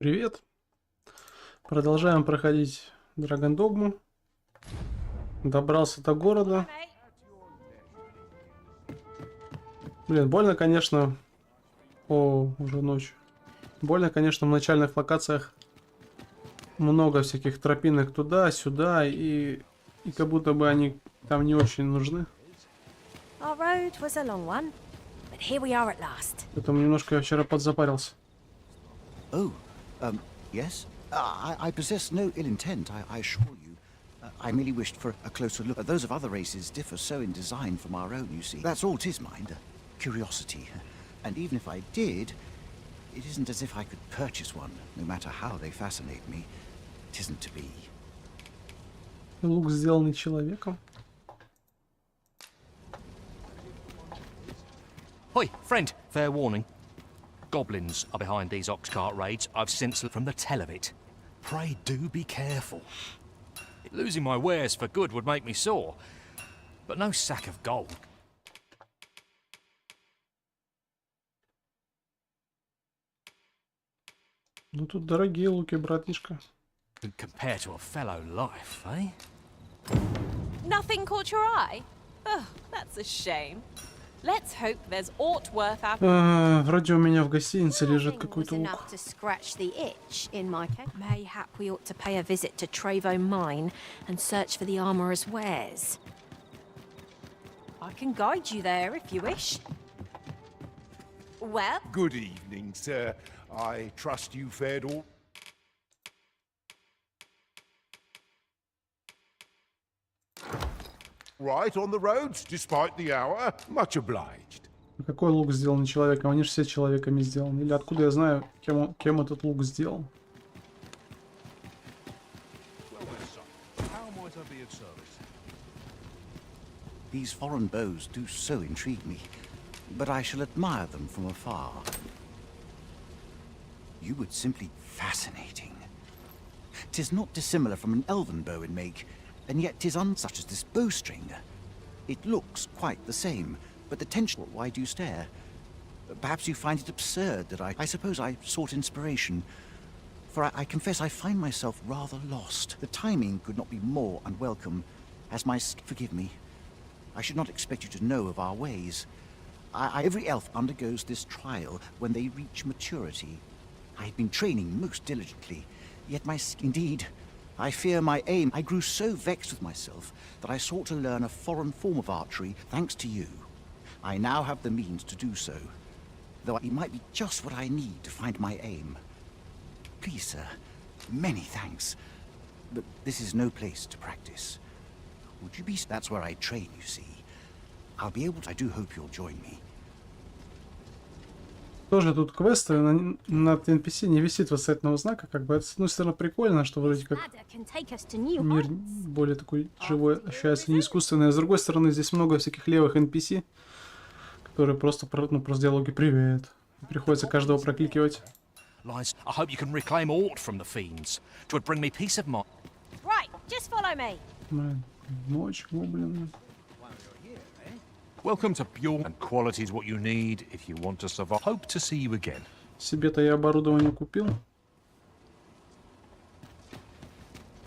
Привет. Продолжаем проходить Догму. Добрался до города. Блин, больно, конечно. О, уже ночь. Больно, конечно, в начальных локациях много всяких тропинок туда-сюда, и как будто бы они там не очень нужны. Our road was a long one, but here we are at last. Поэтому немножко я вчера подзапарился. Oh, yes? I possess no ill intent, I assure you. I merely wished for a closer look. Those of other races differ so in design from our own, you see. That's all 'tis, mind. Curiosity. And even if I did, it isn't as if I could purchase one, no matter how they fascinate me. It isn't to be. Лук, сделанный человеком. Hoi, friend, fair warning. Goblins are behind these ox cart raids. I've sensed from the tell of it. Pray do be careful. Losing my wares for good would make me sore, but no sack of gold. Ну тут дорогие луки, братишка. Compared to a fellow life, eh? Nothing caught your eye? Oh, that's a shame. Let's hope there's aught worth our... Вроде у меня в гостинице лежит какой-то лук. Enough to scratch the itch in my case. Mayhap we ought to pay a visit to Trevo Mine and search for the armourer's wares. I can guide you there if you wish. Well, Good evening, sir. I trust you fared all... right on the roads, despite the hour. Much obliged. Какой лук сделан человеком? Они же все человеками сделаны. Или откуда я знаю, кем этот лук сделан? These foreign bows do so intrigue me, but I shall admire them from afar. You would simply fascinating. 'Tis not dissimilar from an elven bow in make, and yet 'tis such as this bowstring. It looks quite the same, but the tension... Why do you stare? Perhaps you find it absurd that I suppose I sought inspiration, for I confess I find myself rather lost. The timing could not be more unwelcome, as my... Forgive me. I should not expect you to know of our ways. Every elf undergoes this trial when they reach maturity. I have been training most diligently, yet my... Indeed, I fear my aim. I grew so vexed with myself that I sought to learn a foreign form of archery thanks to you. I now have the means to do so, though it might be just what I need to find my aim. Please, sir, many thanks, but this is no place to practice. Would you be... That's where I train, you see. I'll be able to... I do hope you'll join me. Тоже тут квесты, над NPC не висит восклицательного знака, как бы это, с одной стороны, прикольно, что вроде как мир более такой живой ощущается, не искусственный, а с другой стороны, здесь много всяких левых NPC, которые просто диалоги «Привет», приходится каждого прокликивать. I hope you can reclaim aught from the fiends. 'Twould bring me peace of mind. Right, just follow me. Ночь, гоблины. Welcome to Pure, and quality is what you need if you want to survive. Hope to see you again. Себе-то я оборудование купил.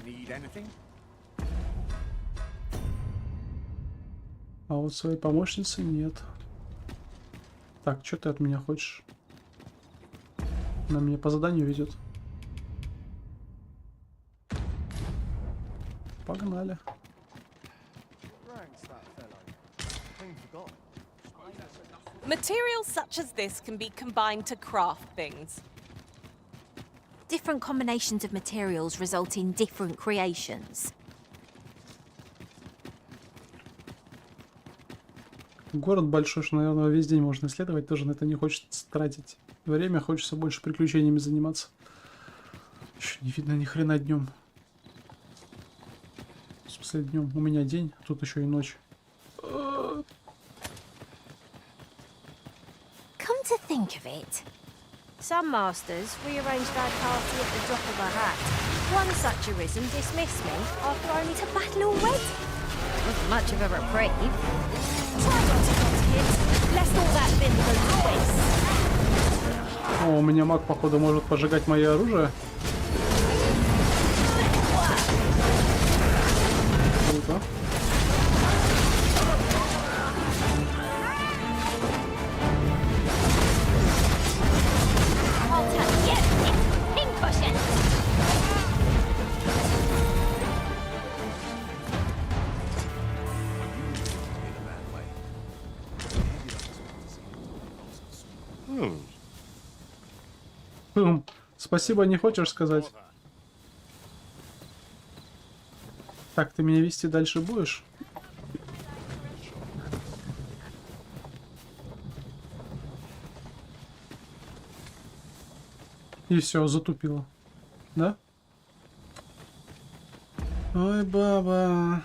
Need anything? А вот своей помощницы нет. Так, что ты от меня хочешь? Она меня по заданию ведет. Погнали. materials such as this can be combined to craft things. Different combinations of materials result in different creations. Город большой, что, наверное, весь день можно исследовать. Тоже на это не хочется тратить время. Хочется больше приключениями заниматься. Еще не видно ни хрена днем. В смысле днем? У меня день, а тут еще и ночь. Come to think of it, some masters rearranged our party at the drop of a hat. One such arisen dismissed me after only to battle already. Wasn't much of a reprieve. Try not to get hit, lest all that bimbo twist. О, у меня маг, походу, может поджигать мое оружие. Круто. Спасибо, не хочешь сказать? Так, ты меня вести дальше будешь? И все, затупило. Да? Ой, баба.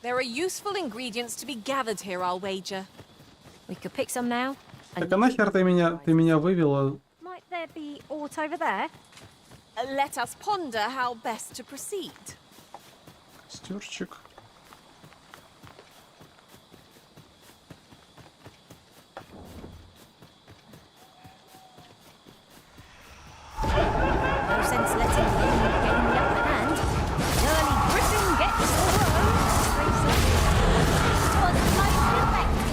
There are useful ingredients to be gathered here, I'll wager. We could pick some now. Так а нахер ты меня вывела? Might there be aught over there? Let us ponder how best to proceed. Костерчик. No sense letting the enemy gain the upper hand. The early griffin gets the worm. Was most effective.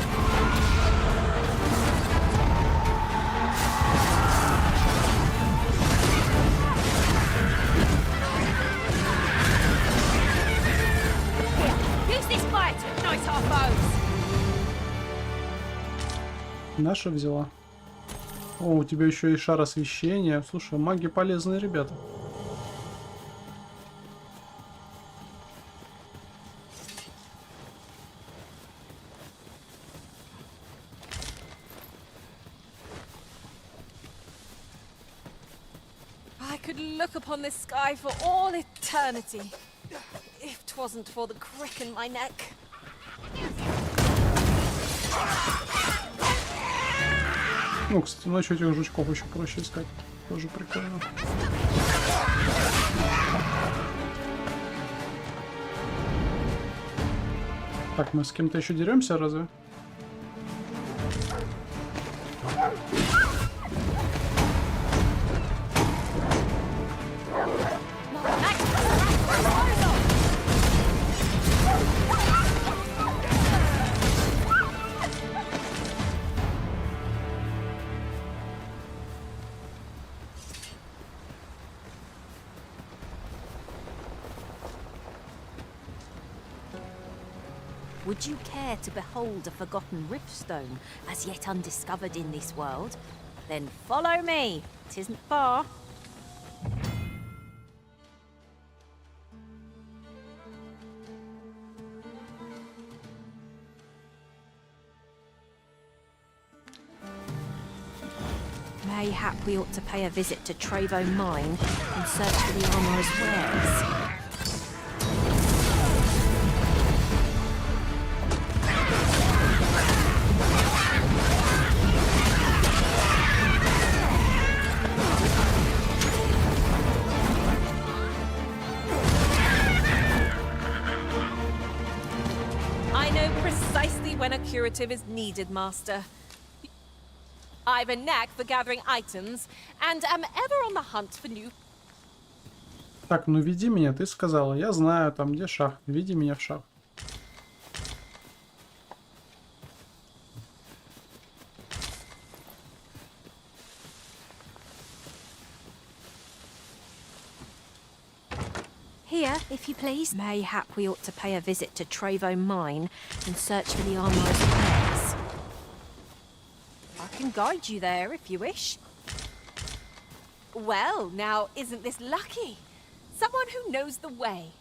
Here, use this fire to ignite our foes. Наша взяла. О, у тебя еще и шар освещения. Слушай, маги полезные ребята. I could look upon this sky for all eternity, if 'twasn't for the crick in my neck. Ну, кстати, ночью этих жучков еще проще искать. Тоже прикольно. Так, мы с кем-то еще деремся, разве? Would you care to behold a forgotten riftstone as yet undiscovered in this world? Then follow me. It isn't far. Mayhap we ought to pay a visit to Trevo Mine and search for the armourer's wares. I know precisely when a curative is needed, Master. I've a knack for gathering items, and am ever on the hunt for new... Так, ну веди меня, ты сказала. Я знаю, там где шахт. Веди меня в шахт. Here, if you please. Mayhap we ought to pay a visit to Trevo Mine and search for the armourer's wares. I can guide you there if you wish. Well, now, isn't this lucky? Someone who knows the way.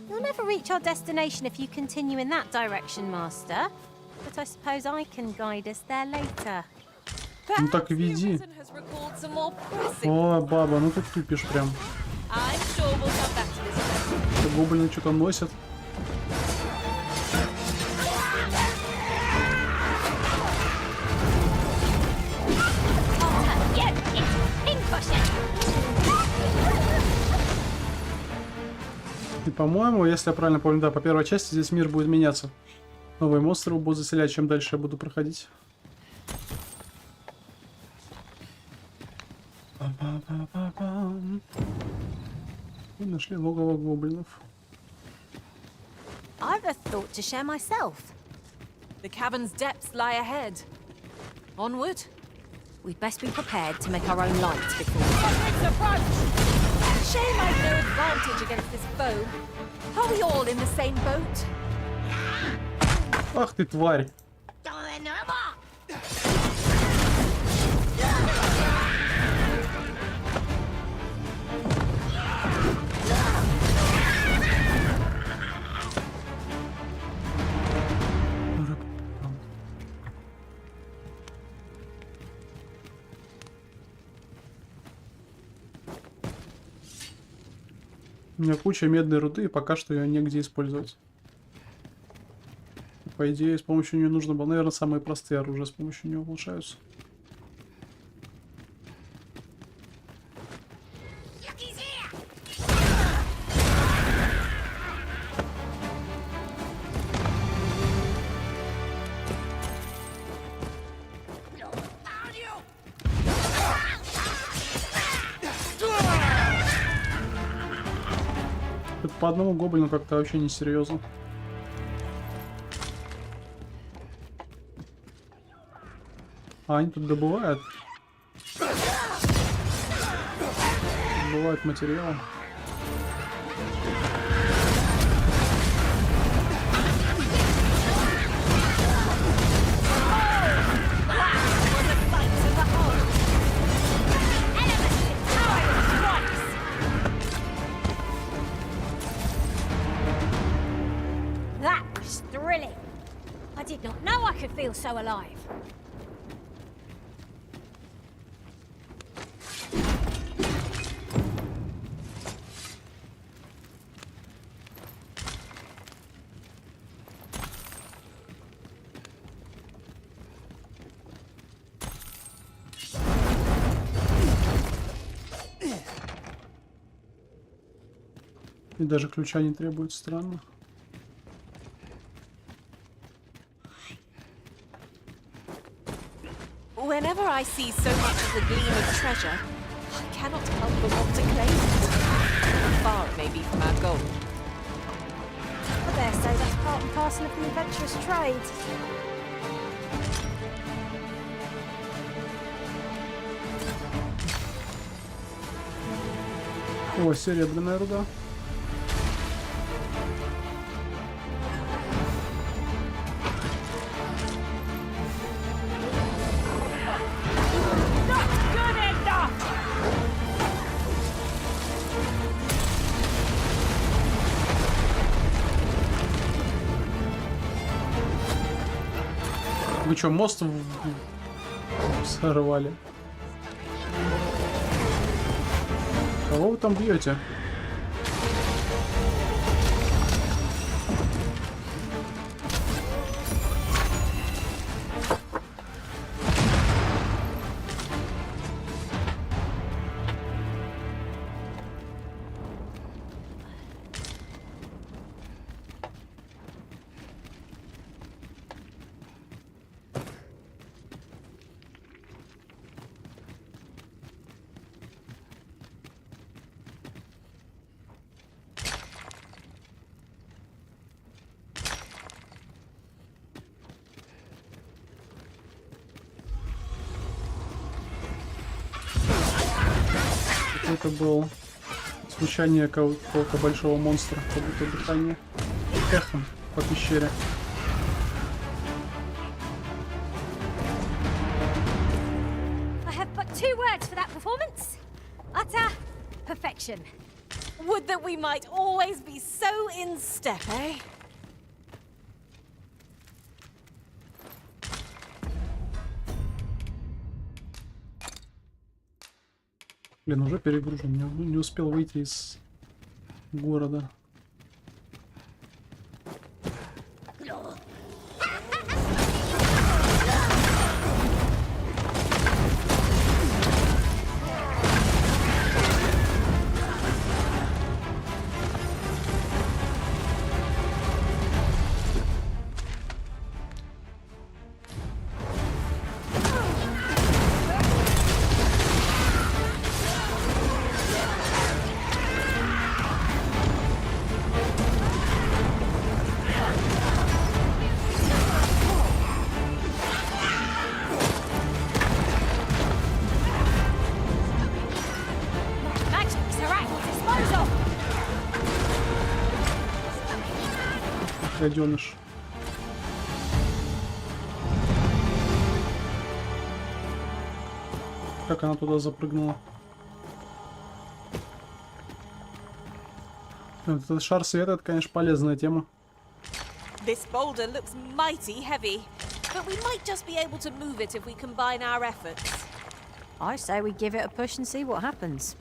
You'll never reach our destination if you continue in that direction, Master. but I suppose I can guide us there later. Ну так и Perhaps the веди. arisen has recalled some more pressing. О, баба, ну ты тупишь прям. I'm sure we'll come back to this. Это гоблины что-то носят. И, по-моему, если я правильно помню, да, по первой части здесь мир будет меняться. Новые монстры будут заселять, чем дальше я буду проходить. И нашли логово гоблинов. I've a thought to share myself. The cavern's depths lie ahead. Onward. We'd best be prepared to make our own light before we... Shame I've no advantage against this foe. Are we all in the same boat? Ах ты, тварь! У меня куча медной руды, и пока что ее негде использовать. По идее, с помощью нее нужно было, наверное, самые простые оружия с помощью нее улучшаются. Это по одному гоблину как-то вообще несерьезно. А, они тут добывают. Добывают материал. That was thrilling. I did not know I could feel so alive. И даже ключа не требует, странно. Whenever I see so much as a gleam of treasure, I cannot help but want to claim it. Far it may be from our goal. I dare say that's part and parcel of the adventurous trade. О, серебряная руда. Вы что, мост сорвали? Кого вы там бьете? Это было звучание какого-то большого монстра, как будто дыхание эхом по пещере. I have but two words for that performance. Utter perfection. Would that we might always be so in step, eh? Блин, уже перегружен. Не успел выйти из города. Гаденыш. Как она туда запрыгнула? Этот шар света, это, конечно, полезная тема. This boulder looks mighty heavy, but we might just be able to move it if we combine our efforts. I say we give it a push and see what happens.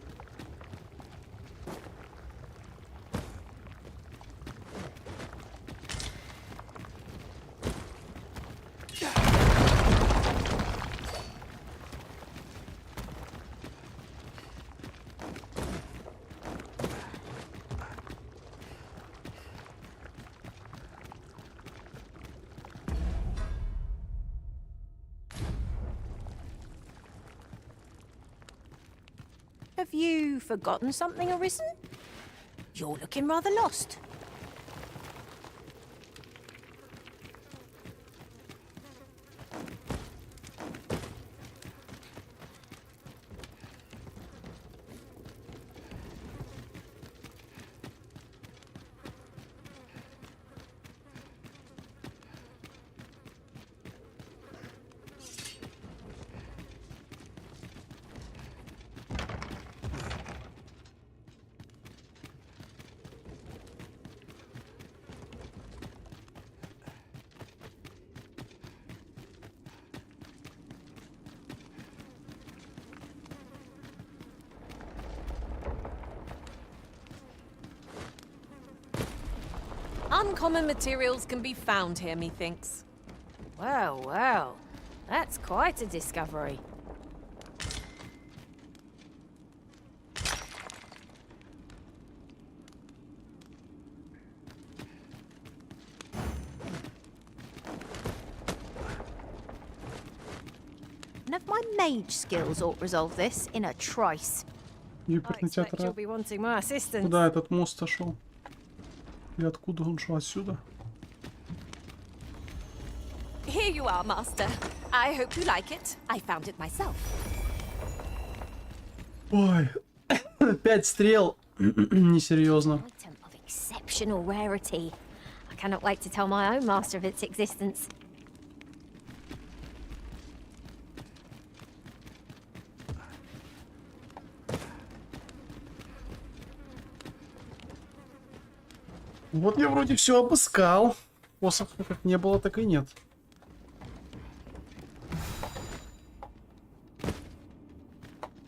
Have you forgotten something, Arisen? You're looking rather lost. Uncommon materials can be found here, methinks. Well, well. That's quite a discovery. One of my mage skills ought resolve this in a trice. I Юперный expect you'll театр. be wanting my assistance. Куда этот мост шел? И откуда он шел? Отсюда? Here you are, Master. I hope you like it. I found it myself. Ой, 5 стрел. Несерьезно. Item of exceptional rarity. I cannot wait to tell my own master of its existence. Вот я вроде все обыскал. Посох как не было, так и нет.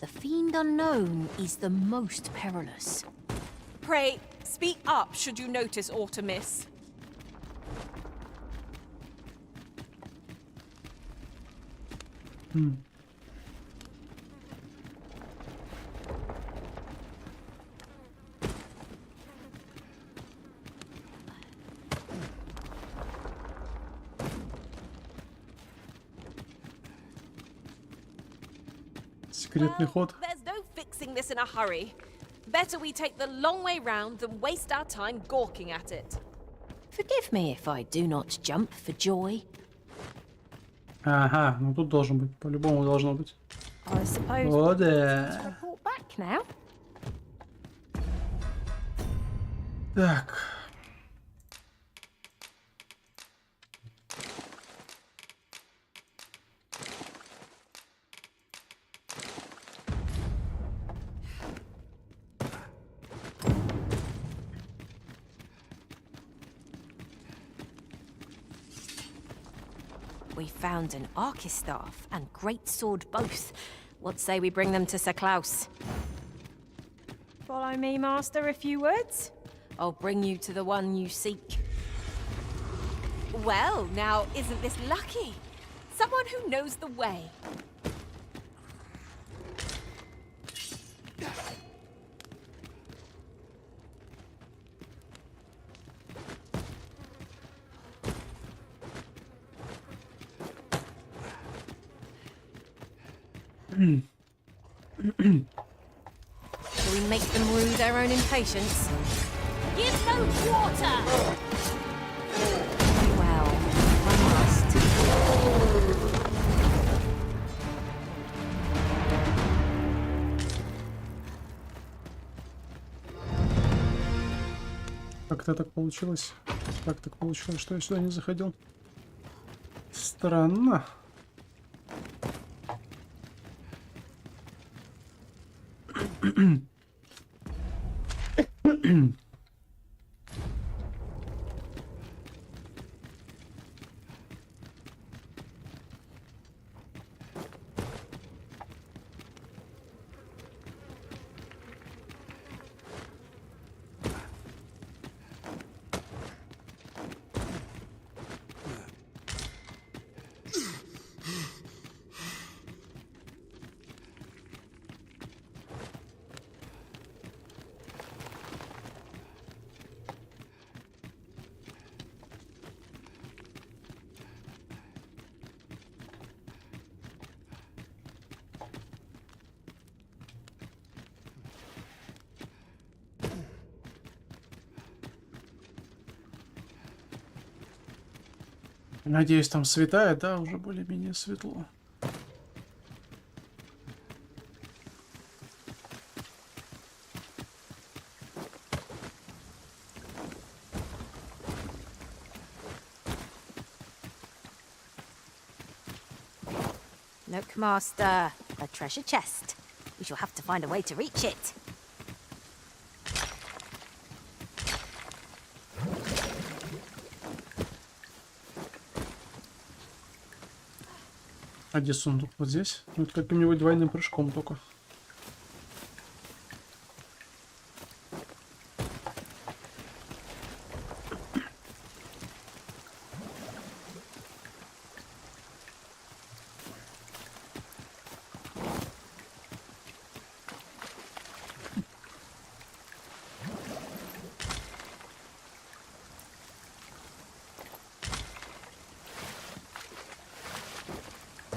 The fiend unknown is the most perilous. Pray, speak up should you notice aught amiss. Секретный ход. There's no fixing this in a hurry. Better we take the long way round than waste our time gawking at it. Forgive me if I do not jump for joy. Ага, ну тут должен быть. По-любому должно быть. I suppose О, we'll да. report back now. Так. We found an archistaff and great sword both. What say we bring them to Sir Klaus? Follow me, Master, if you would. I'll bring you to the one you seek. Well, now, isn't this lucky? Someone who knows the way. Shall we make them rue their own impatience? Give no quarter! Well, I must. Как-то так получилось. Как так получилось, что я сюда не заходил? Странно. Надеюсь, там светает, да, уже более-менее светло. Look, Master, a treasure chest. We shall have to find a way to reach it. А где сундук? Вот здесь? Ну, это каким-нибудь двойным прыжком только.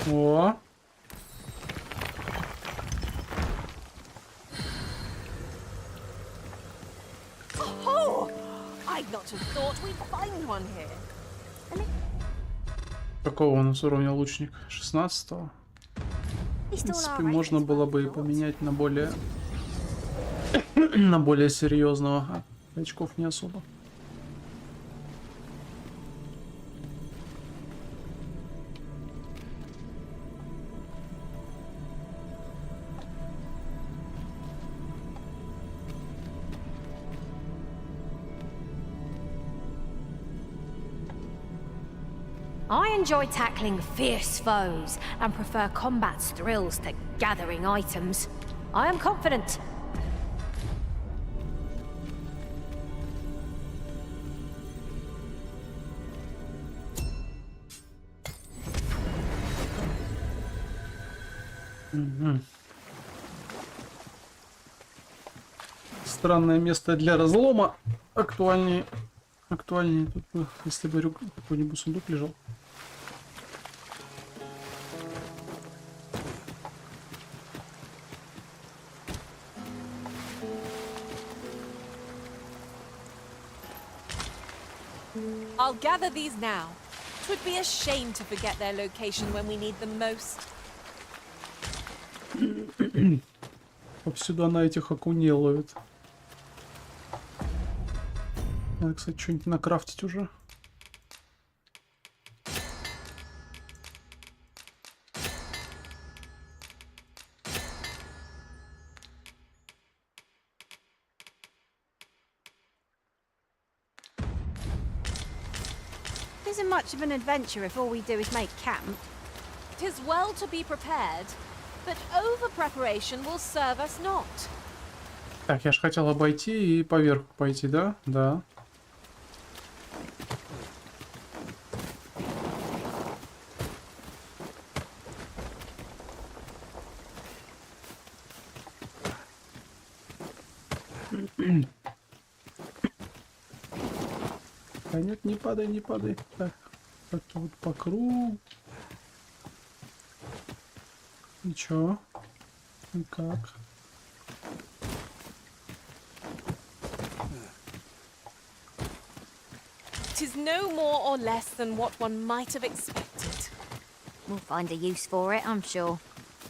О! Oh! I'd not have thought we'd find one here. Какого у нас уровня лучник? 16-го. В принципе, можно было бы и поменять на более... на более серьезного. А очков не особо. I enjoy tackling fierce foes and prefer combat's thrills to gathering items. I am confident. Странное место для разлома. Актуальнее тут бы, если бы какой-нибудь сундук лежал. I'll gather these now. 'Twould be a shame to forget their location when we need them most. Повсюду она этих окуней ловит. Надо, кстати, что-нибудь накрафтить уже. Isn't much of an adventure if all we do is make camp. 'Tis well to be prepared, but over-preparation will serve us not. Так, я же хотел обойти и поверху пойти, да? Да. Да нет, не падай, не падай. Так, как-то вот по кругу. Ничего. Никак. Tis no more or less than what one might have expected. We'll find a use for it, I'm sure.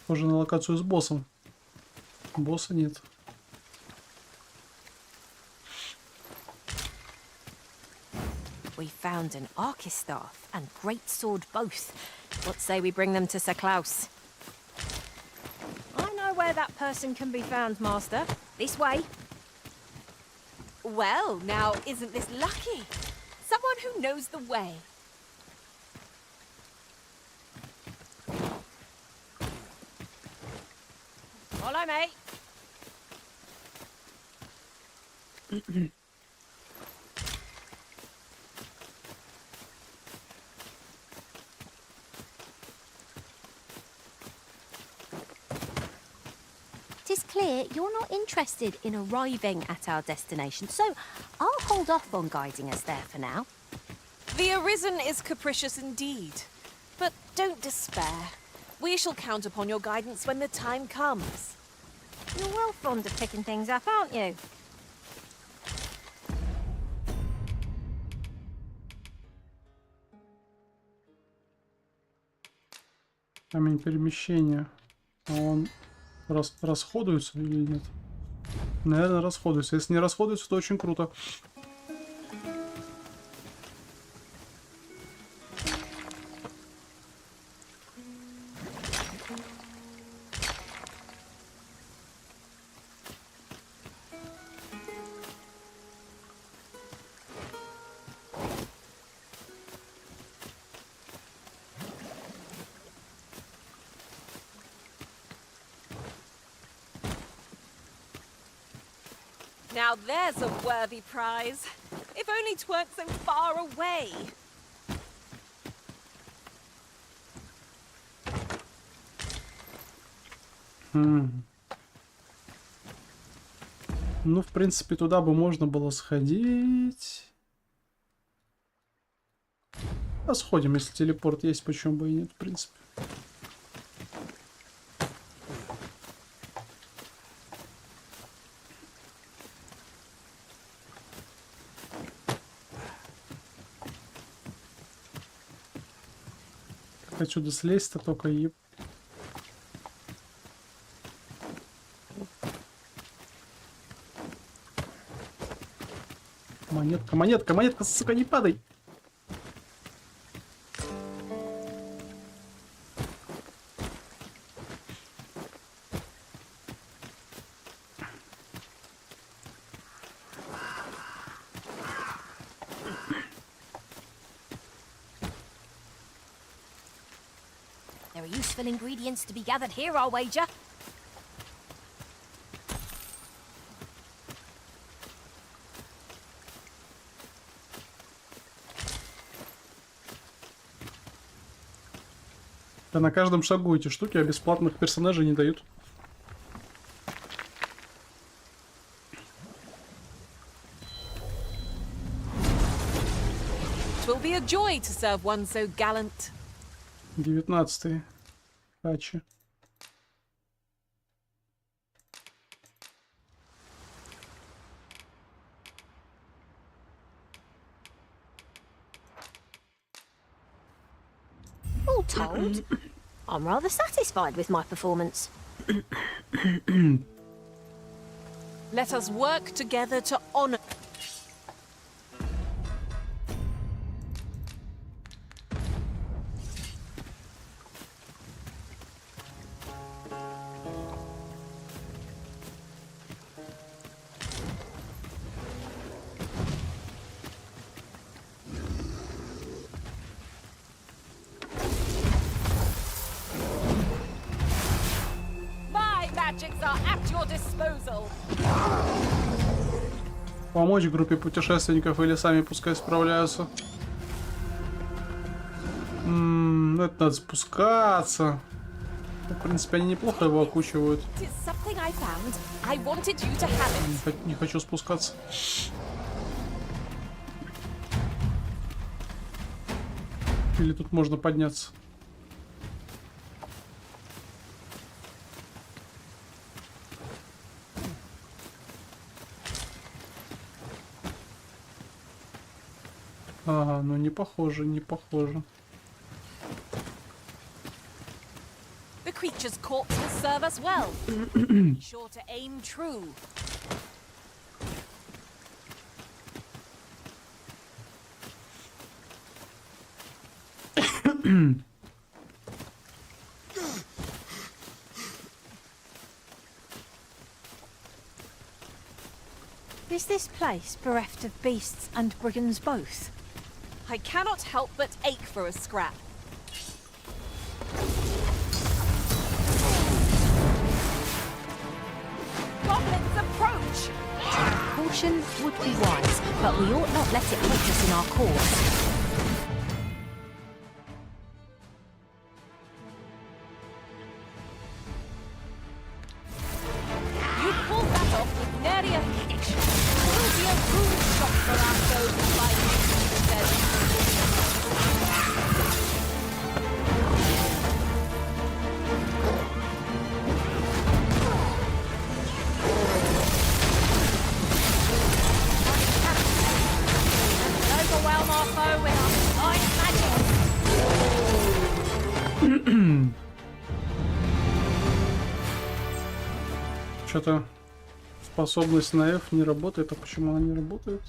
Похоже на локацию с боссом. Босса нет. We found an Archistaff and great sword both. What say we bring them to Sir Klaus? I know where that person can be found, Master. This way. Well, now, isn't this lucky? Someone who knows the way. Follow me. It's clear you're not interested in arriving at our destination, so I'll hold off on guiding us there for now. The Arisen is capricious indeed. But don't despair. We shall count upon your guidance when the time comes. You're well fond of picking things up, aren't you? Камень перемещения. А он расходуется или нет? Наверное, расходуется. Если не расходуется, то очень круто. Now there's a worthy prize. If only 'tweren't so far away. Ну, в принципе, туда бы можно было сходить. А сходим, если телепорт есть, почему бы и нет, в принципе. Как отсюда слезть-то только еб... Монетка, монетка, монетка, сука, не падай! There are useful ingredients to be gathered here, I'll wager. Да на каждом шагу эти штуки, а бесплатных персонажей не дают. It will be a joy to serve one so gallant. 19-й. Качи. All told, I'm rather satisfied with my performance. Let us work together to honor. My magic's are at your disposal. Помочь группе путешественников или сами пускай справляются. Это надо спускаться. Ну, в принципе, они неплохо его окучивают. It is something I found. I wanted you to have it. Не хочу спускаться. Или тут можно подняться? Ага, ну не похоже, не похоже. The creature's corpse will serve us well. Be sure to aim true. Is this place bereft of beasts and brigands both? I cannot help but ache for a scrap. Goblins approach! Caution would be wise, but we ought not let it halt us in our course. You pulled that off with nary a hitch. Will be a rude shock for our foes to find you dead. Overwhelm our foe with our divine magic. Что-то способность на F не работает. А почему она не работает?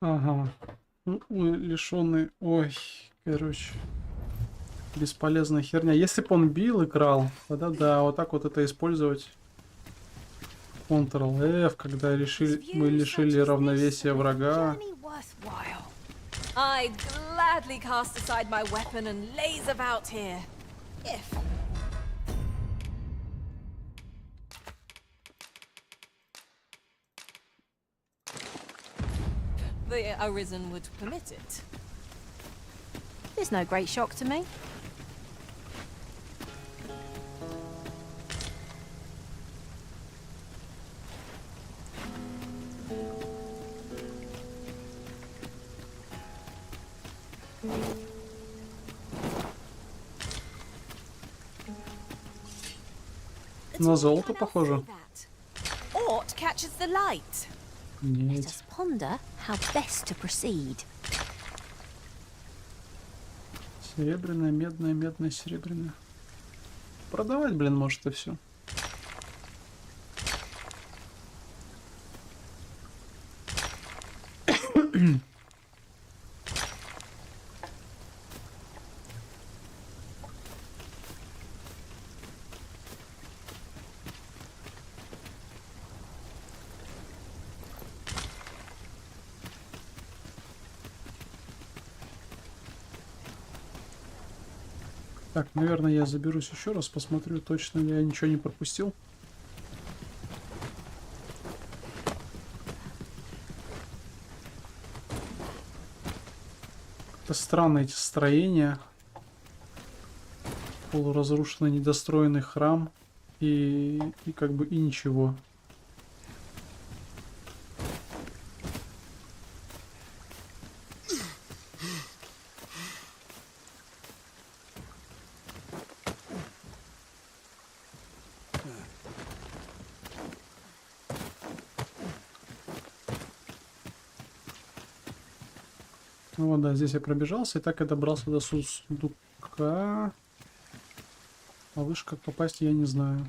Ага. Ну, лишенный. Ой, короче. Бесполезная херня. Если бы он бил и крал, тогда да, вот так вот это использовать. Ctrl-F, когда мы лишили равновесия врага. I'd gladly cast aside my weapon and laze about here. If the Arisen would permit it. There's no great shock to me. На золото похоже. Aught catches the light. Let Нет. us ponder how best to proceed. Серебряная, медная, медная, серебряная. Продавать, блин, может и все. Так, наверное, я заберусь еще раз, посмотрю, точно ли я ничего не пропустил. Это странные эти строения. Полуразрушенный, недостроенный храм. И как бы и ничего. Ну вот, да, здесь я пробежался, и так я добрался до сундука. А выше как попасть, я не знаю.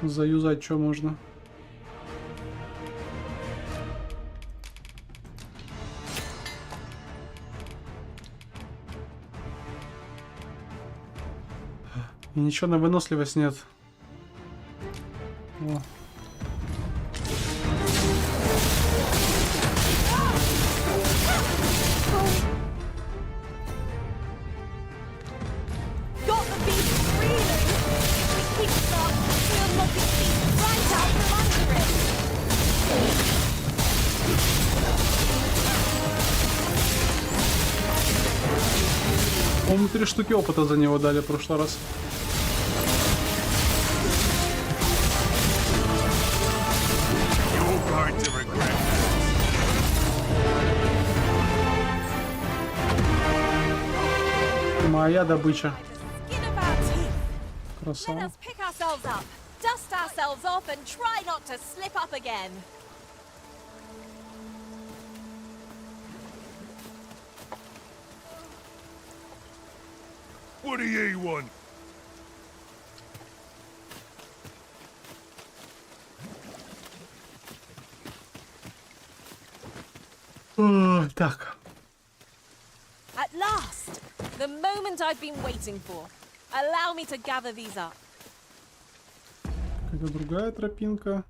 Заюзать что можно. И ничего на выносливость нет. О. Got the beast reeling! If we keep it up, we'll knock its feet right out from under it! По-моему, 3 штуки опыта за него дали в прошлый раз. You're going to regret Моя добыча. Skin of our teeth! Let Красава. us pick ourselves up, dust ourselves off, and try not to slip up again. What do you want? Так. At last! The moment I've been waiting for. Allow me to gather these up. Какая-то другая тропинка.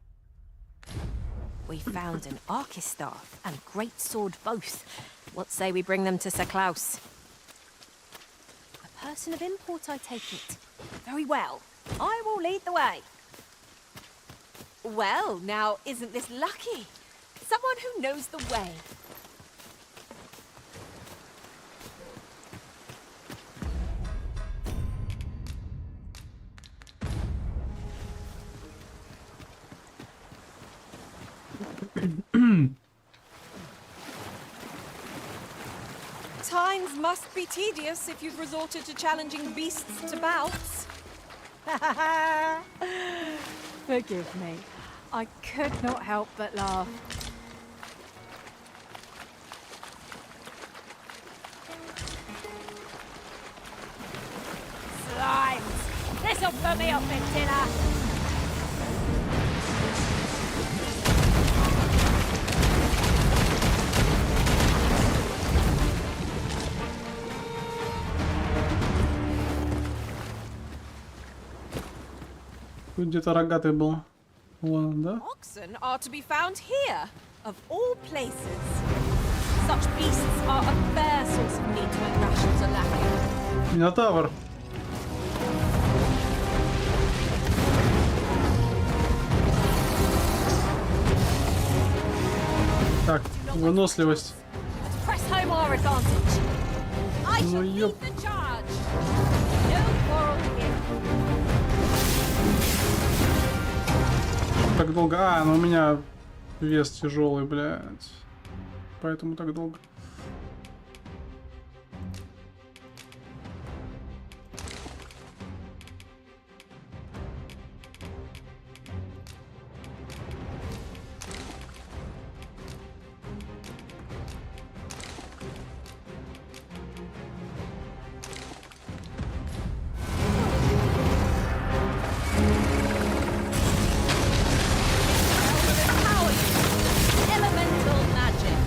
We found an Archistaff and great sword both. What say we bring them to Sir Klaus? A person of import, I take it. Very well. I will lead the way. Well, now, isn't this lucky? Someone who knows the way. Times must be tedious if you've resorted to challenging beasts to bouts. Forgive me. I could not help but laugh. Slimes! This'll put me off at dinner! Тут где-то рогатый был. Вон он, да? Oxen are to be found here, of all places. Such beasts are a fair source of meat when rations are lacking. Минотавр. Так, выносливость. Let's press home our advantage. I Ну, shall ёп. lead the charge. No quarrel here. Так долго. А, ну у меня вес тяжелый, блядь. Поэтому так долго. Elemental magic.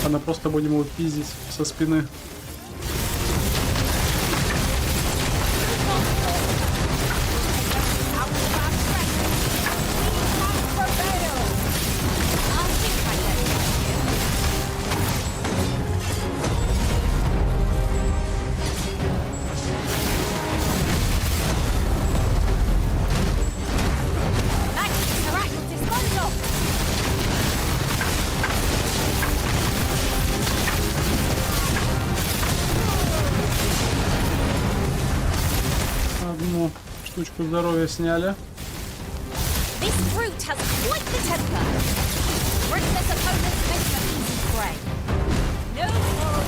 Она просто будем его пиздить со спины. Out of our strength. We must prevail. I think I know. Magic is the right of disposal. Одну штучку здоровья сняли. This brute has quite the temper. Ruthless opponents make for easy prey. No quarrel.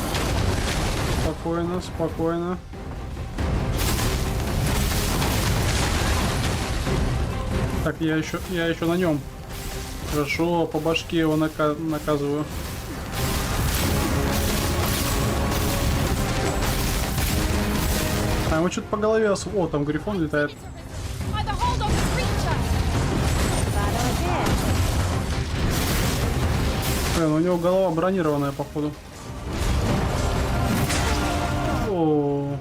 Спокойно, спокойно. Так, я еще на нем. Хорошо, по башке его наказываю. А ему что-то по голове О, там грифон летает. By the hold of the creature! Bad idea. Блин, у него голова бронированная, походу. О.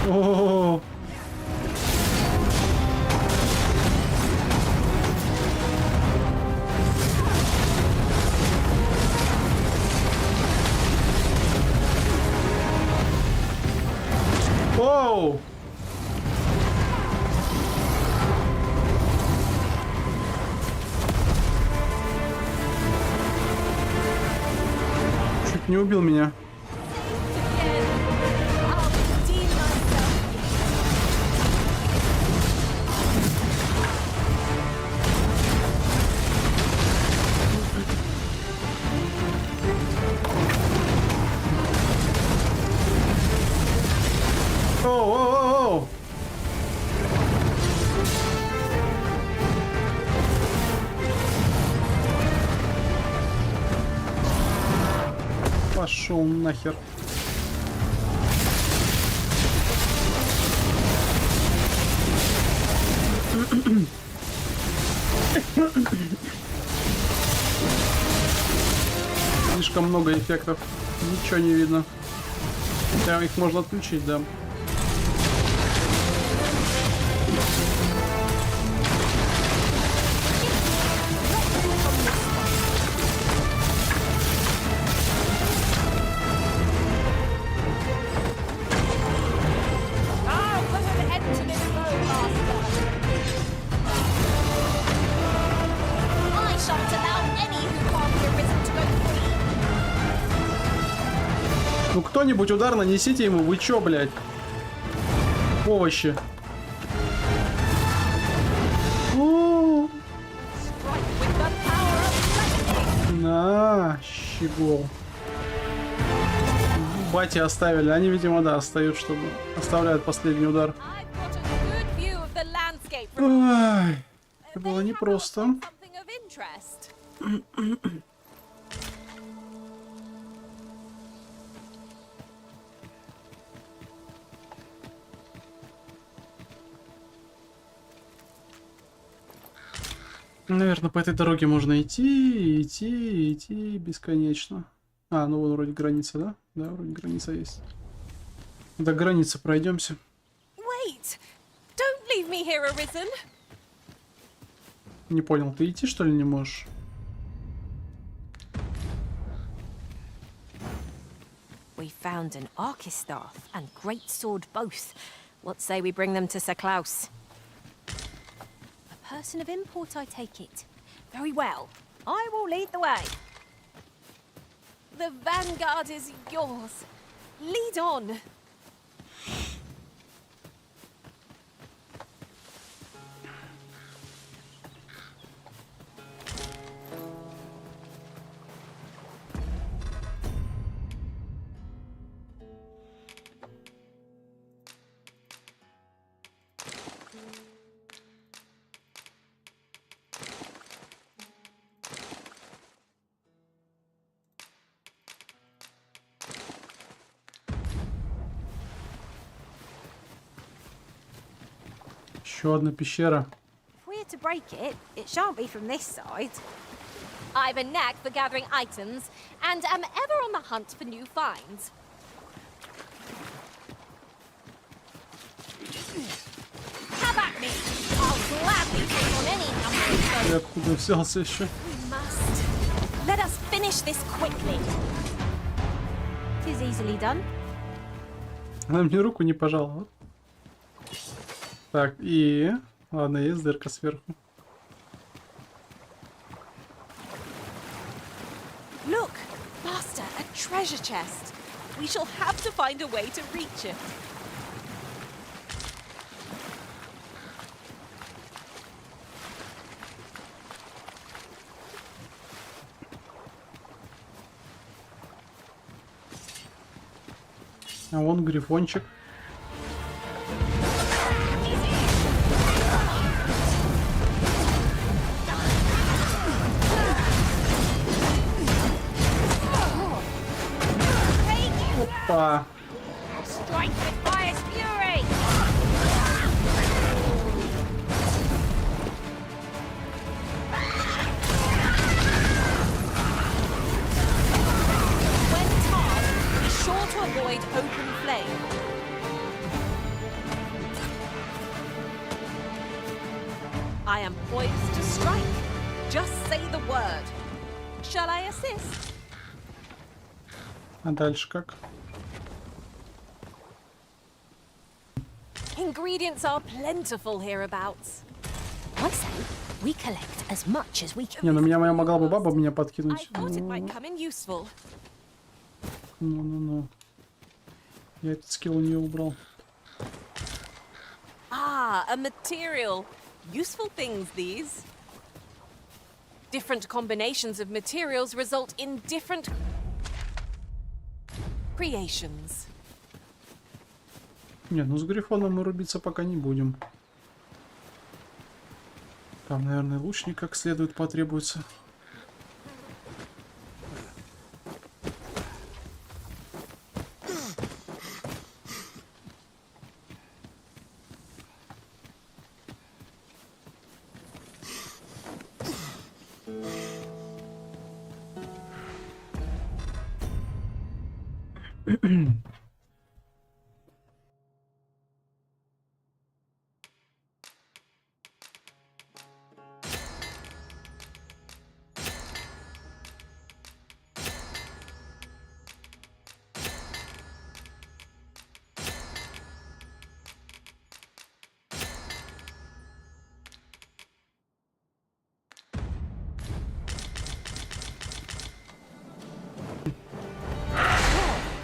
О. Оу! Чуть не убил меня. Again. I'll redeem myself. Оу, оу, оу, оу. Пошел нахер. Слишком много эффектов. Ничего не видно. Хотя их можно отключить, да. I'll put an end to this road, Master. I shan't allow any who can't be arisen to go free. Ну кто-нибудь удар нанесите ему, вы чё, блядь? Овощи. О, Strike with the power of lightning. на, щегол. Бати оставили, они, видимо, да, оставляют последний удар. I've got a good view of the landscape from Ай, это было They непросто. have something of interest. Наверное, по этой дороге можно идти бесконечно. А, ну вон вроде граница, да? Да, вроде граница есть. До границы пройдемся. Wait! Don't leave me here, Arisen. Не понял, ты идти что ли не можешь? We found an Archistaff and great sword both. What say we bring them to Sir Klaus? A person of import, I take it. Very well. I will lead the way. The vanguard is yours. Lead on. Еще одна пещера. If we're to break it, it shan't be from this side. I've a knack for gathering items and am ever on the hunt for new finds. Have at me. I'll gladly take on any number of foes. Я откуда взялся еще? We must. Let us finish this quickly. 'Tis easily done. Она мне руку не пожала. Так, и... Ладно, есть дырка сверху. Look, Master, a treasure chest. We shall have to find a way to reach it. А вон грифончик. Опа. Strike with fire's fury! When tarred, be sure to avoid open flame. I am poised to strike. Just say the word. Shall I assist? А дальше как? Ingredients are plentiful hereabouts. I say we collect as much as we can. Не, ну меня могла бы баба меня I подкинуть. thought it might come in useful. Ну. Я этот скилл у нее убрал. Ah, a material. Useful things, these. Different combinations of materials result in different creations. Не, ну с грифоном мы рубиться пока не будем. Там, наверное, лучник как следует потребуется.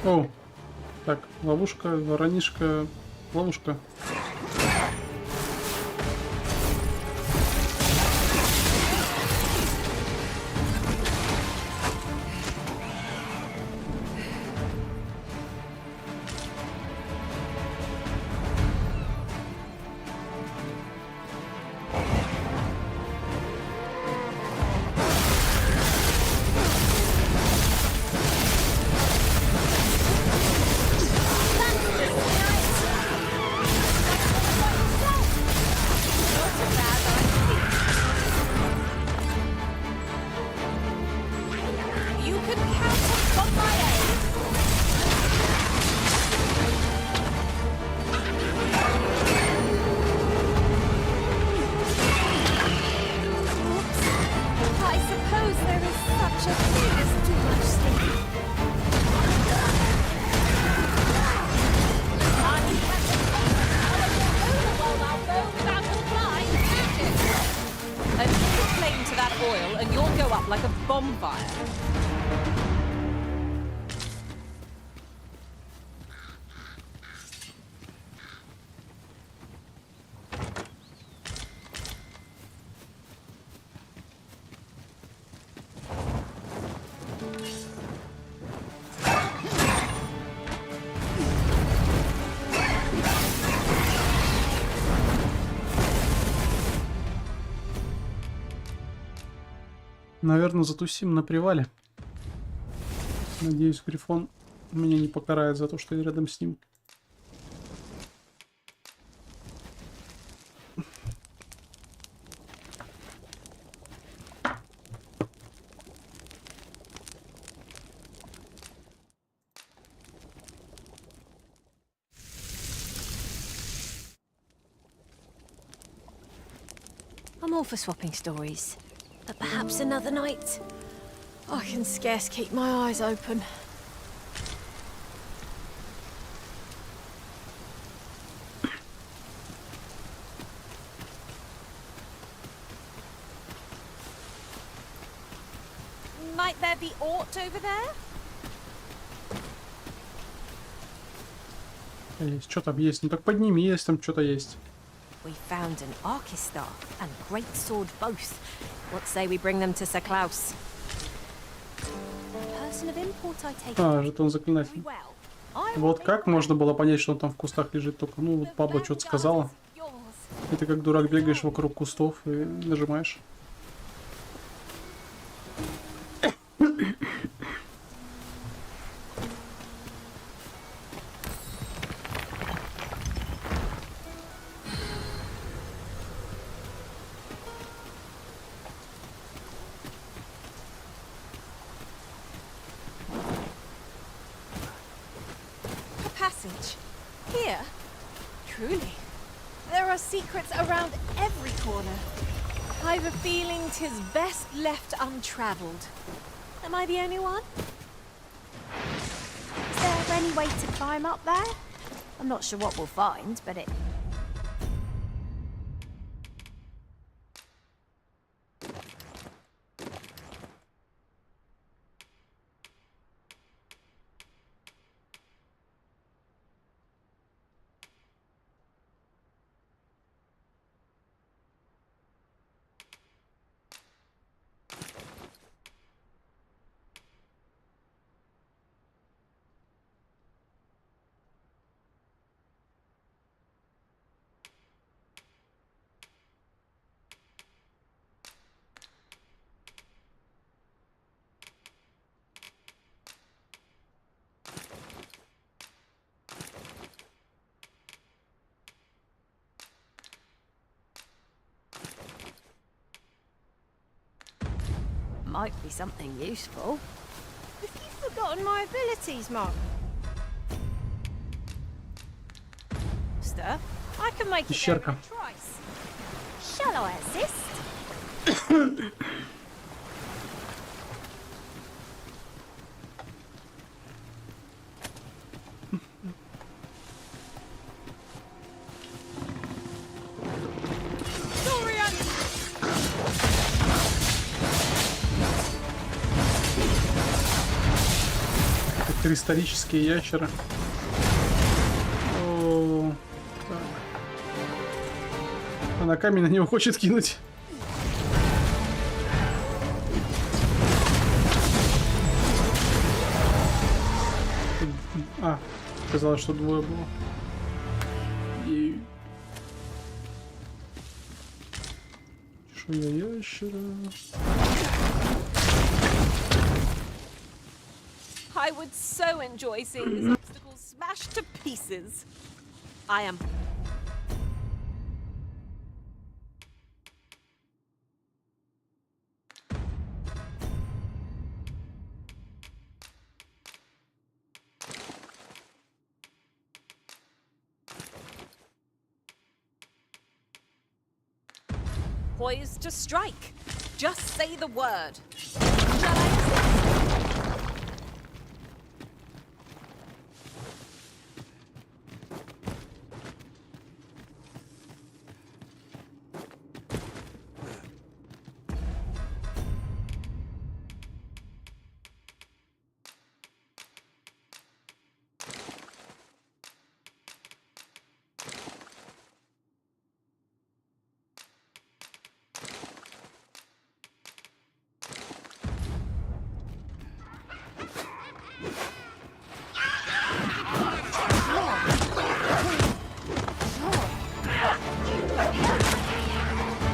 О, так, ловушка, воронишка, ловушка. You can count on my aid. I suppose there is such a thing as too much sleep. A little flame to that oil and you'll go up like a bonfire. Наверное, затусим на привале. Надеюсь, грифон меня не покарает за то, что я рядом с ним. I'm all for swapping stories, but perhaps another night. I can scarce keep my eyes open. Might there be aught over there? Есть, что там есть? Ну так подними, есть там что-то есть. We found an Archistaff and great sword both. What say we bring them to Sir Klaus? A person of import, I take it. А, жетон Very заклинатель. well. I Вот will как be можно было понять, что он там в кустах лежит? Только, ну, вот Пабло что-то сказала. yours. И ты как дурак бегаешь вокруг кустов и нажимаешь. A passage. Here? Truly. There are secrets around every corner. I've a feeling 'tis best left untravelled. Am I the only one? Is there any way to climb up there? I'm not sure what we'll find, but it... Might be something useful. Have you forgotten my abilities, Mom? Master, I can make it there Пещерка. in a trice. Shall I assist? Dorian! Это кристаллические ящеры. О, так. Она камень на него хочет кинуть. А, казалось, что двое было. И... Чешуя ящера. I would so enjoy seeing this obstacle smashed to pieces. I am. Poised to strike. Just say the word. Shall I assist?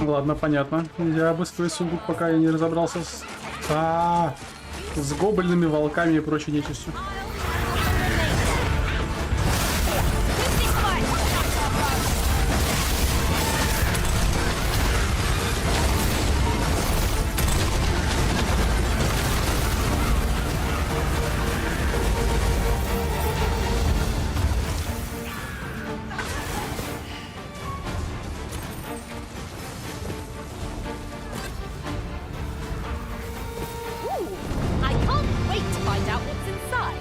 Ладно, понятно. Я быстрый сундук, пока я не разобрался с гоблинами, волками и прочей нечистью. Ooh, I can't wait to find out what's inside.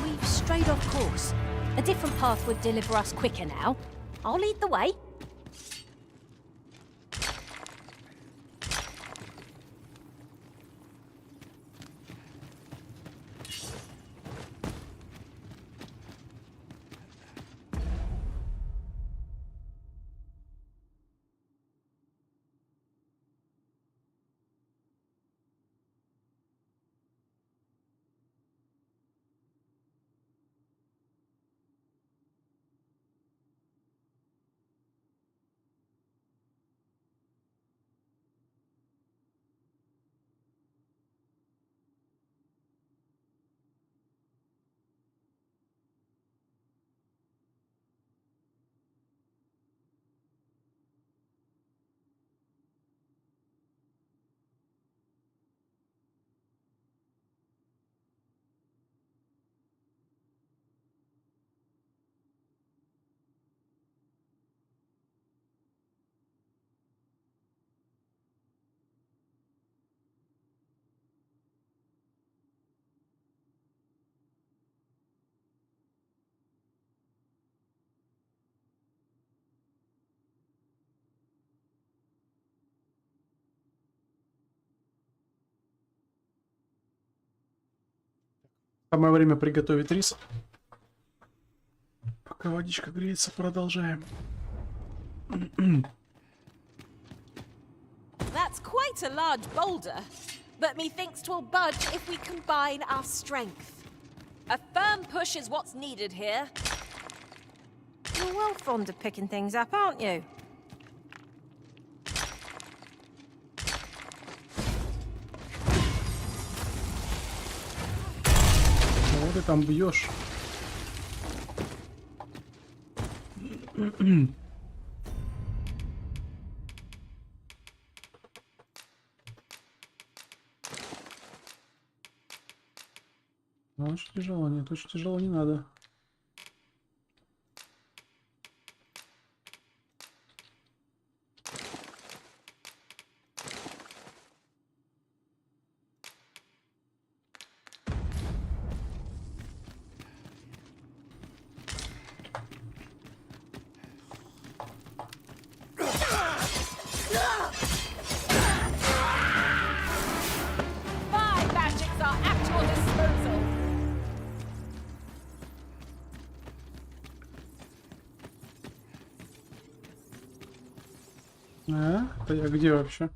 We've strayed off course. A different path would deliver us quicker now. I'll lead the way. Самое время приготовить рис. Пока водичка греется, продолжаем. That's quite a large boulder, but methinks 'twill budge if we combine our strength. A firm push is what's needed here. You're well fond of picking things up, aren't you? Кого ты там бьешь? Очень тяжело, нет, очень тяжело не надо. My magics are at your disposal. Это я где вообще?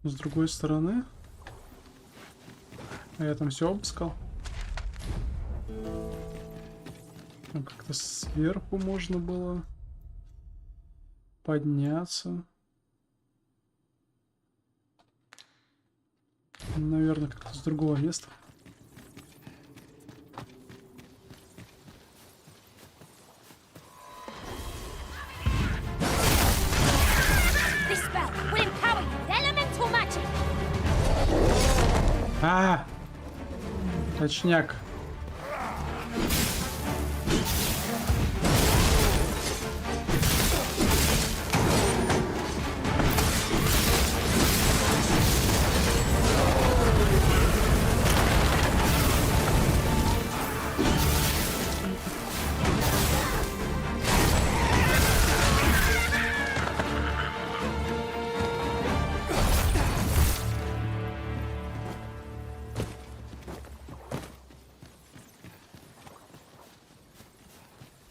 С другой стороны? А я там все обыскал. Там как-то сверху можно было подняться. Наверное, как-то с другого места. This spell will empower you with elemental magic. А, точняк.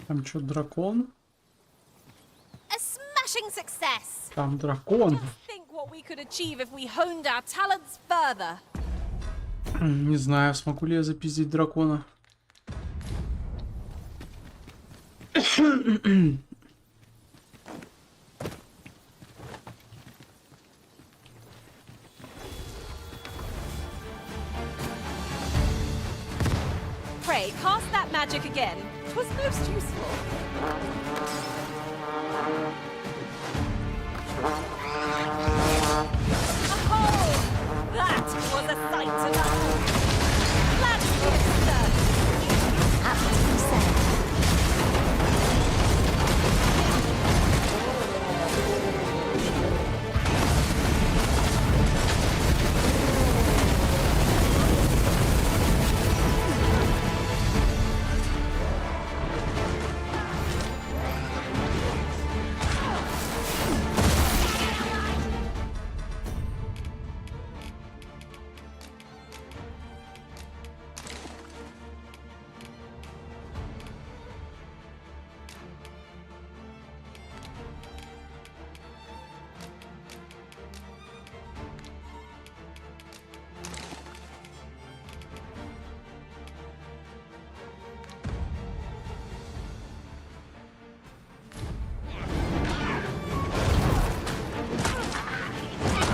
Там что, дракон? A smashing success. Там дракон. Think what we could achieve if we honed our talents further. Не знаю, смогу ли я запиздить дракона. Pray, cast that magic again. 'Twas most useful. Oh, that was a sight to behold. Glad to hear it, sir. Absolutely said.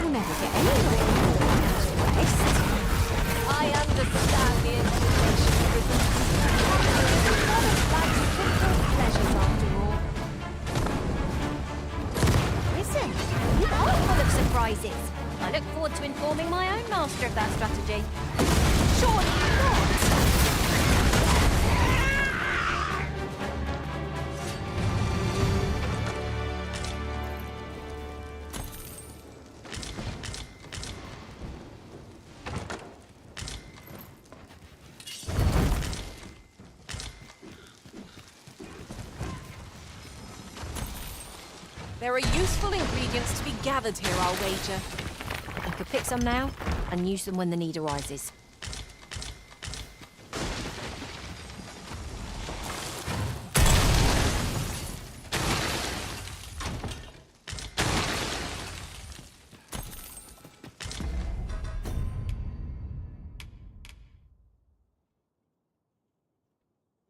You'll never get anywhere without rest. I understand the inspiration of resistance. Not as bad to simple pleasures after all. Listen, you are full of surprises. I look forward to informing my own master of that strategy. Surely not. There are useful ingredients to be gathered here, I'll wager. You could pick some now and use them when the need arises.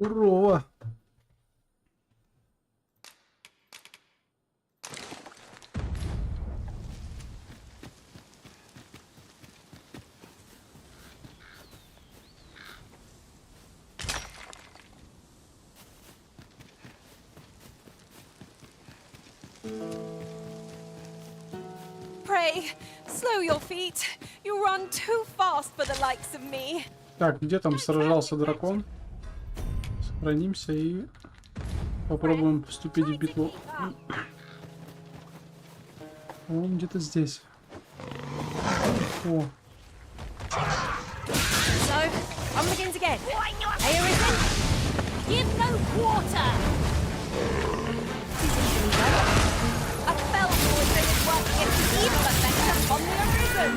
Здорово. Pray, slow your feet. You run too fast for the likes of me. Так, где там сражался дракон? Сохранимся и попробуем вступить в битву. Он где-то здесь. О, So, on begins again. Hey, Arisen, give no quarter. A fell poison is working its evil effect upon the Arisen.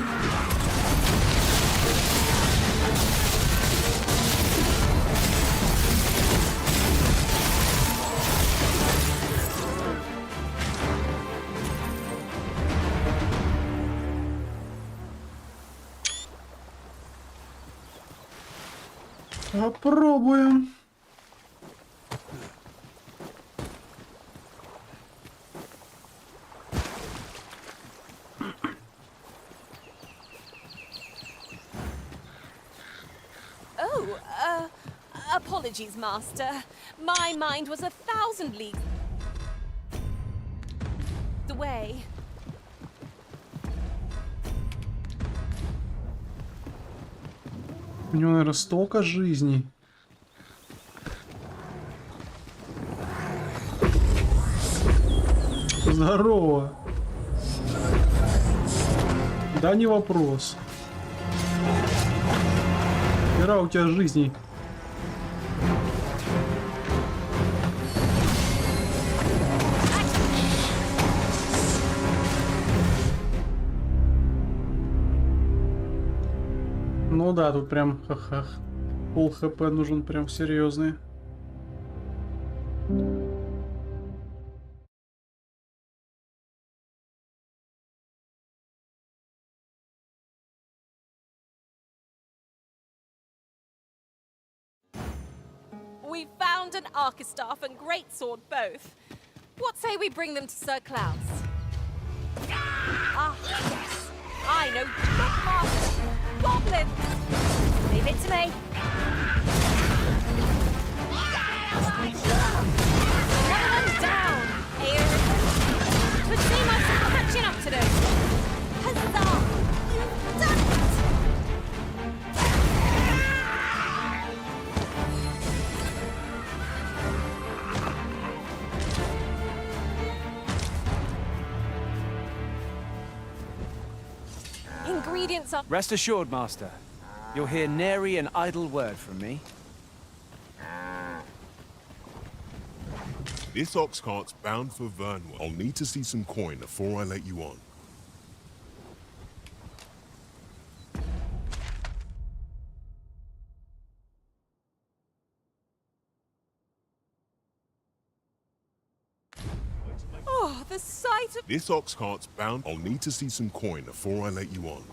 попробуем. Oh, apologies, Master. My mind was 1,000 leagues away. У него, наверное, столько жизней. Здорово. Да не вопрос. Хера у тебя жизней. Ну да, тут прям ха-ха. Пол хп нужен прям серьезный. We found an Archistaff and Greatsword both. What say we bring them to Sir Klaus? Ah, yes. I know Dogma. Goblin. Leave it to me. One of them's down. Hey, Arisen. Would seem I've some catching up to do. Huzzah! You've done it! Ingredients are... Rest assured, Master. You'll hear nary an idle word from me. This ox cart's bound for Vernwood. I'll need to see some coin before I let you on. Oh, the sight of... This ox cart's bound. I'll need to see some coin before I let you on.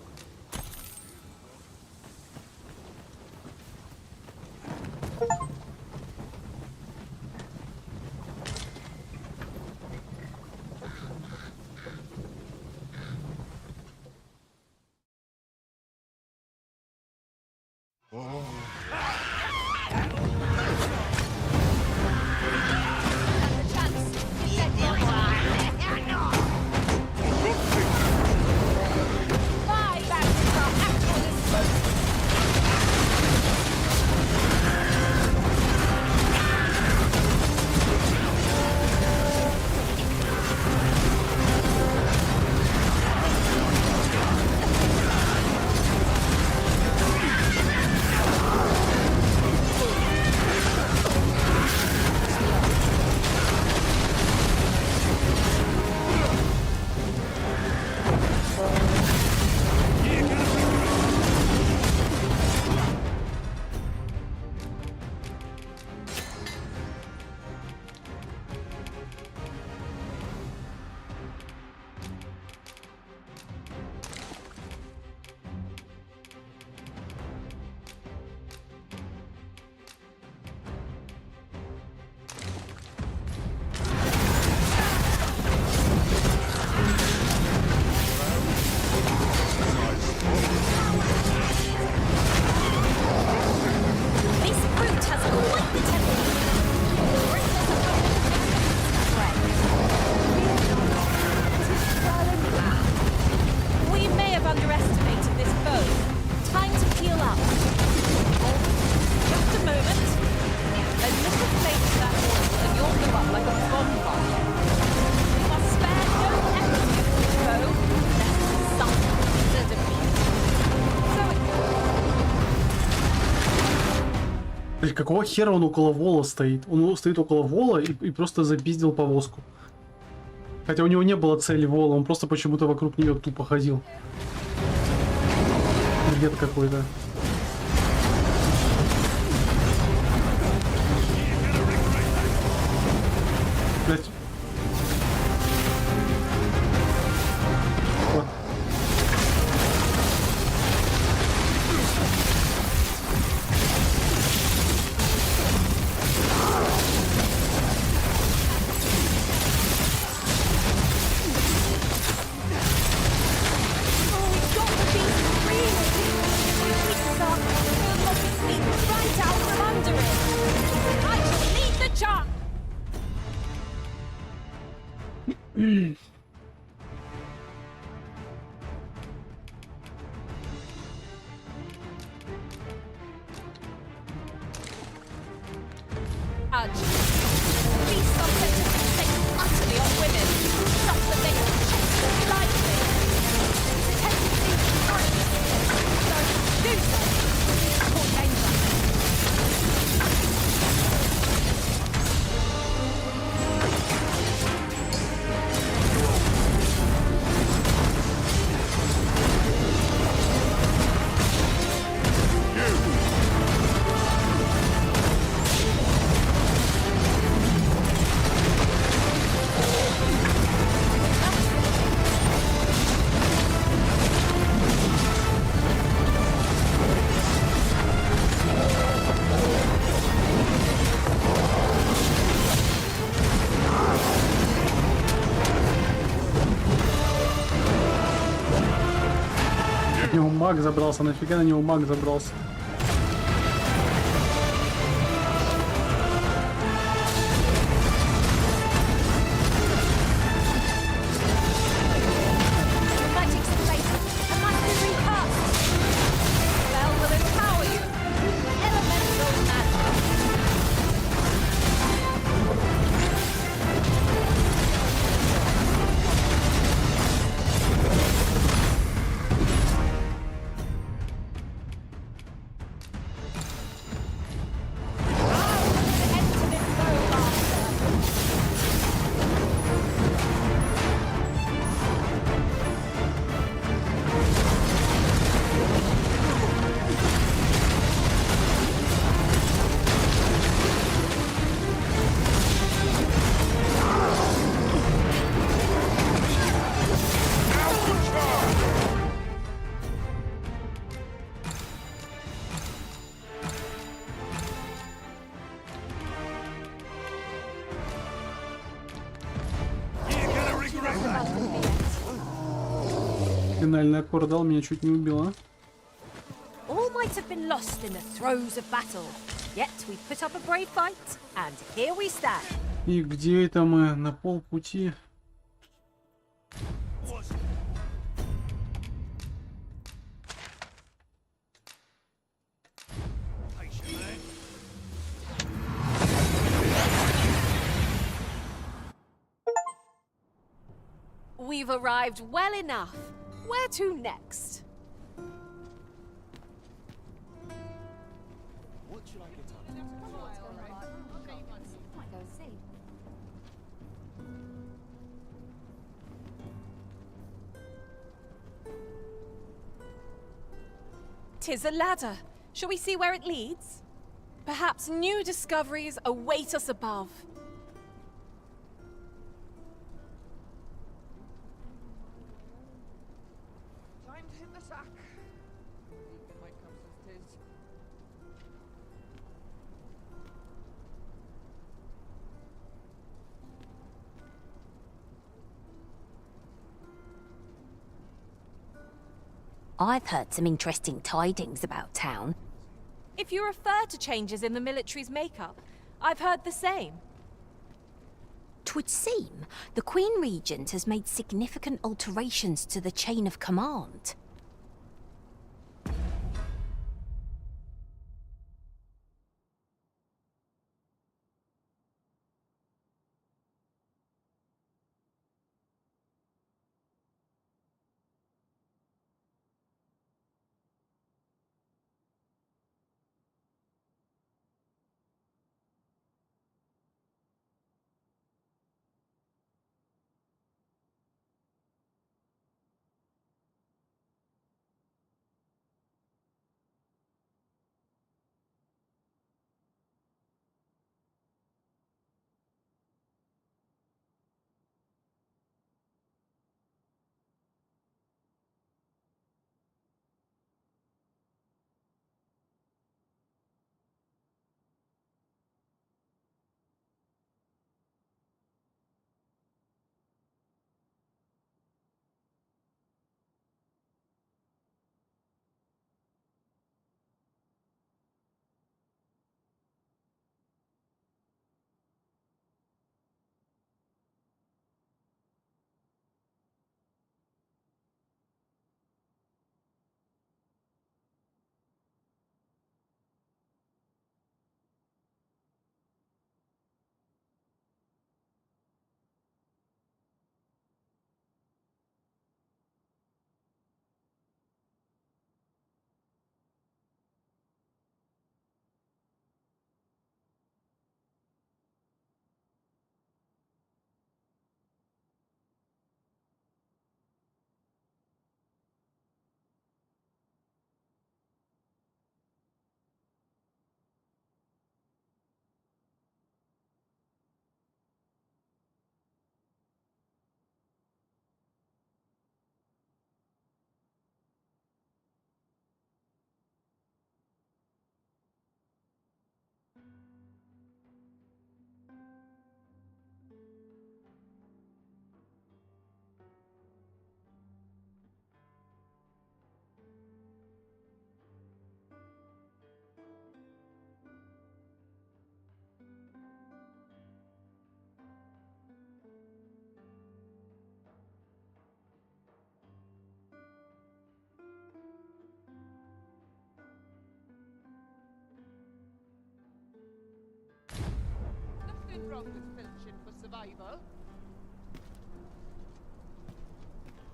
Bye! Блин, какого хера он около вола стоит? Он стоит около вола и просто запиздил повозку. Хотя у него не было цели вола, он просто почему-то вокруг нее тупо ходил. Бред какой-то. Блять. Вот. Oh, we've got the beast reeling. We start locking feet right out from under it. I shall lead the charge. Beasts are said to fixate utterly on women, such that they can chase them lightly. It's a tendency to hurry, so do so. Or danger. На него маг забрался, нафига на него маг забрался? Magic space, a master recast. Spell will empower you. Elemental magic. Enter this bowmaster. Финальный аккорд дал, меня чуть не убило. All might have been lost in the throes of battle, yet we put up a brave fight, and here we stand. И где это мы? На полпути. We've arrived well enough. Where to next? Tis a ladder. Shall we see where it leads? Perhaps new discoveries await us above. Time to hit the sack. Might come since 'tis. I've heard some interesting tidings about town. If you refer to changes in the military's makeup, I've heard the same. 'Twould seem the Queen Regent has made significant alterations to the chain of command.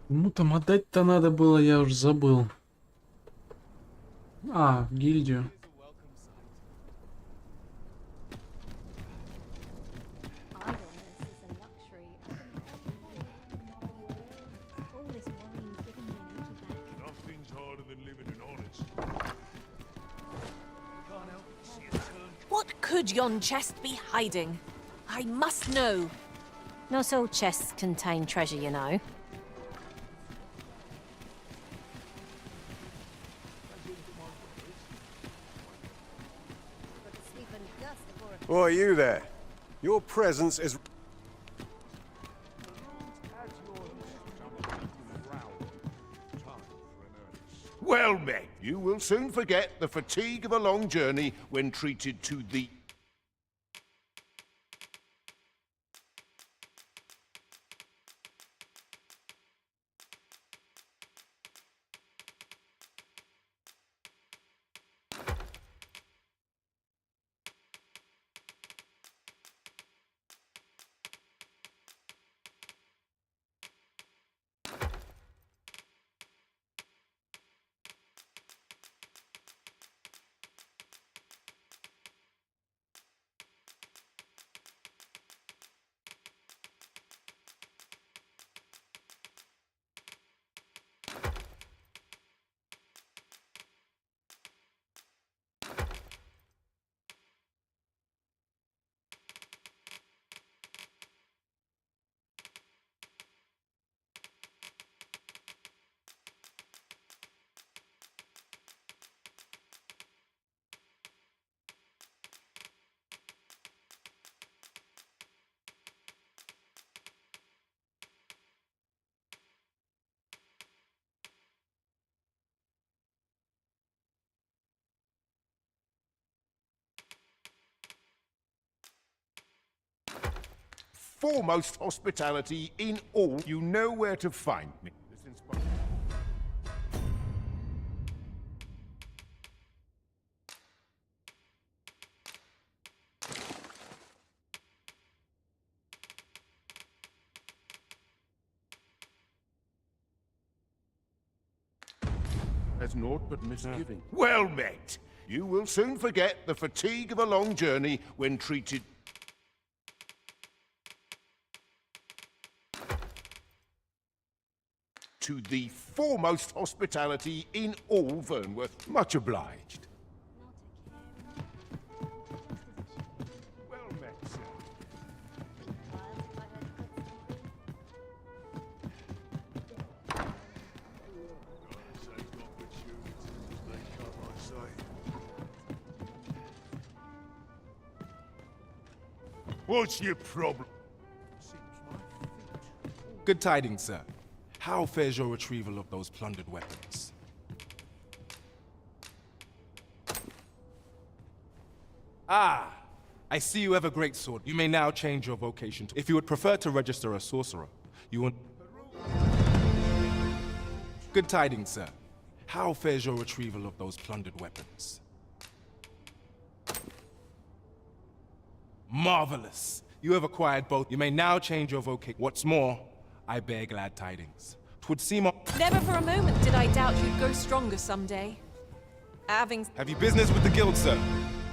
Кому там отдать-то надо было, я уж забыл. А, в гильдию. Idleness is a luxury. All this worrying's giving me an achy back. Nothing's harder than living an honest. What could yon chest be hiding? I must know. Not all chests contain treasure, you know. Oi, you there. Your presence is... Well met. You will soon forget the fatigue of a long journey when treated to the... foremost hospitality in all. You know where to find me. There's naught but misgiving. Well met. You will soon forget the fatigue of a long journey when treated... to the foremost hospitality in all Vernworth. Much obliged. Well met, sir. What's your problem? Good tidings, sir. How fares your retrieval of those plundered weapons? Ah, I see you have a great sword. You may now change your vocation to... If you would prefer to register a sorcerer, you want... Good tidings, sir. How fares your retrieval of those plundered weapons? Marvelous! You have acquired both. You may now change your vocation. What's more, I bear glad tidings. 'Twould seem... Never for a moment did I doubt you'd go stronger someday. Having... Have you business with the guild, sir?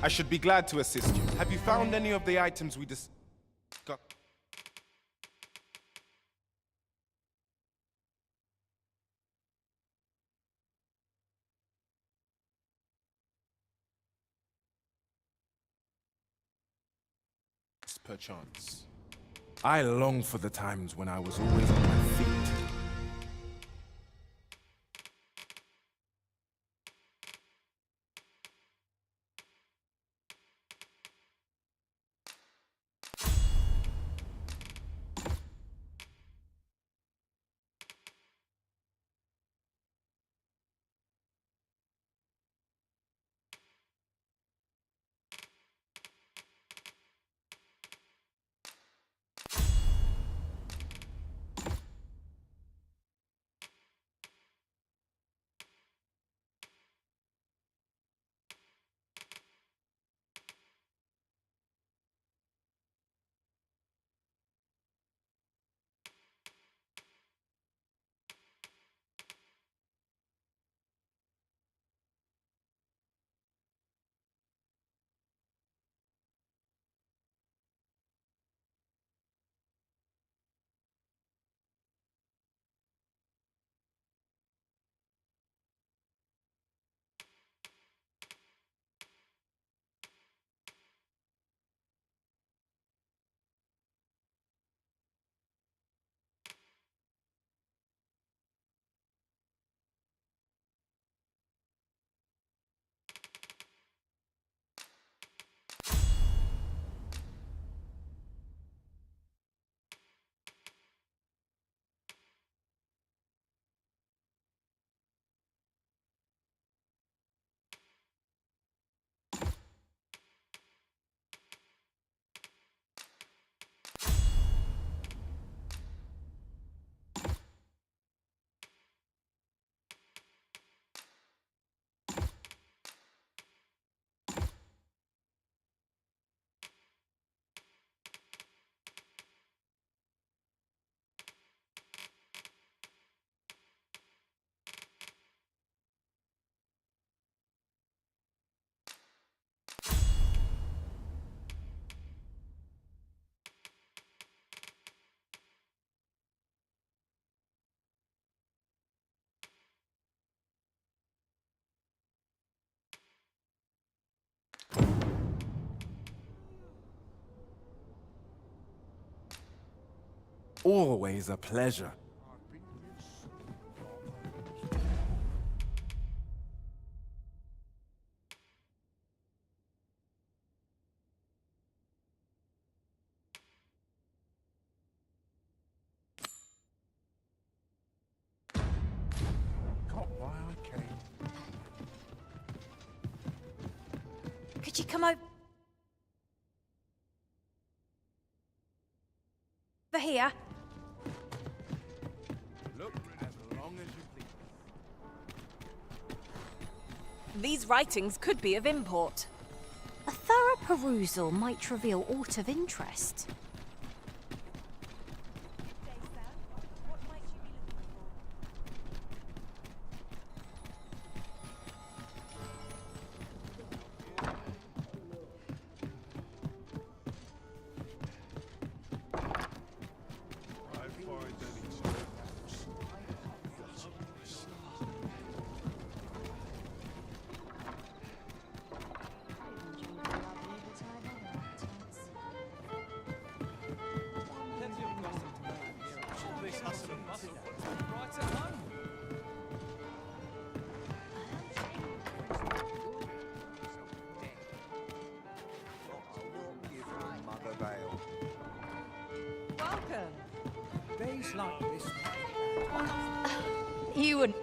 I should be glad to assist you. Have you found any of the items we discussed? Perchance. I long for the times when I was always on my feet. Always a pleasure. Got why I came. Could you come over here? Look as long as you please. These writings could be of import. A thorough perusal might reveal aught of interest. Welcome. Days like this. You would.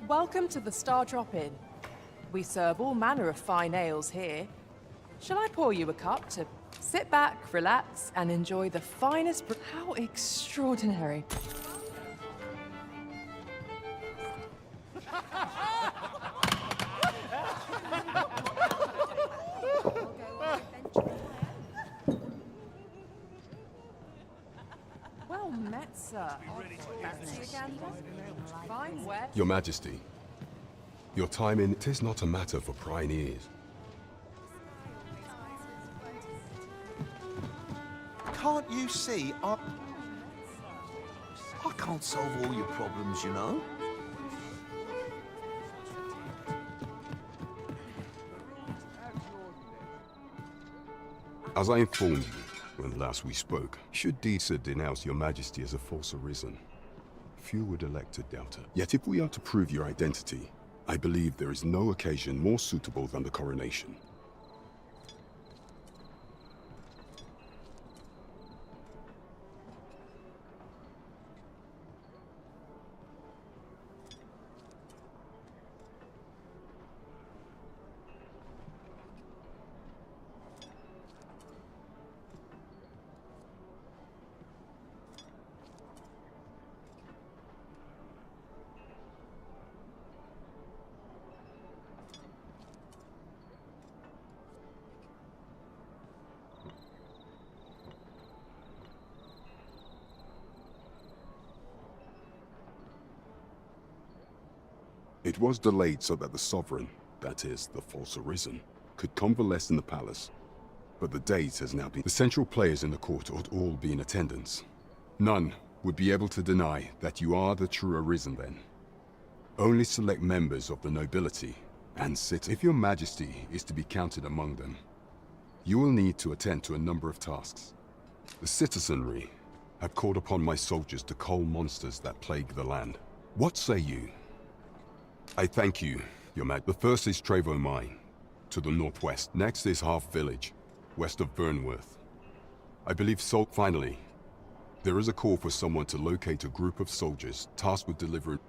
Welcome to the Star Drop Inn. We serve all manner of fine ales here. Shall I pour you a cup to sit back, relax, and enjoy the finest? How extraordinary! Well met, sir. Fine wear. Your Majesty, your time in it is not a matter for prying ears. Can't you see? I can't solve all your problems, you know. As I informed you when last we spoke, should Disa denounce your Majesty as a false arisen, few would elect to doubt her. Yet if we are to prove your identity, I believe there is no occasion more suitable than the coronation. It was delayed so that the sovereign, that is, the false arisen, could convalesce in the palace. But the date has now been. The central players in the court ought all be in attendance. None would be able to deny that you are the true arisen then. Only select members of the nobility and sit. If your Majesty is to be counted among them, you will need to attend to a number of tasks. The citizenry have called upon my soldiers to cull monsters that plague the land. What say you? I thank you, your Majesty. The first is Trevo Mine, to the northwest. Next is Half Village, west of Burnworth. I believe so. Finally, there is a call for someone to locate a group of soldiers tasked with delivering.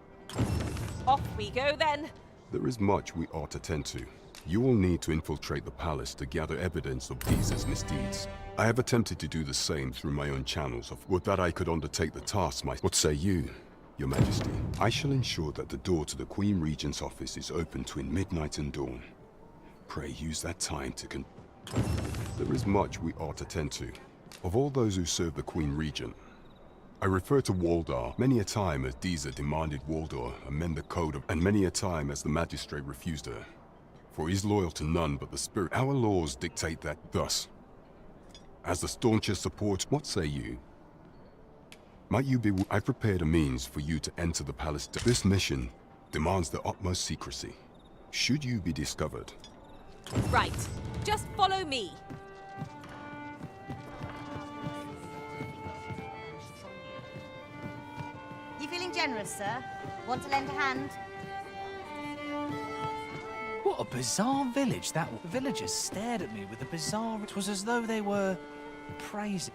Off we go then. There is much we ought to tend to. You will need to infiltrate the palace to gather evidence of these misdeeds. I have attempted to do the same through my own channels. Would that I could undertake the task myself. What say you, your Majesty? I shall ensure that the door to the Queen Regent's office is open between midnight and dawn. Pray use that time to There is much we ought to tend to. Of all those who serve the Queen Regent, I refer to Waldar. Many a time as Disa demanded Waldar amend the code and many a time as the magistrate refused her. For he is loyal to none but the spirit. Our laws dictate that thus. As the staunchest support, what say you? Might you be... I've prepared a means for you to enter the palace. This mission demands the utmost secrecy. Should you be discovered. Right. Just follow me. generous, sir. Want to lend a hand? What a bizarre village that was. The villagers stared at me with a bizarre... It was as though they were praising...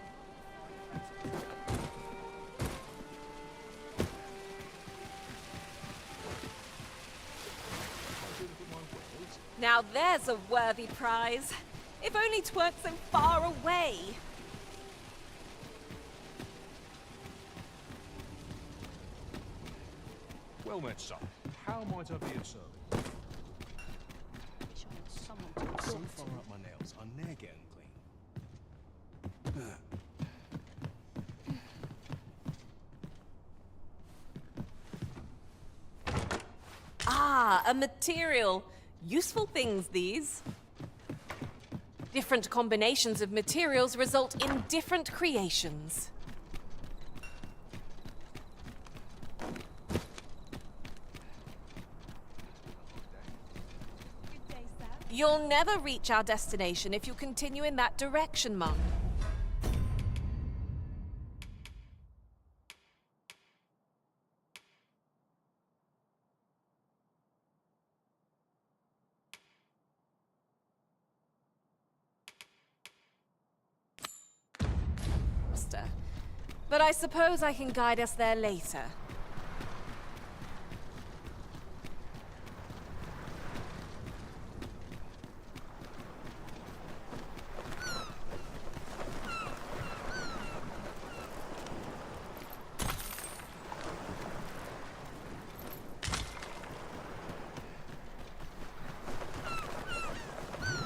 Now there's a worthy prize. If only 'tweren't so far away. Well met, son. How might I be of service? So far up my nails, I'm near getting clean. Ah, a material. Useful things, these. Different combinations of materials result in different creations. You'll never reach our destination if you continue in that direction, Mum. But I suppose I can guide us there later.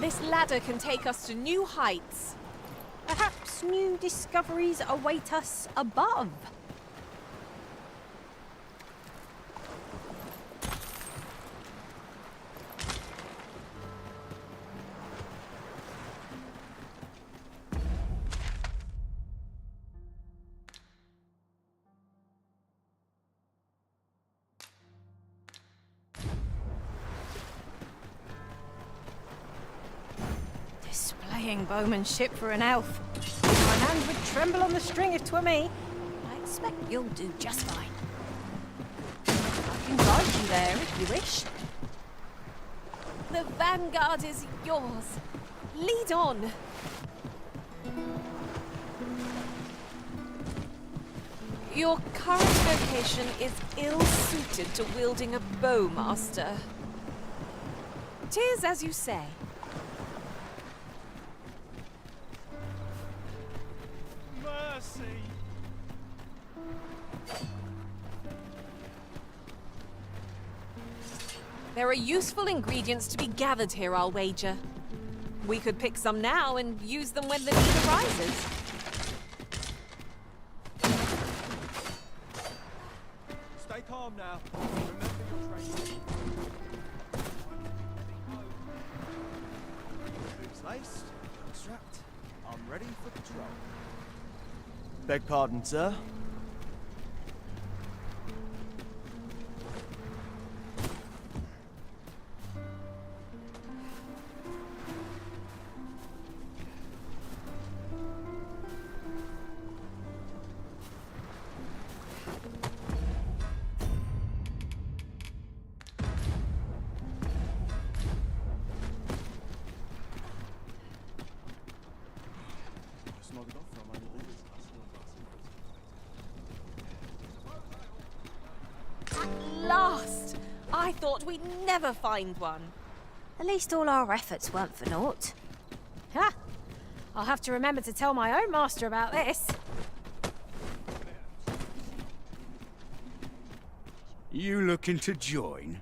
This ladder can take us to new heights. Perhaps new discoveries await us above. Displaying bowmanship for an elf. My hand would tremble on the string if 'twere me. I expect you'll do just fine. I can guide you there if you wish. The vanguard is yours. Lead on. Your current vocation is ill-suited to wielding a bow, Master. 'Tis as you say. Mercy! There are useful ingredients to be gathered here, I'll wager. We could pick some now and use them when the need arises. Stay calm now. Remember your training. Boots laced, strapped. I'm ready for patrol. Beg pardon, sir. At last! I thought we'd never find one. At least all our efforts weren't for naught. Ha! I'll have to remember to tell my own master about this. You looking to join?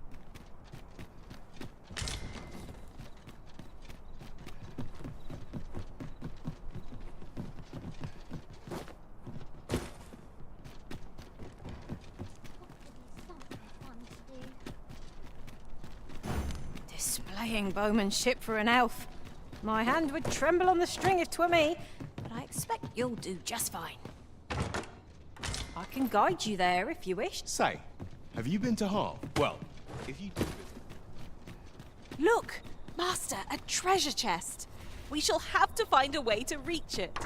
Displaying bowmanship for an elf. My hand would tremble on the string if 'twere me, but I expect you'll do just fine. I can guide you there if you wish. Say, have you been to Harv? Well, if you do... Look! Master, a treasure chest! We shall have to find a way to reach it.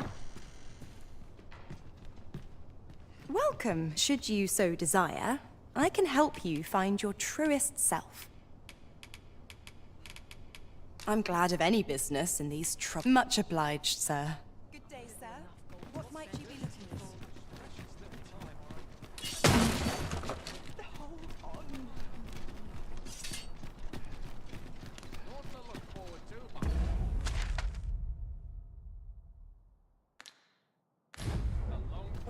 Welcome, should you so desire. I can help you find your truest self. I'm glad of any business in these troubles. Much obliged, sir. Good day, sir. What might you be looking for?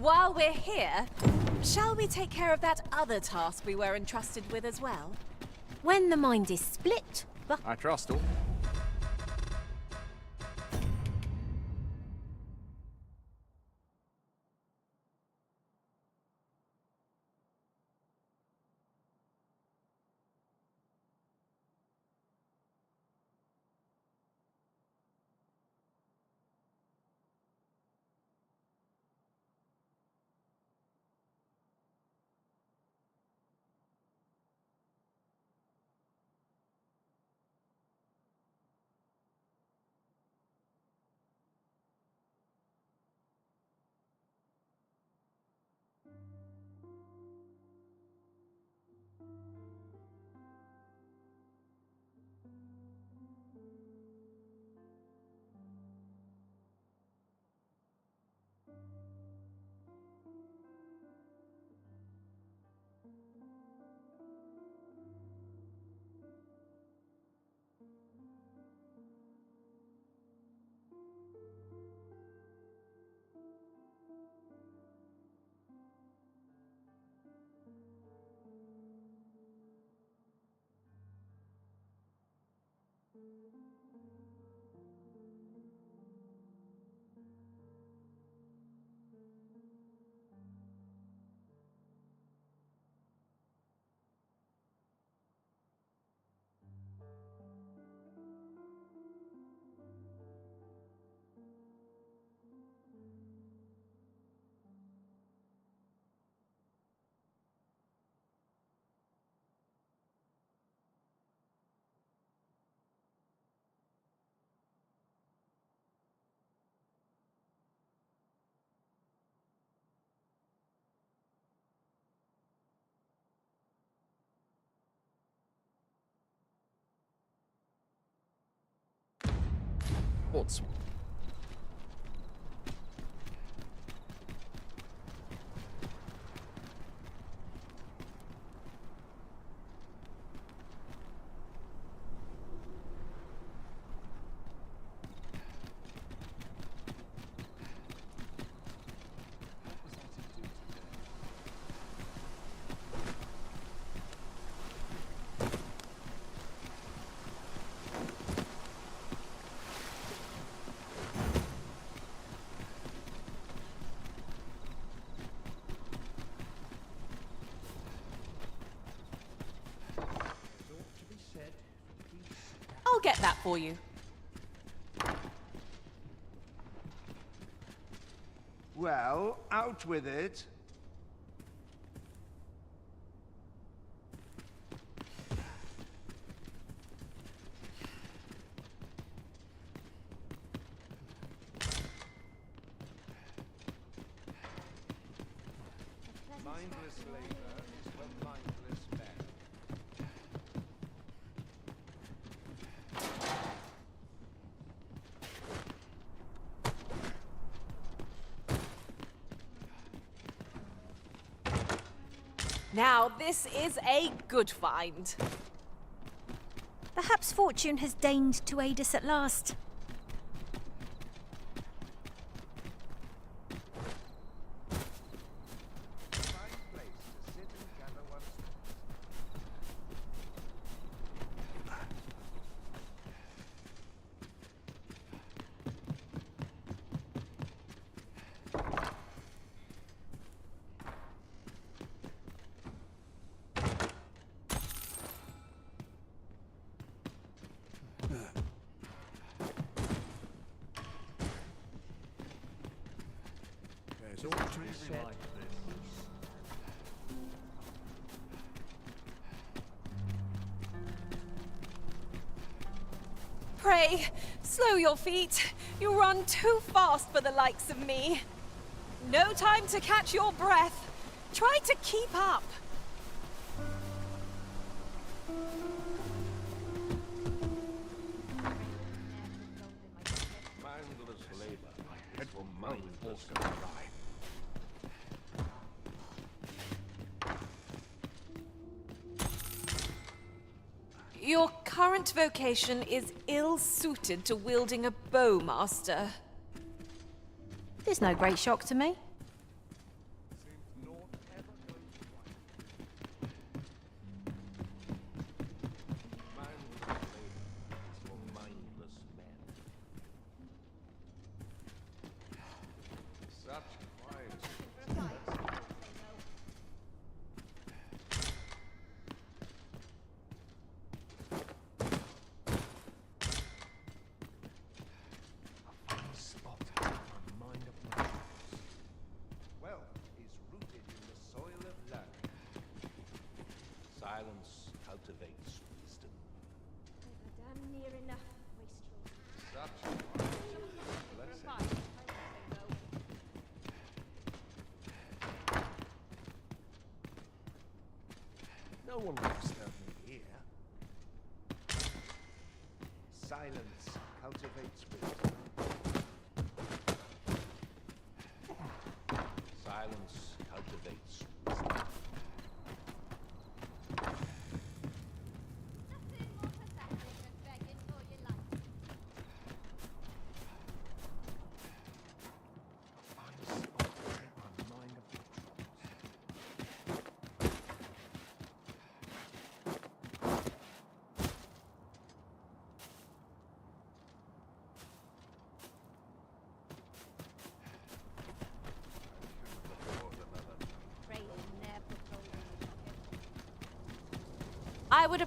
While we're here, shall we take care of that other task we were entrusted with as well? When the mind is split, I trust all. What's... I'll get that for you. Well, out with it. Mindless labor is for mindless men. Now, this is a good find. perhaps fortune has deigned to aid us at last. Pray, slow your feet. You run too fast for the likes of me. No time to catch your breath. to keep up. Mindless labor. It will mindless supply. Your current vocation is ill-suited to wielding a bow, Master. There's no great shock to me. Silence cultivates wisdom. Damn near enough, Such a blessing. No one will disturb me here. Silence cultivates wisdom. Silence cultivates wisdom. I would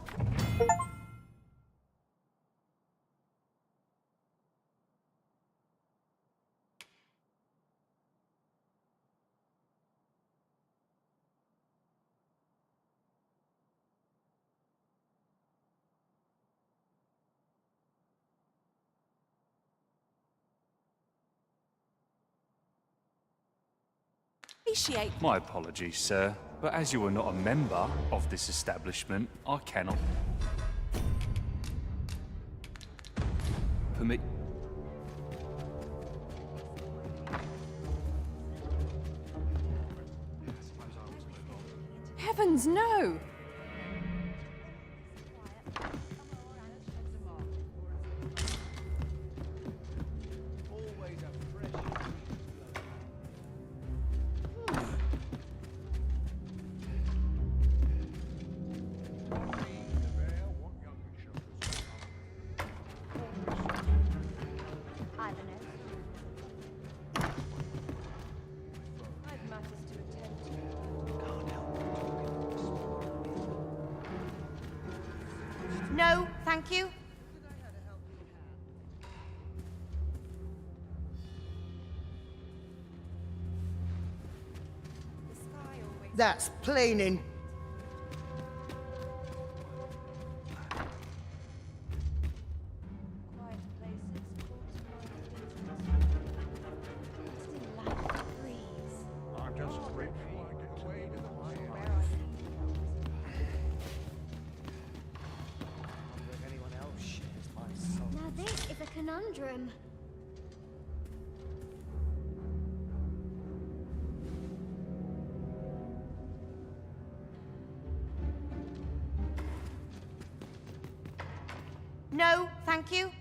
appreciate. My apologies, sir, but as you are not a member of this establishment, I cannot permit. Heavens, no! No, thank you. That's planing. I'm just grateful I get away to the Now this is a conundrum. No, thank you.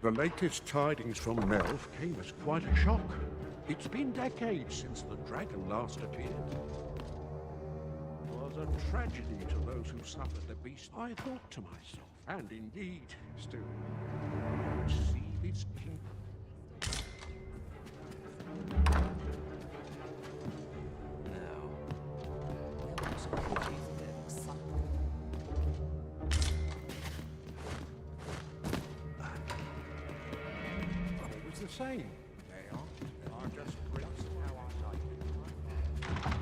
The latest tidings from Melf came as quite a shock. It's been decades since the dragon last appeared. It was a tragedy to those who suffered the beast. I thought to myself, and indeed, still, I would see this king. The same. They are just bricks how I like it.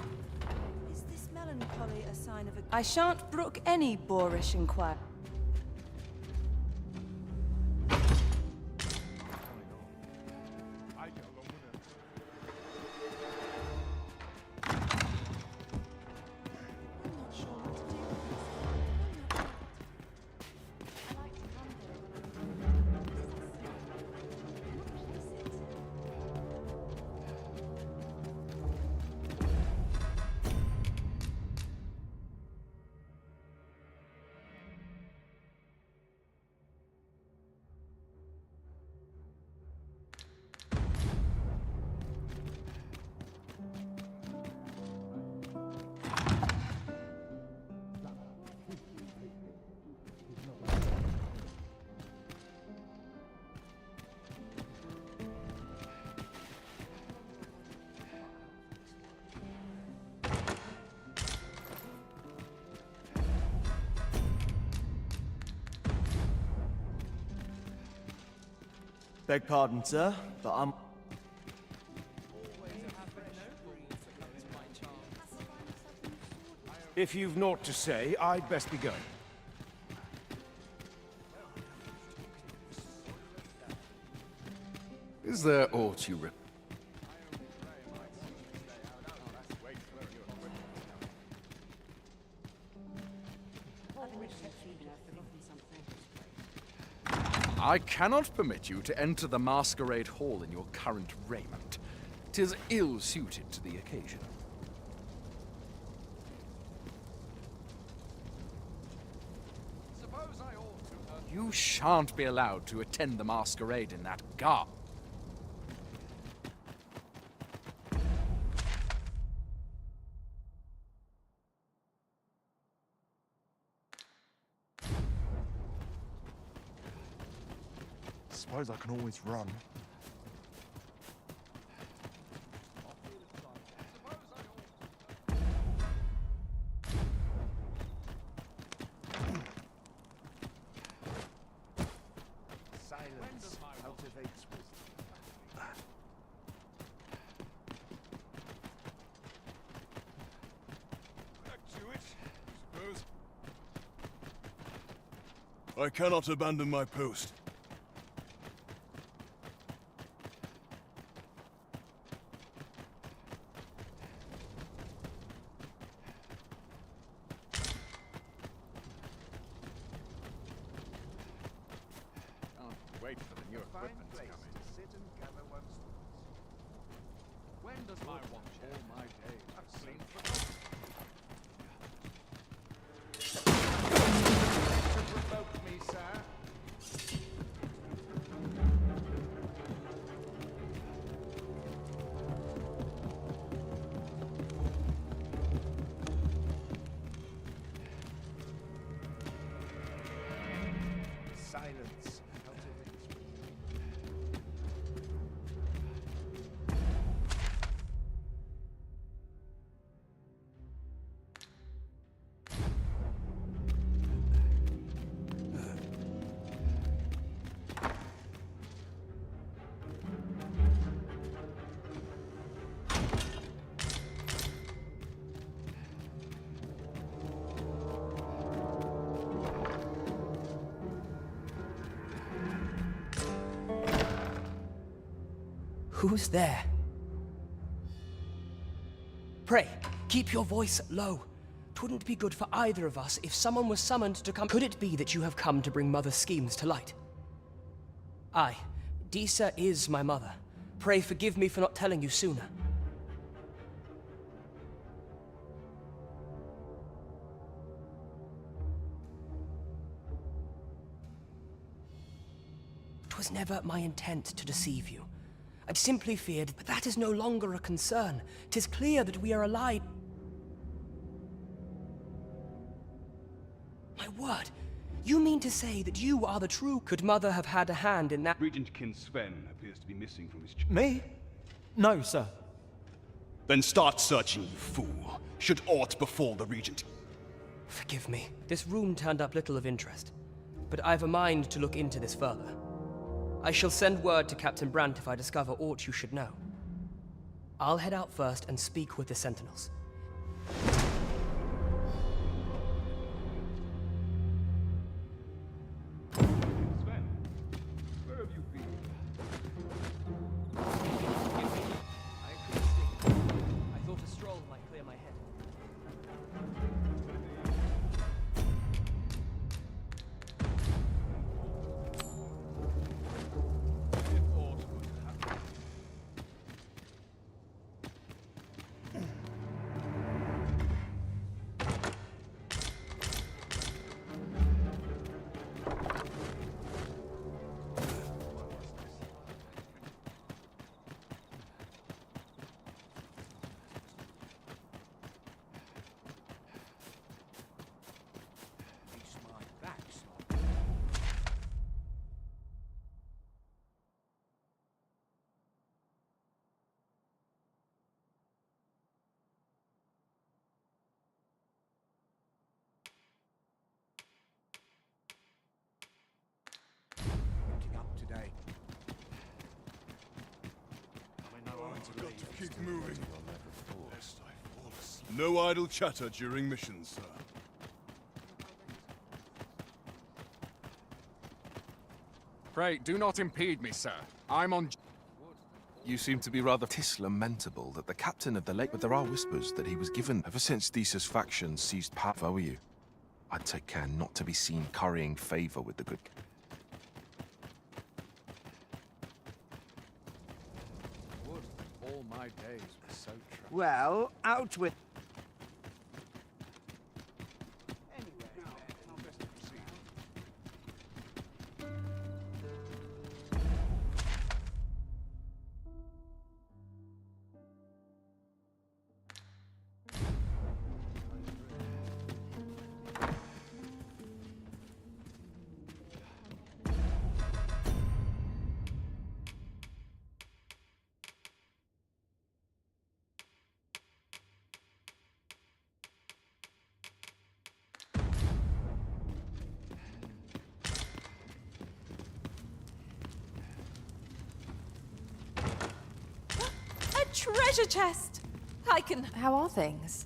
Is this melancholy a sign of a... I shan't brook any boorish inquiry. Beg pardon, sir, but I'm... If you've naught to say, I'd best be going. Is there aught you rip? I cannot permit you to enter the masquerade hall in your current raiment. 'Tis ill-suited to the occasion. You shan't be allowed to attend the masquerade in that garb. Suppose I can always run. Silence cultivates wisdom. Back to it, I suppose. I cannot abandon my post. Wait for the new equipment to come in. Sit and gather one's thoughts. When does my watch all my days? I've seen to provoke me, sir. Silence. Who's there? Pray, keep your voice low. 'Twouldn't be good for either of us if someone was summoned to come. Could it be that you have come to bring Mother's schemes to light? Aye, Disa is my mother. Pray forgive me for not telling you sooner. It was never my intent to deceive you. I'd simply feared, but that is no longer a concern. 'Tis clear that we are allied. My word, you mean to say that you are the true... Could Mother have had a hand in that? Regent Kin Sven appears to be missing from his... Me? No, sir. Then start searching, you fool. Should aught befall the Regent... Forgive me. This room turned up little of interest, but I've a mind to look into this further. I shall send word to Captain Brandt if I discover aught you should know. I'll head out first and speak with the sentinels. Sven, where have you been? I couldn't sleep. I thought a stroll might clear my head. Today. Got to keep moving. No idle chatter during missions, sir. Pray, do not impede me, sir. I'm on... You seem to be rather... 'Tis lamentable that the captain of the lake... But there are whispers that he was given ever since Disa's faction seized power. If I were you, I'd take care not to be seen currying favor with the good... All my days were so troubled. Well, out with... Treasure chest! I can... How are things?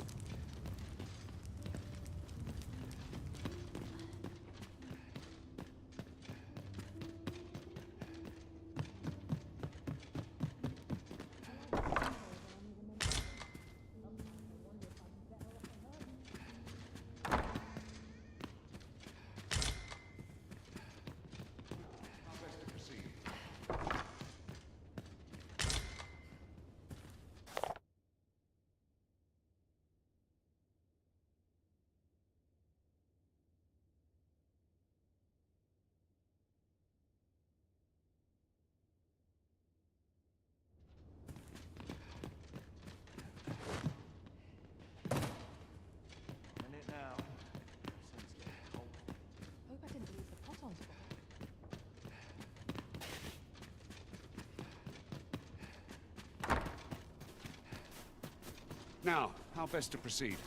Now, how best to proceed?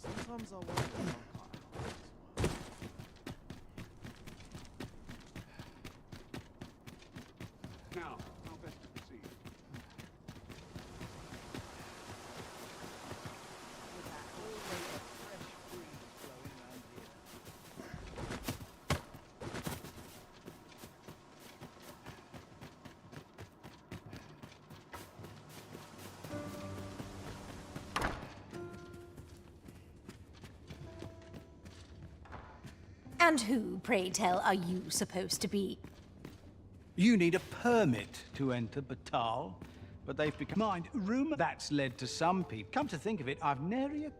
Sometimes I wonder how Now, how best to proceed? And who, pray tell, are you supposed to be? You need a permit to enter Batal, but they've become mind rumor that's led to some people. Come to think of it, I've nary a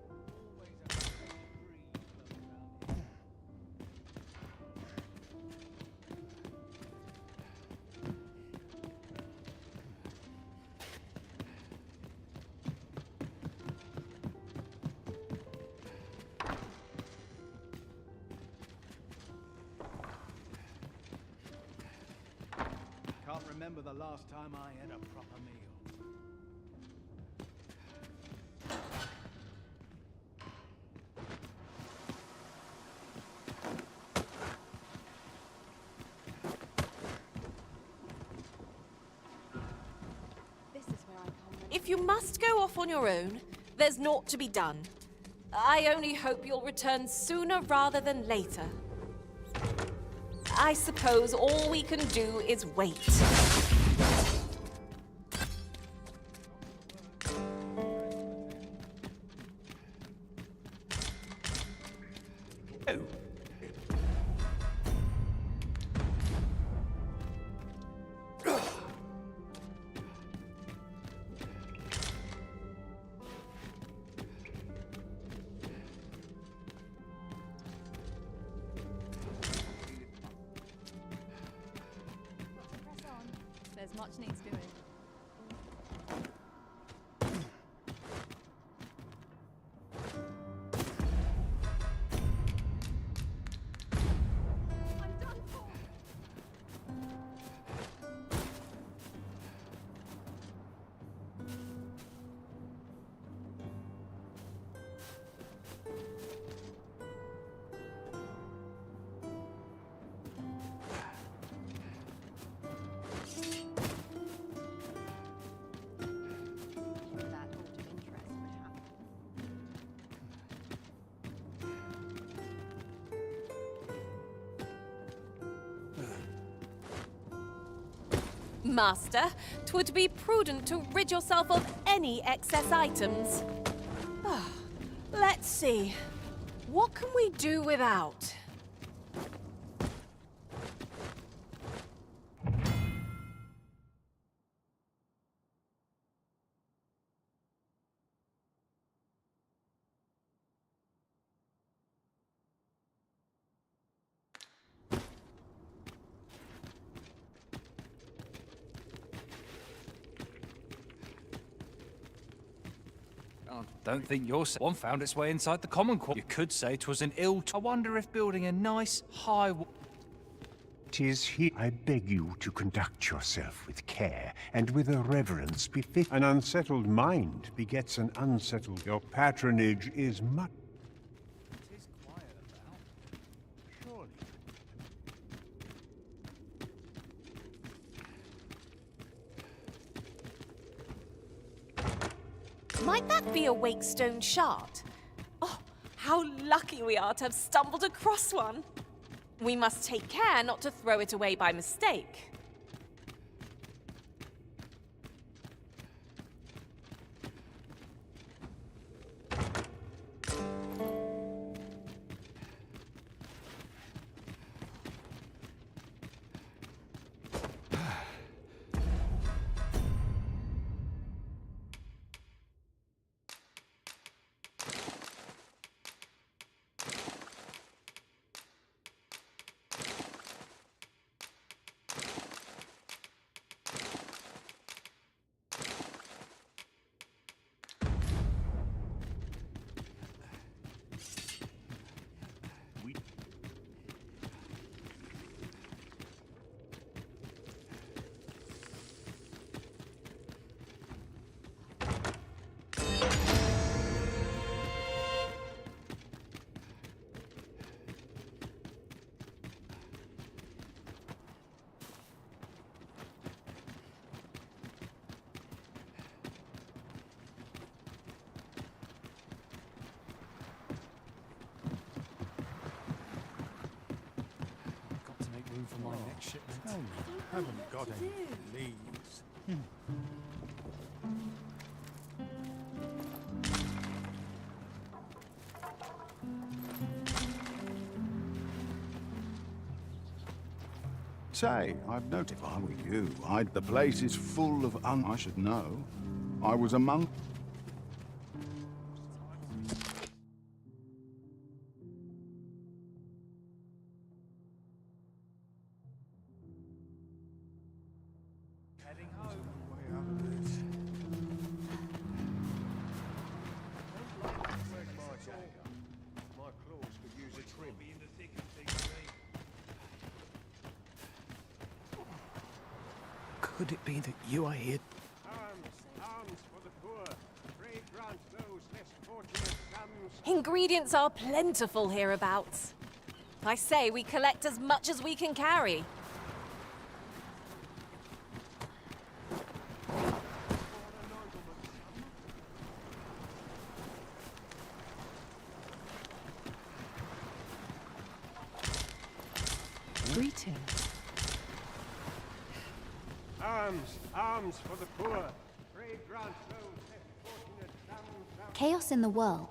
can't remember the last time I had a proper meal. If you must go off on your own, there's naught to be done. I only hope you'll return sooner rather than later. I suppose all we can do is wait. There's much needs doing. Master, 'twould be prudent to rid yourself of any excess items. Let's see. What can we do without? Don't think your one found its way inside the common quarter. You could say 'twas an ill. I wonder if building a nice high. 'Tis he. I beg you to conduct yourself with care and with a reverence befit. An unsettled mind begets an unsettled. Your patronage is much. Might that be a wakestone shard? Oh, how lucky we are to have stumbled across one. We must take care not to throw it away by mistake. For my next shipment. Tell me, haven't got any leaves. Say, I've noticed. If I were you, the place is full of I should know. I was among... Heading home. My claws could use a trim. Could it be that you are here? Arms for the poor. Pray grant those less fortunate sons. Ingredients are plentiful hereabouts. I say we collect as much as we can carry. Greetings. Arms for the poor. Pray grant those less fortunate sons. Chaos in the world.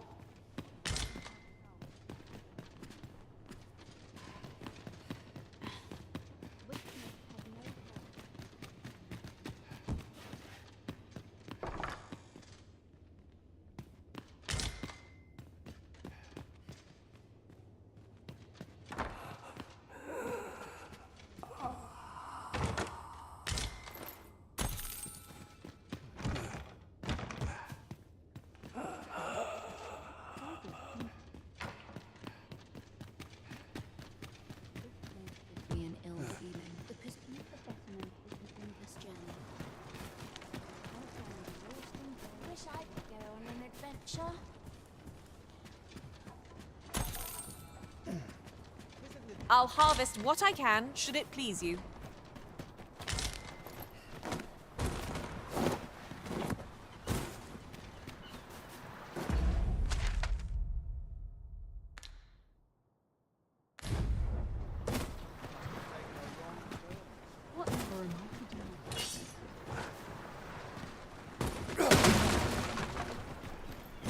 I'll harvest what I can, should it please you.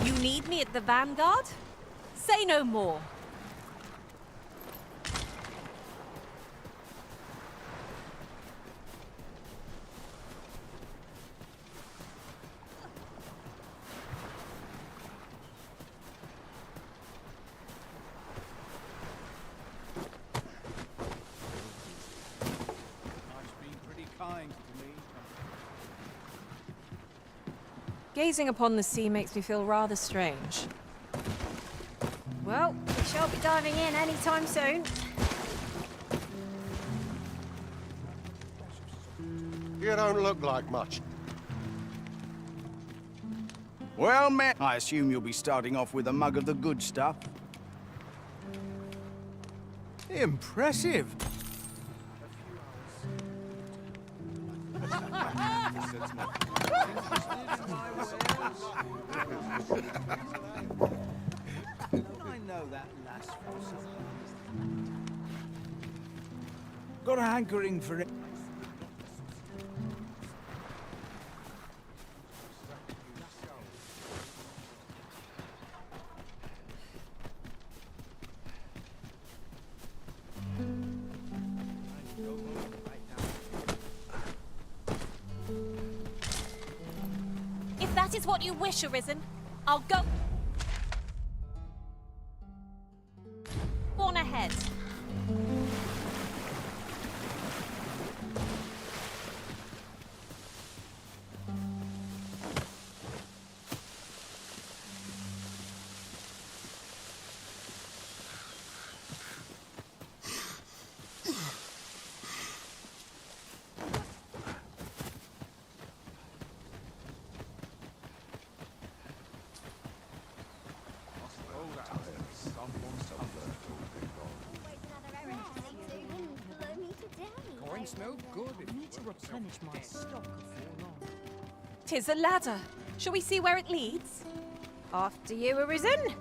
You need me at the Vanguard? Say no more. Gazing upon the sea makes me feel rather strange. Well, we shan't be diving in anytime soon. You don't look like much. Well, man, I assume you'll be starting off with a mug of the good stuff. Impressive. I know that last from got a hankering for it. If that is what you wish, Arisen, I'll go on ahead. Coin's no good. I need to replenish my stock before long. 'Tis a ladder. Shall we see where it leads? After you, Arisen.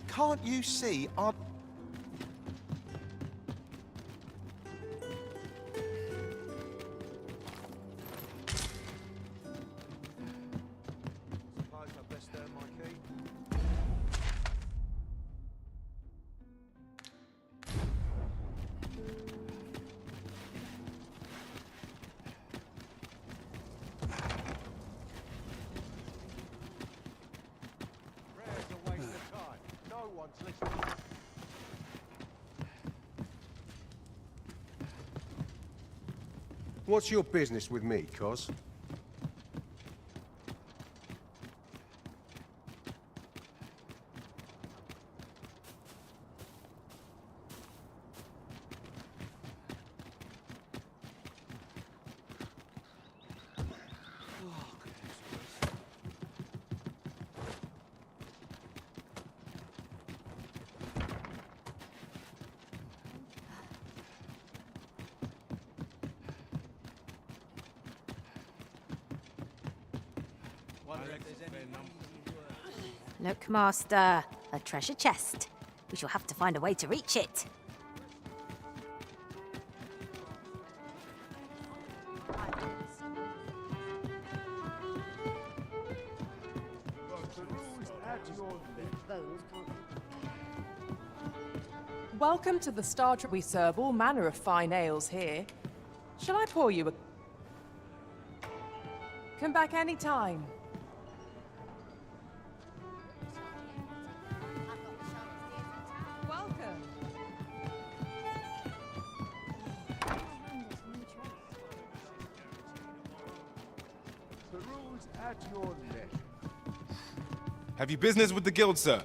Can't you see our... What's your business with me, Cos? Look, Master, a treasure chest. We shall have to find a way to reach it. Welcome to the Star Trek. We serve all manner of fine ales here. Shall I pour you a... Come back any time. Welcome. The rules at your leisure. Have you business with the guild, sir?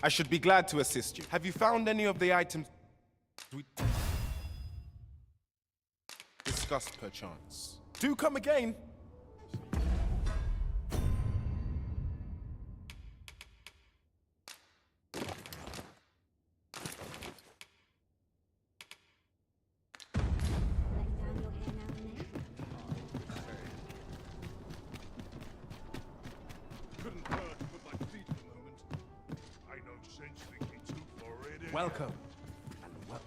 I should be glad to assist you. Have you found any of the items we discussed perchance? Do come again. Welcome.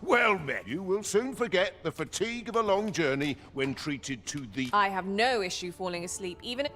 Well met. You will soon forget the fatigue of a long journey when treated to the... I have no issue falling asleep, even if...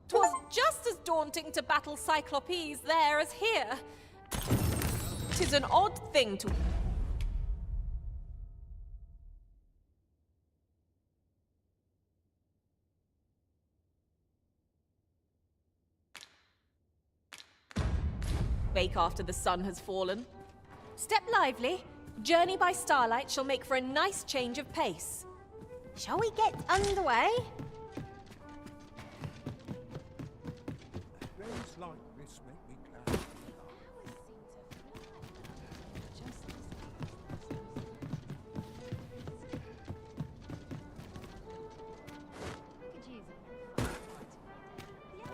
"'Twas just as daunting to battle Cyclopes there as here. 'Tis an odd thing to... wake after the sun has fallen. Step lively. Journey by starlight shall make for a nice change of pace. Shall we get underway? Days like this make me glad.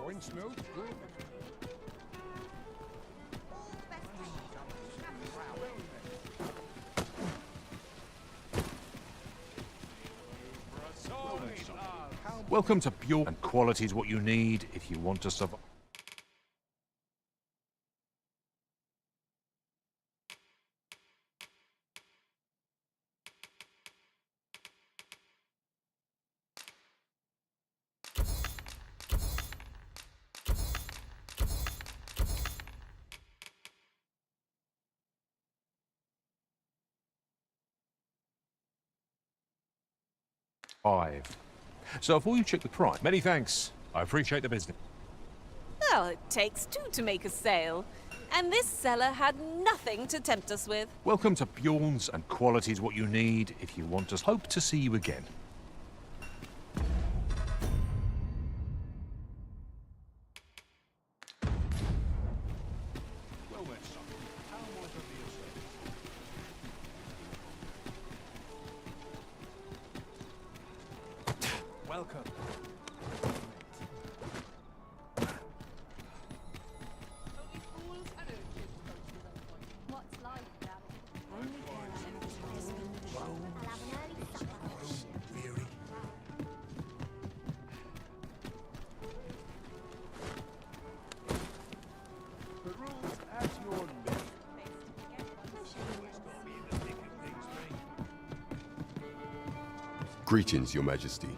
Wine smells good. Welcome to Pure, and quality is what you need if you want to survive. 5. So before you check the price, many thanks. I appreciate the business. Well, it takes two to make a sale. And this seller had nothing to tempt us with. Welcome to Bjorn's, and quality's what you need if you want us. Hope to see you again. Welcome. What's life without The rules at your neck. Greetings, Your Majesty.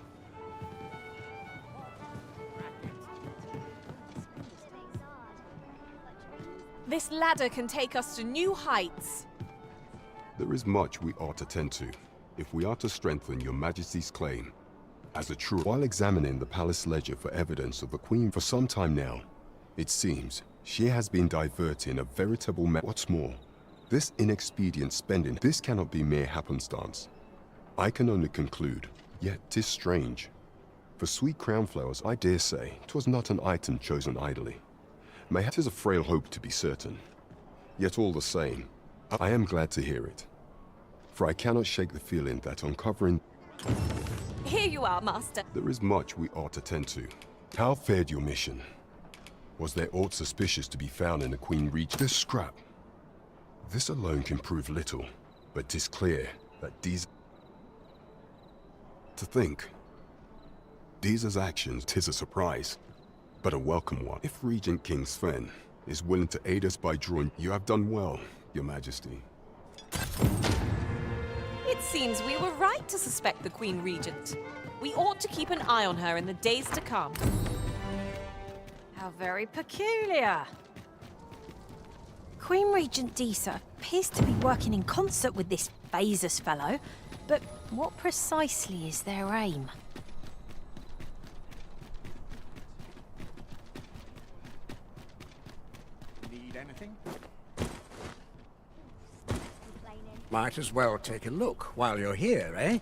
This ladder can take us to new heights. There is much we ought to tend to, if we are to strengthen Your Majesty's claim as a true. While examining the palace ledger for evidence of the Queen for some time now, it seems she has been diverting a veritable What's more, this inexpedient spending, this cannot be mere happenstance. I can only conclude, yet 'tis strange. For sweet crown flowers, I dare say, 'twas not an item chosen idly. Mayhap 'tis a frail hope to be certain. Yet all the same, I am glad to hear it. For I cannot shake the feeling that uncovering... Here you are, Master. There is much we ought to tend to. How fared your mission? Was there aught suspicious to be found in the Queen Regent? This scrap. This alone can prove little, but 'tis clear that these... To think. Deezer's actions, 'tis a surprise, but a welcome one. If Regent King Sven is willing to aid us by drawing, you have done well, Your Majesty. It seems we were right to suspect the Queen Regent. We ought to keep an eye on her in the days to come. How very peculiar. Queen Regent Disa appears to be working in concert with this Phasus fellow, but what precisely is their aim? Need anything? Might as well take a look while you're here, eh?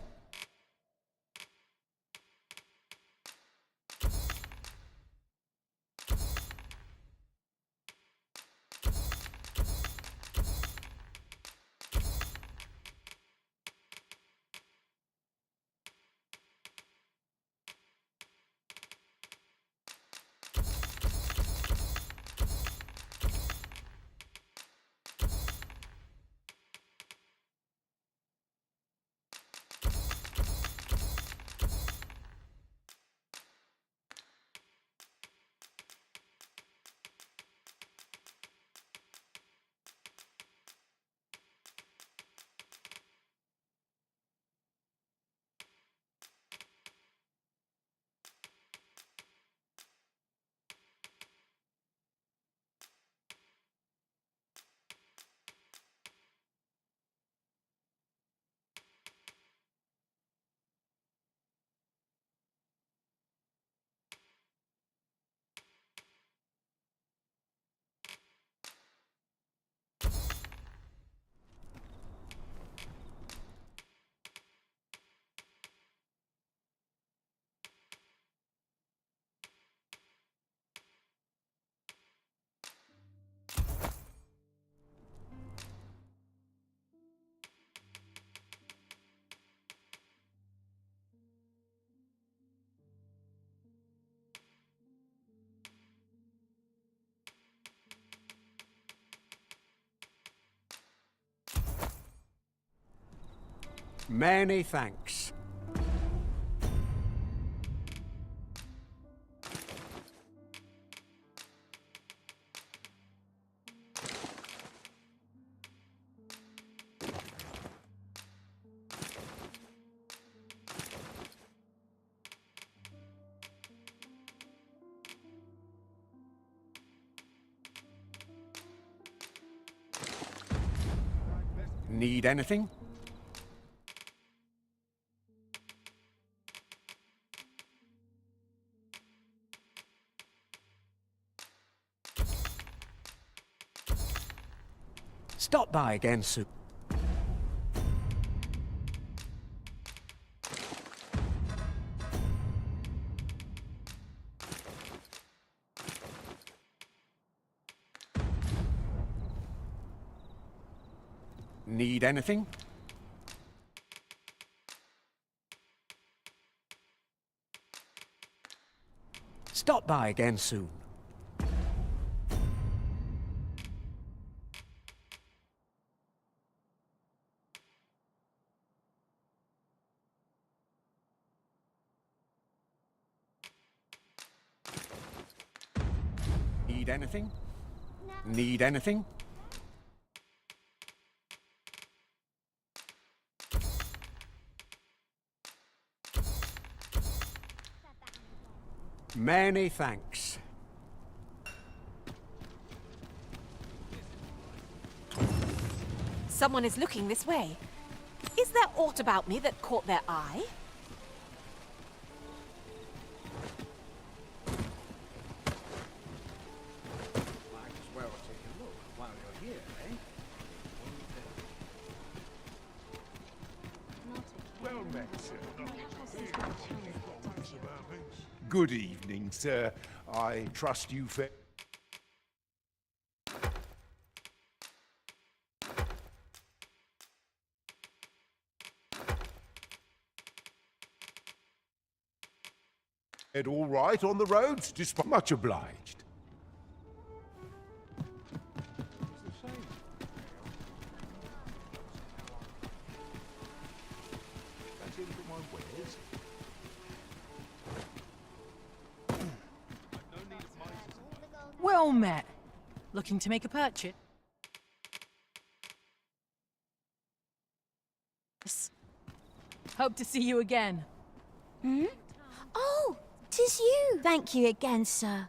Many thanks. Need anything? Stop by again soon. Need anything? Stop by again soon. Need anything? Need anything? Many thanks. Someone is looking this way. Is there aught about me that caught their eye? Might as well take a look while you're here, eh? Well met, sir. Good evening, sir. I trust you fared all right on the roads, despite much obliged. Well met. Looking to make a purchase? Hope to see you again. Hmm? Oh, 'tis you. Thank you again, sir.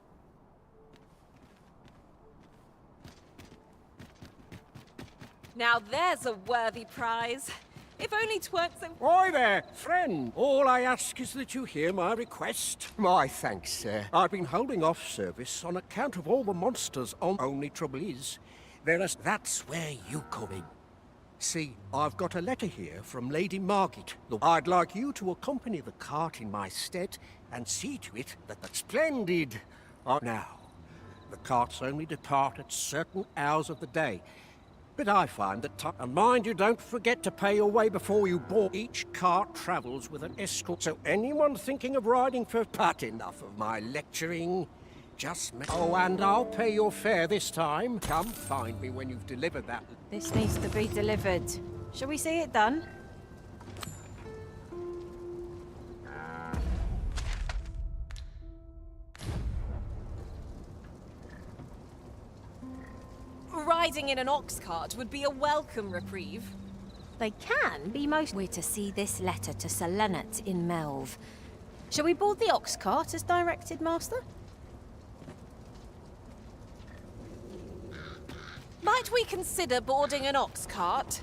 Now there's a worthy prize. If only 'tweren't so... Oi there, friend. All I ask is that you hear my request. My thanks, sir. I've been holding off service on account of all the monsters on... Only trouble is, that's where you come in. See, I've got a letter here from Lady Margit. Look, I'd like you to accompany the cart in my stead and see to it that the splendid... Now, the carts only depart at certain hours of the day. But I find that time... And mind you, don't forget to pay your way before you board. Each cart travels with an escort, so anyone thinking of riding for... But enough of my lecturing. Just... Oh, and I'll pay your fare this time. Come find me when you've delivered that... This needs to be delivered. Shall we see it done? Riding in an ox cart would be a welcome reprieve. They can be most... We're to see this letter to Sir Leonard in Melve. Shall we board the ox cart as directed, Master? Might we consider boarding an ox cart?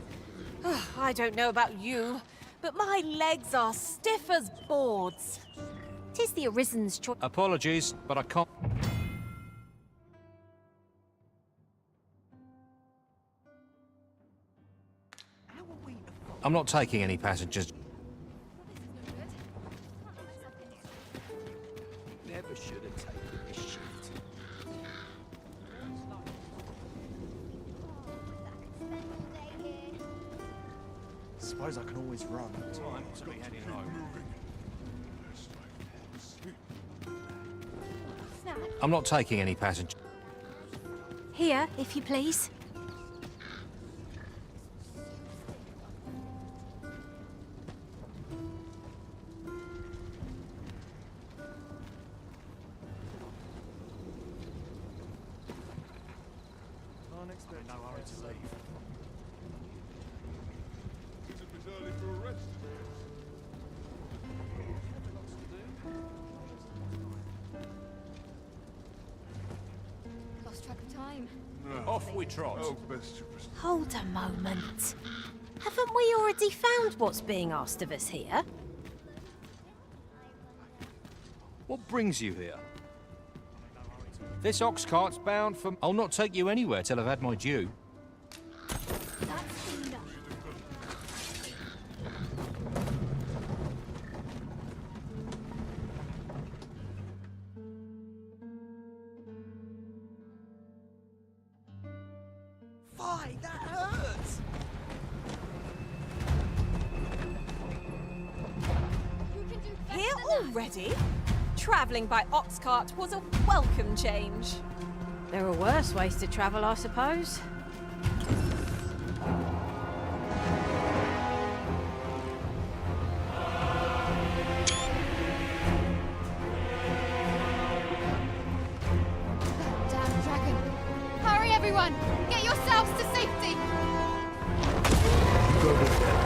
I don't know about you, but my legs are stiff as boards. 'Tis the Arisen's choice. Apologies, but I can't... I'm not taking any passengers. Never should have taken this shit. Suppose I can always run. Time to be heading home. I'm not taking any passengers. Here, if you please. No hurry to leave. It's a bit early for a rest. Lost track of time. Off we trot. Oh, best to proceed. Hold a moment. Haven't we already found what's being asked of us here? What brings you here? This ox cart's bound for... I'll not take you anywhere till I've had my due. Why? That hurts! Here already? Travelling by ox cart was a welcome change. There are worse ways to travel, I suppose. Damn dragon. Hurry, everyone! Get yourselves to safety! Go with them.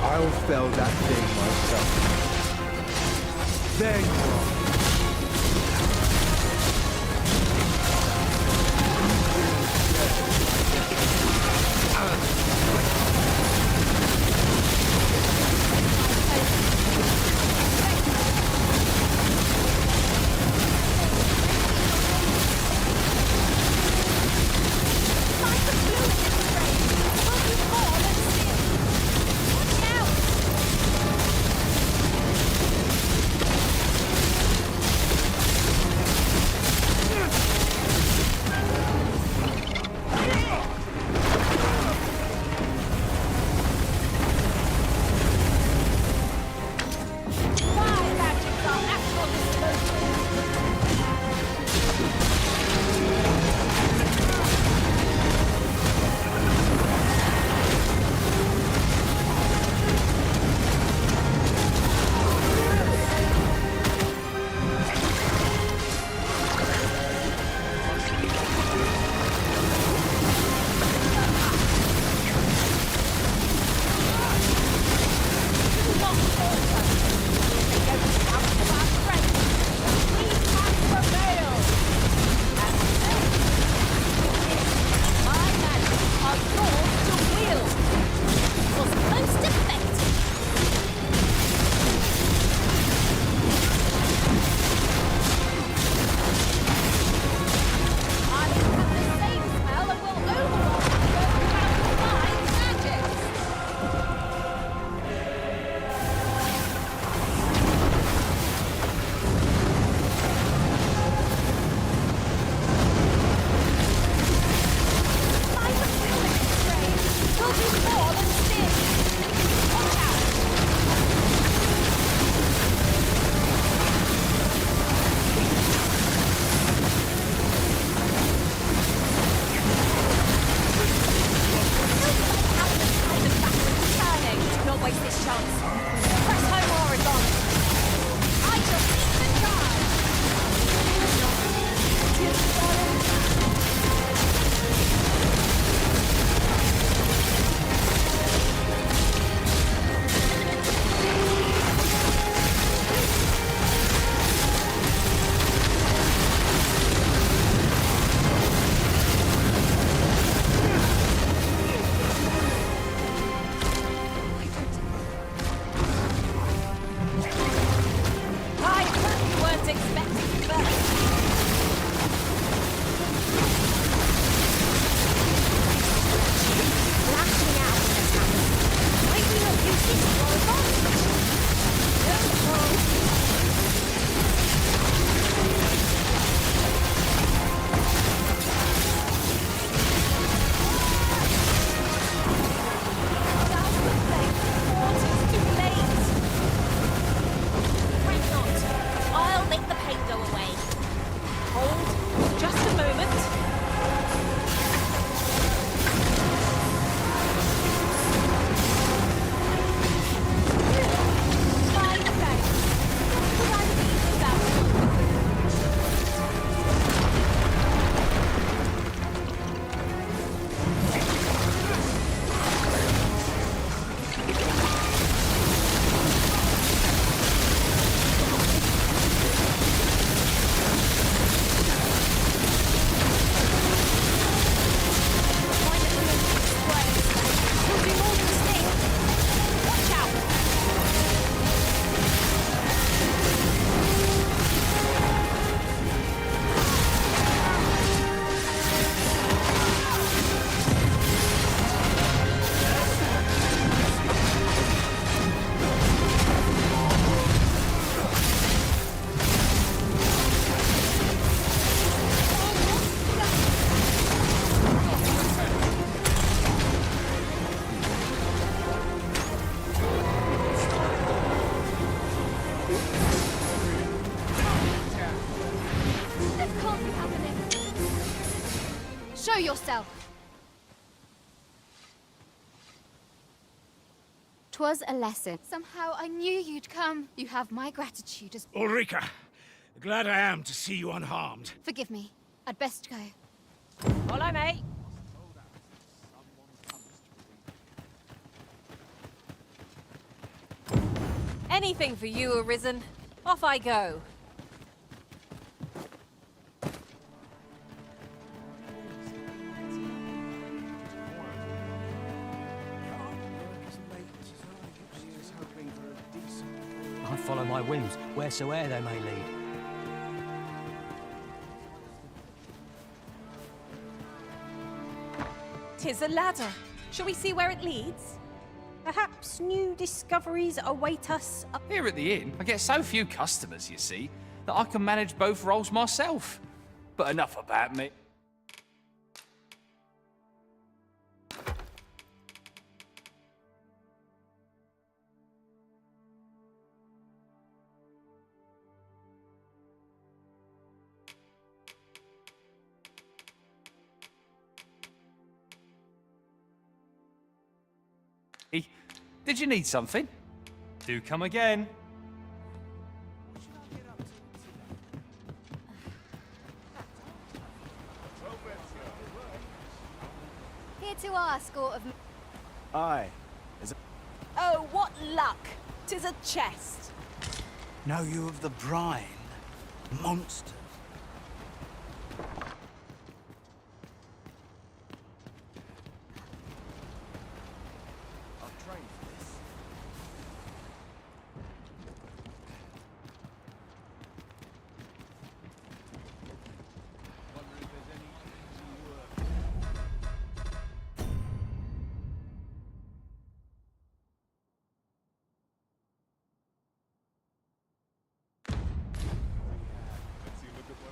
I'll fell that thing myself. There you are. yourself! 'Twas a lesson. Somehow I knew you'd come. You have my gratitude as... Ulrika, glad I am to see you unharmed. Forgive me. I'd best go. Follow me. Anything for you, Arisen. Off I go. I follow my whims, wheresoe'er they may lead. Tis a ladder. Shall we see where it leads? Perhaps new discoveries await us up Here at the inn, I get so few customers, you see, that I can manage both roles myself. But enough about me. Did you need something? Do come again. Here to our score of... Aye. Oh, what luck! 'Tis a chest. Know you of the brine? Monster.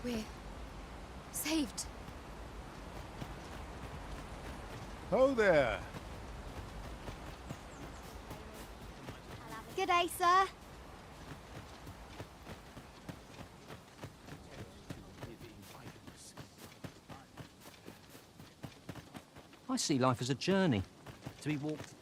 We're... saved. Ho there. Good day, sir. I see life as a journey, to be walked.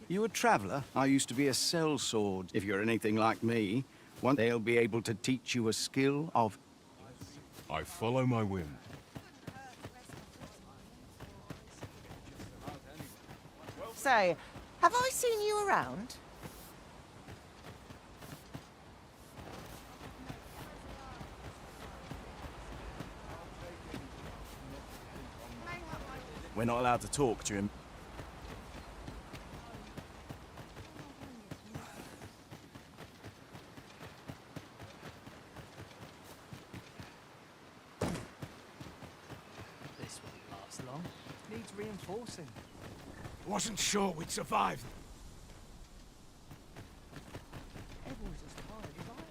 You a traveller? I used to be a sellsword. If you're anything like me, one day they'll be able to teach you a skill of... I follow my whim. Say, have I seen you around? We're not allowed to talk during... This won't last long. Needs reinforcing. Wasn't sure we'd survive.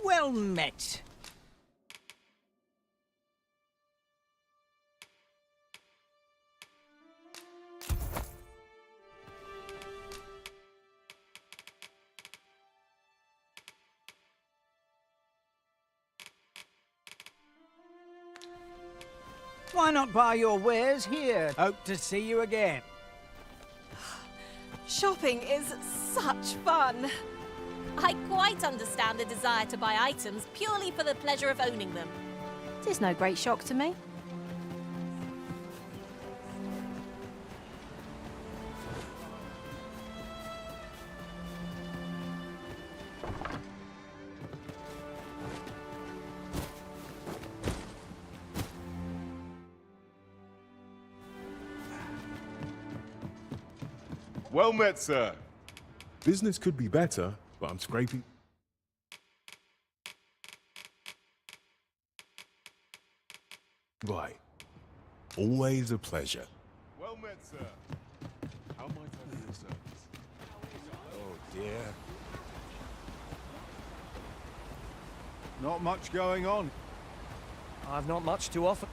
Well met. Why not buy your wares here? Hope to see you again. Shopping is such fun. I quite understand the desire to buy items purely for the pleasure of owning them. Tis no great shock to me. Well met, sir. Business could be better, but I'm scraping... Right. Always a pleasure. Well met, sir. How might I be of service? Oh, dear. Not much going on. I've not much to offer.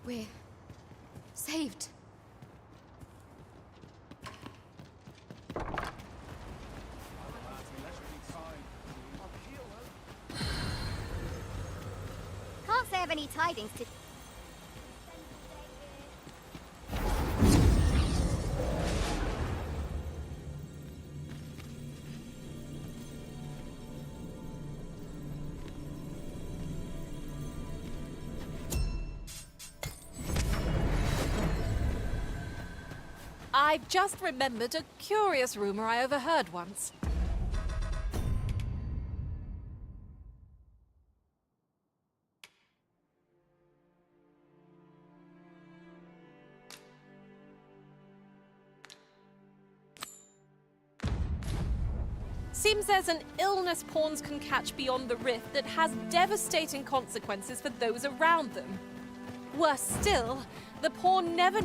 We're saved. Can't say I have any tidings to... I've just remembered a curious rumor I overheard once. Seems there's an illness pawns can catch beyond the rift that has devastating consequences for those around them. Worse still, the pawn never...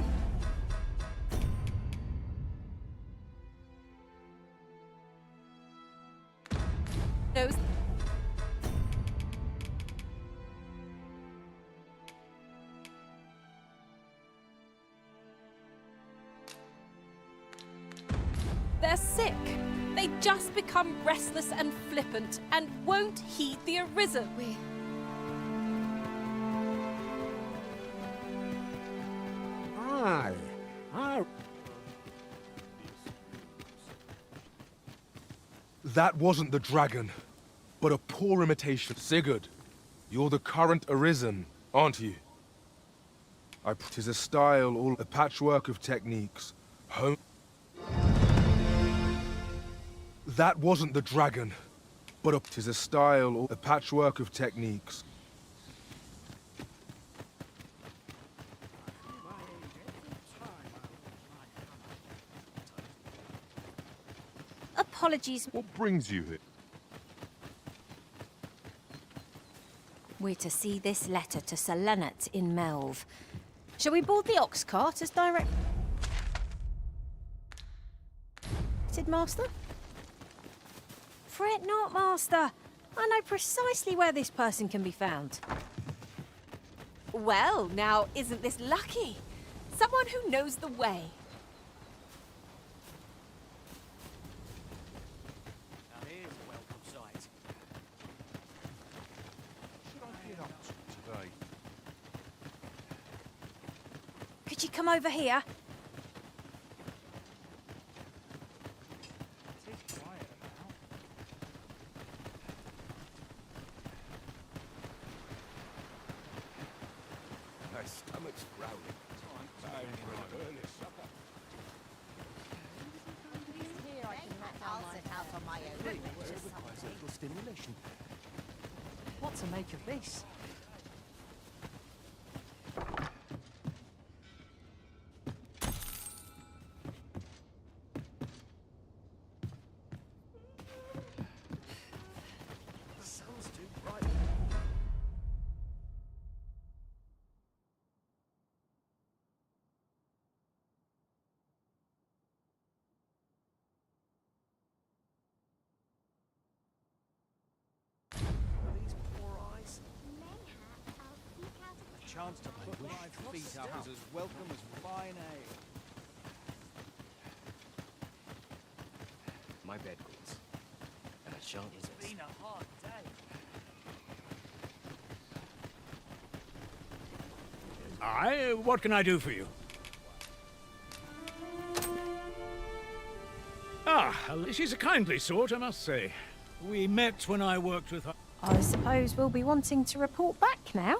knows... They're sick. They just become restless and flippant and won't heed the Arisen. Aye. That wasn't the dragon, but a poor imitation. Sigurd, you're the current Arisen, aren't you? Tis a style, all a patchwork of techniques. That wasn't the dragon, but tis a style, all a patchwork of techniques. Apologies. What brings you here? We're to see this letter to Sir Leonard in Melve. Shall we board the ox cart as direct... Master? Fret not, Master. I know precisely where this person can be found. Well, now, isn't this lucky? Someone who knows the way. Now here's a welcome sight. Should I get up today? Could you come over here? My stomach's growling. Time for an early supper. Here I can let I'll sit out on my own. Requires a little stimulation. What to make of this? The sun's too bright. These poor eyes. A chance to put my feet up is as welcome as fine ale. My bed calls. And I shan't resist. It's been a hard day. Aye, what can I do for you? Ah, she's a kindly sort, I must say. We met when I worked with her. I suppose we'll be wanting to report back now.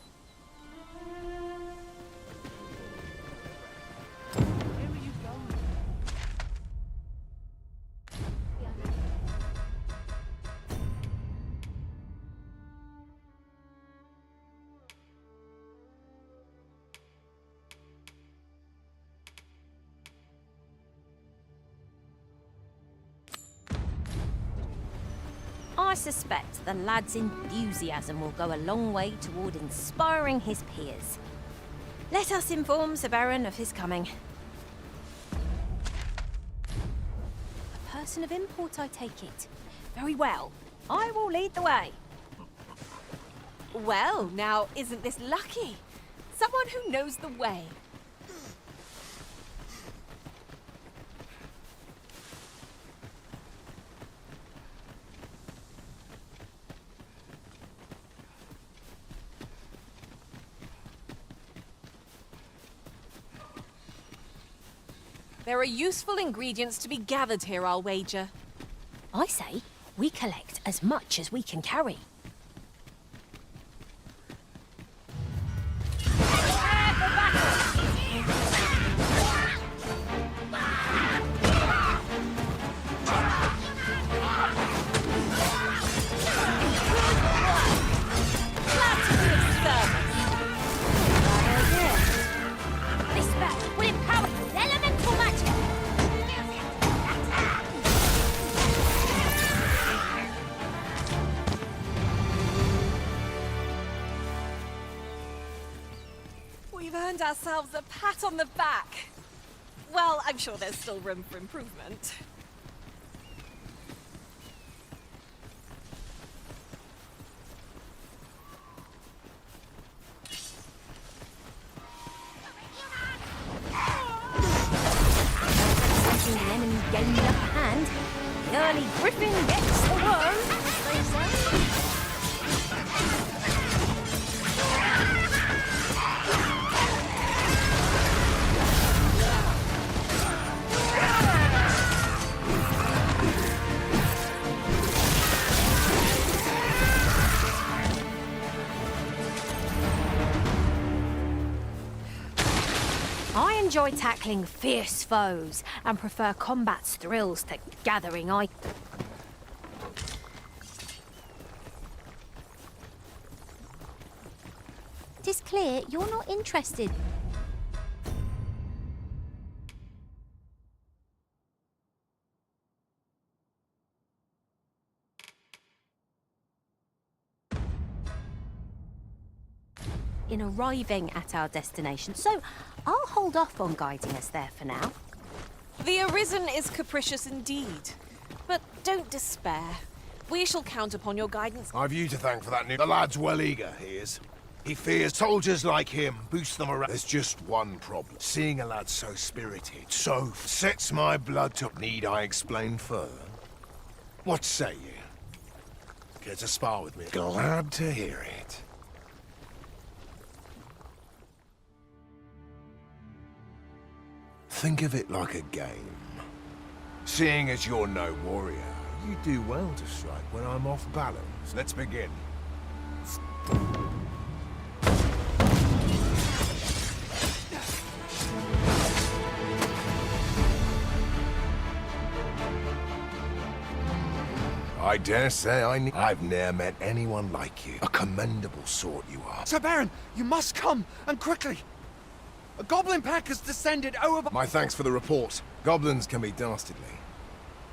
I suspect the lad's enthusiasm will go a long way toward inspiring his peers. Let us inform Sir Baron of his coming. A person of import, I take it. Very well. I will lead the way. Well, now, isn't this lucky? Someone who knows the way. There are useful ingredients to be gathered here, I'll wager. I say, we collect as much as we can carry. This spell will empower elemental magic. We've earned ourselves a pat on the back. Well, I'm sure there's still room for improvement. The enemy gained the upper hand. The early griffin gets the worm, as they say. I enjoy tackling fierce foes and prefer combat's thrills to gathering items. It is clear you're not interested. In arriving at our destination, so I'll hold off on guiding us there for now. The Arisen is capricious indeed, but don't despair. We shall count upon your guidance. I've you to thank for that news. The lad's well eager, he is. He fears soldiers like him boost them around. There's just one problem. Seeing a lad so spirited, so sets my blood to... Need I explain further? What say you? Care to spar with me? Glad to hear it. Think of it like a game. Seeing as you're no warrior, you do well to strike when I'm off balance. Let's begin. I dare say I've ne'er met anyone like you. A commendable sort you are. Sir Baron, you must come, and quickly. A goblin pack has descended over... My thanks for the report. Goblins can be dastardly.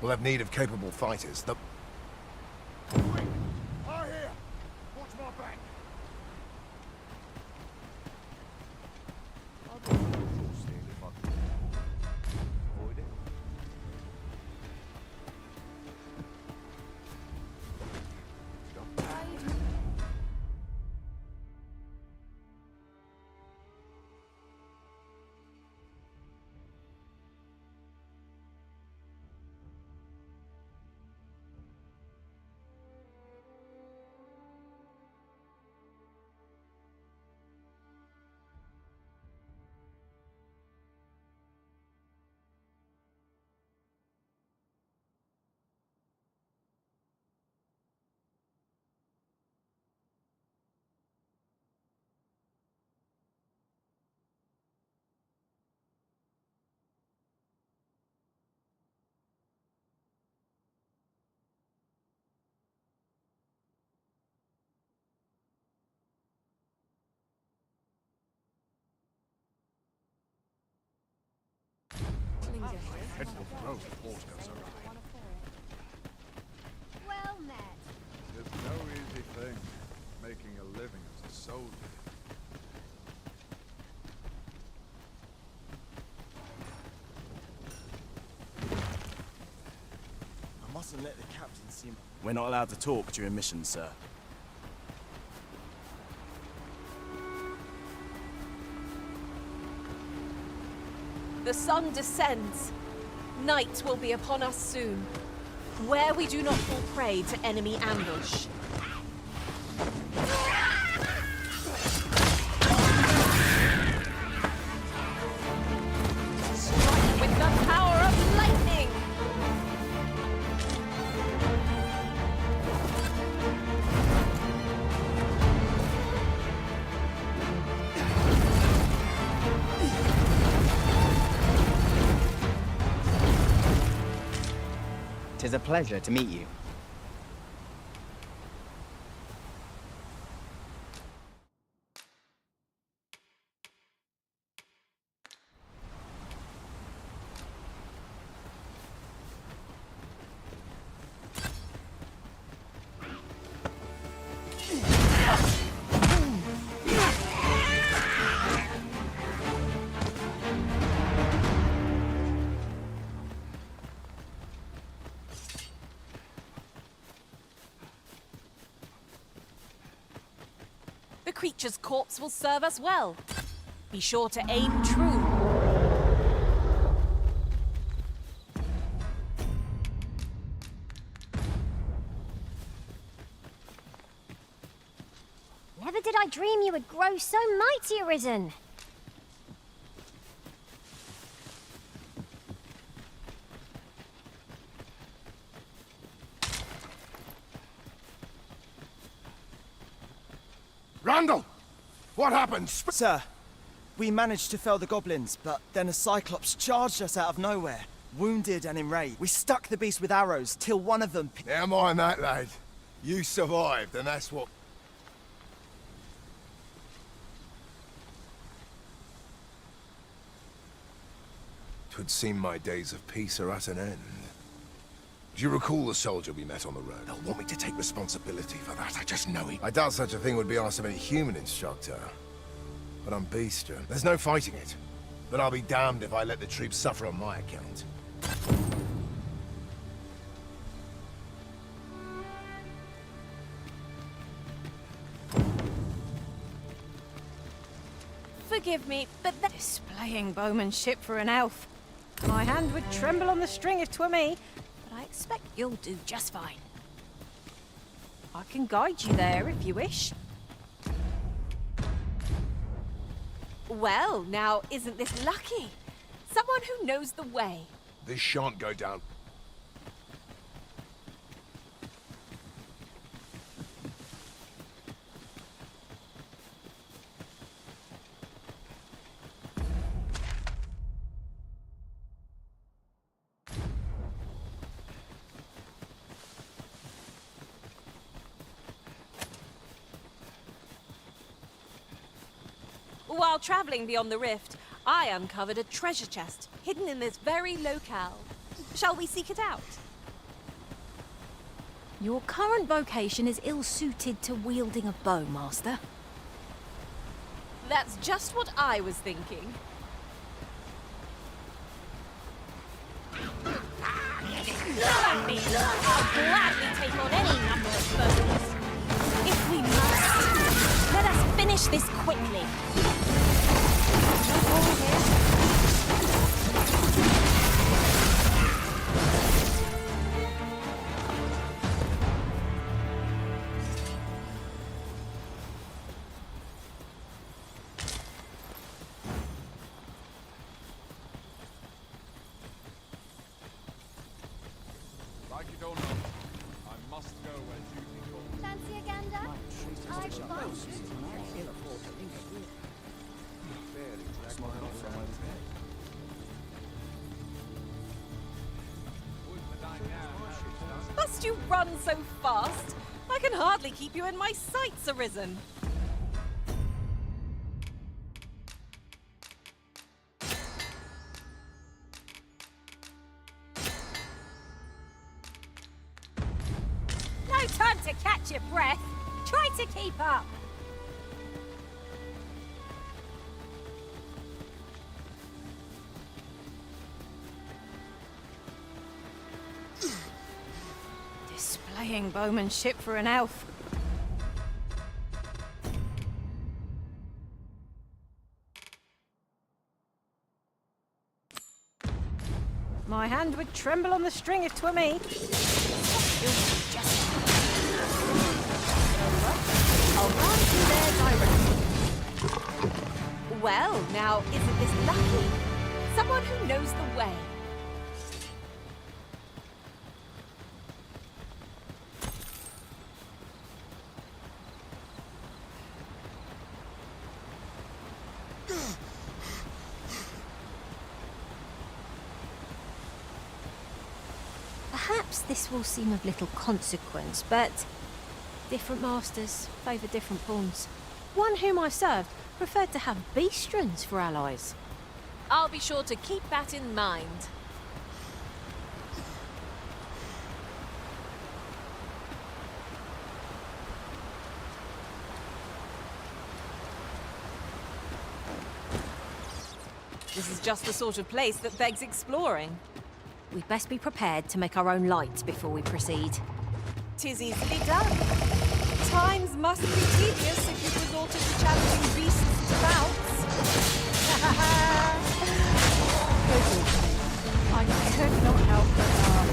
We'll have need of capable fighters. The... Quick! Are here! Watch my back! Well met. It's no easy thing, making a living as a soldier. I mustn't let the captain see me. We're not allowed to talk during missions, sir. The sun descends. Night will be upon us soon. Where we do not fall prey to enemy ambush. Strike with the power of lightning! Tis a pleasure to meet you. The creature's corpse will serve us well. Be sure to aim true. Never did I dream you would grow so mighty, Arisen. Randall! What happened? Sir, we managed to fell the goblins, but then a cyclops charged us out of nowhere, wounded and enraged. We stuck the beast with arrows till one of them... Never mind that, lad. You survived, and that's what... Twould seem my days of peace are at an end. Do you recall the soldier we met on the road? They'll want me to take responsibility for that, I just know it. I doubt such a thing would be asked of any human instructor. But I'm bestial. There's no fighting it. But I'll be damned if I let the troops suffer on my account. Forgive me, but Displaying bowmanship for an elf. My hand would tremble on the string if 'twere me, but I expect you'll do just fine. I can guide you there if you wish. Well, now, isn't this lucky? Someone who knows the way. This shan't go down. While traveling beyond the rift, I uncovered a treasure chest hidden in this very locale. Shall we seek it out? Your current vocation is ill-suited to wielding a bow, Master. That's just what I was thinking. Follow me! I'll gladly take on any number of foes. If we must, let us finish this quickly. Like it or not, I must go where duty calls. Fancy a gander? I'd buy Must you run so fast? I can hardly keep you in my sights, Arisen. No time to catch your breath. Try to keep up. Displaying bowmanship for an elf. My hand would tremble on the string if 'twere me. I'll run through there directly. Well, now, isn't this lucky? Someone who knows the way. Perhaps this will seem of little consequence, but different masters favour different pawns. One whom I served preferred to have beastrons for allies. I'll be sure to keep that in mind. This is just the sort of place that begs exploring. We'd best be prepared to make our own lights before we proceed. 'Tis easily done. Times must be tedious if you've resorted to challenging beasts to bouts. I could not help but laugh.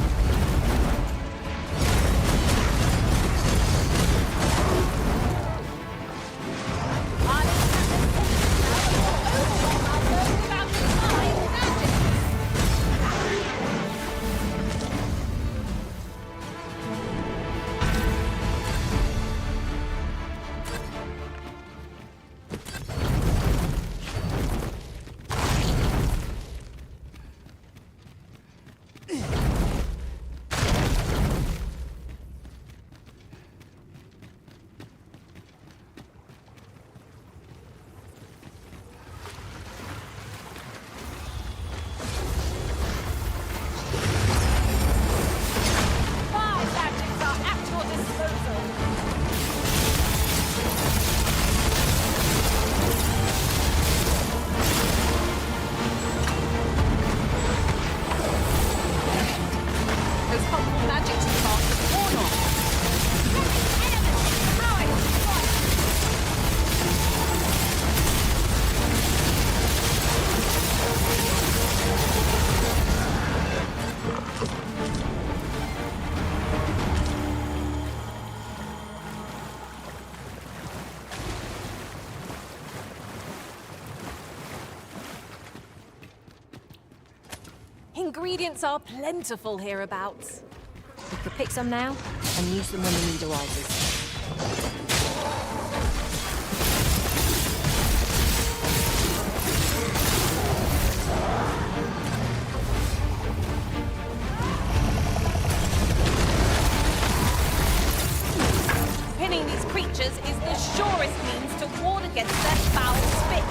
Ingredients are plentiful hereabouts. We could pick some now and use them when the need arises. Pinning these creatures is the surest means to ward against their foul spit.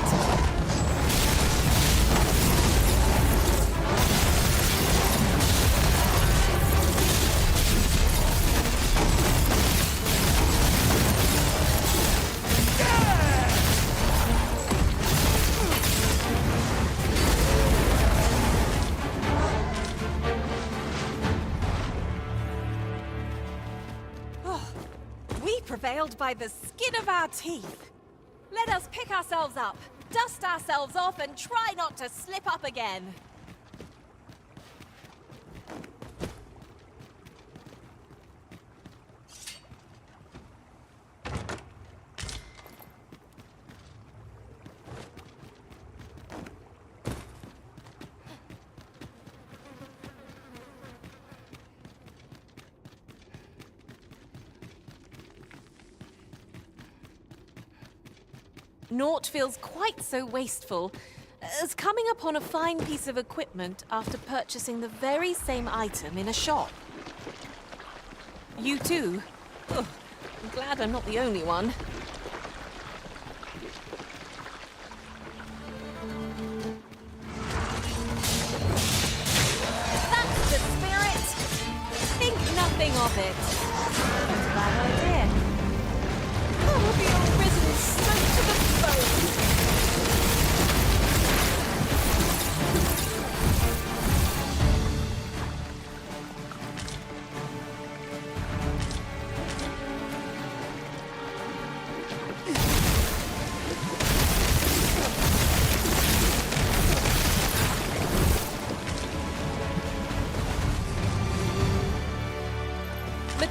Prevailed by the skin of our teeth. Let us pick ourselves up, dust ourselves off, and try not to slip up again. Naught feels quite so wasteful as coming upon a fine piece of equipment after purchasing the very same item in a shop. You too? Oh, I'm glad I'm not the only one. That's the spirit! Think nothing of it. That's a bad idea. Oh, the arisen smoke to the bone!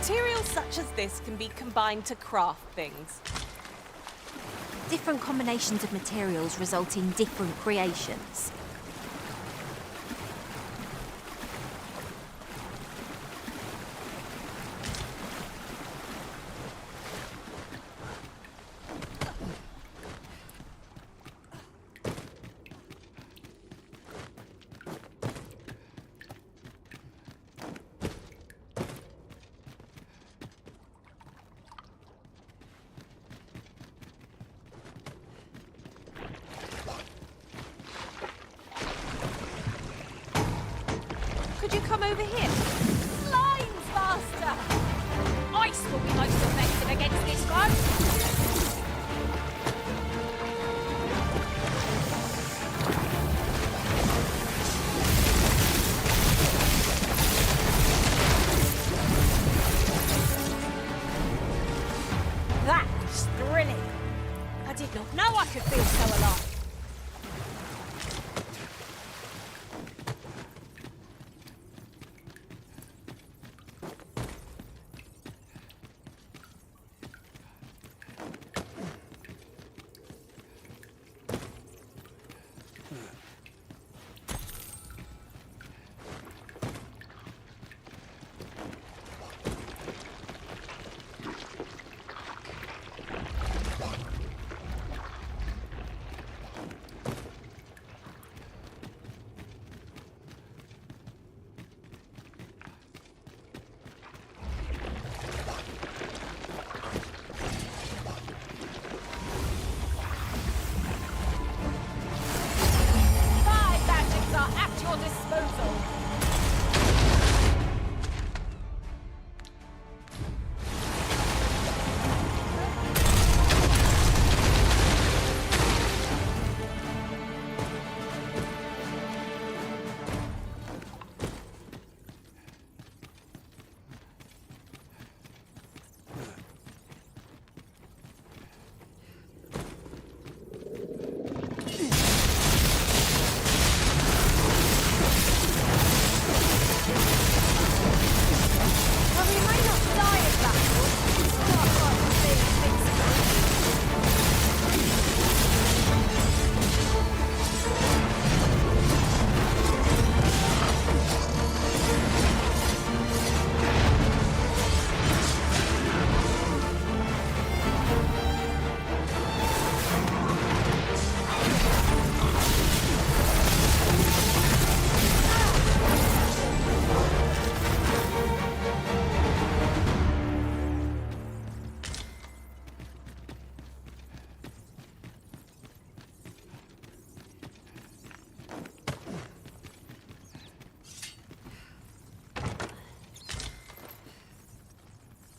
Materials such as this can be combined to craft things. Different combinations of materials result in different creations. Could you come over here? Slimes, Master! Ice will be most effective against this one. That was thrilling. I did not know I could feel so alive.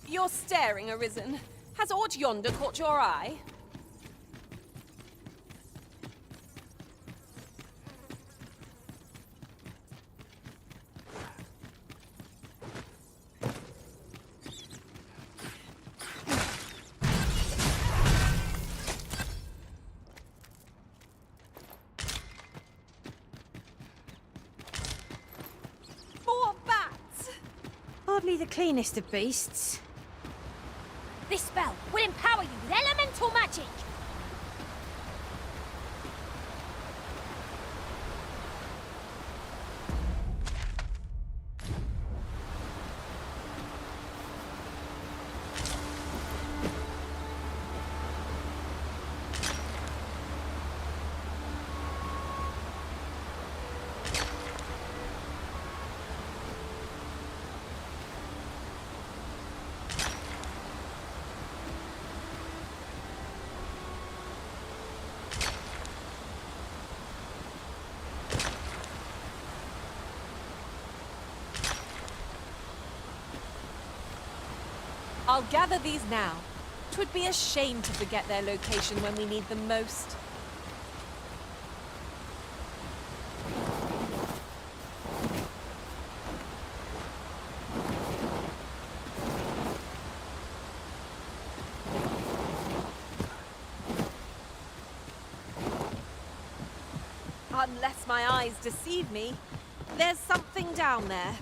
You're staring, Arisen. Has aught yonder caught your eye? More bats! Hardly the cleanest of beasts. This spell will empower you with elemental magic! I'll gather these now. 'Twould be a shame to forget their location when we need them most. Unless my eyes deceive me, there's something down there.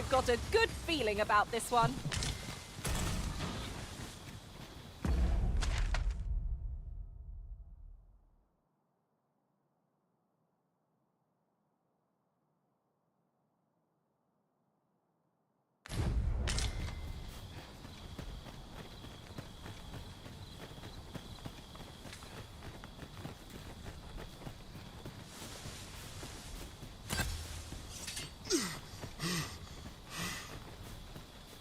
I've got a good feeling about this one.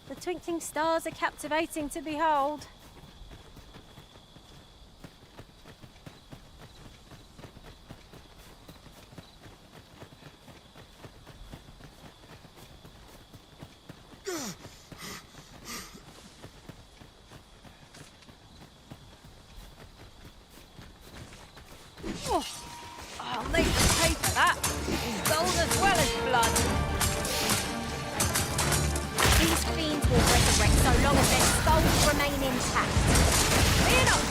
The twinkling stars are captivating to behold. Oh, I'll make them pay for that. In gold as well as blood. These fiends will resurrect so long as their skulls remain intact. Fear not!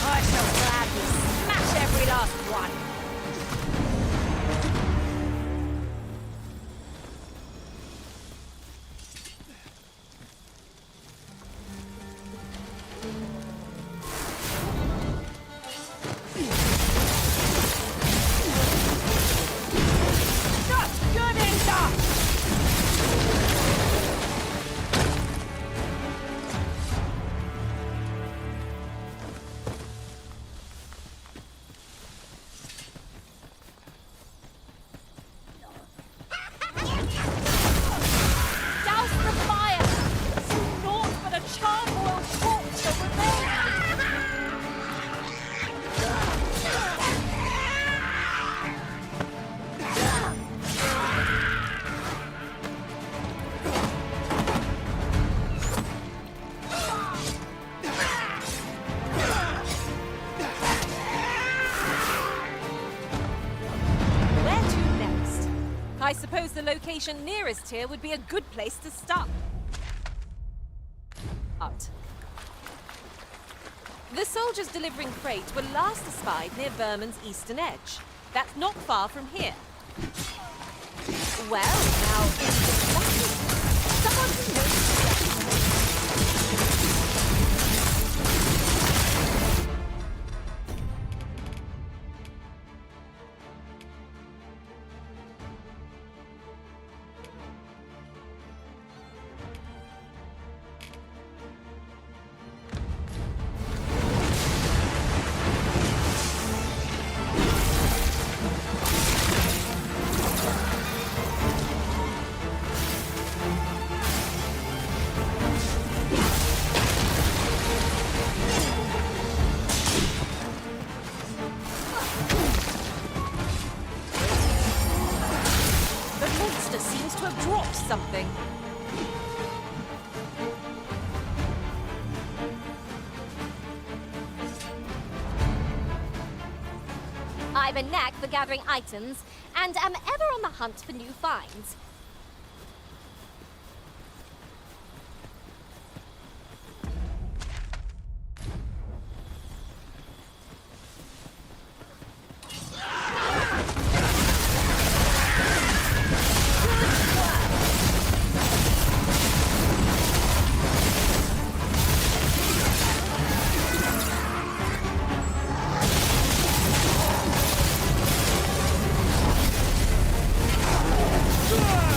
I shall gladly smash every last one. I suppose the location nearest here would be a good place to start. The soldiers delivering freight were last espied near Vermin's eastern edge. That's not far from here. Well, now, someone who knows. Something. I've a knack for gathering items and am ever on the hunt for new finds. Ah!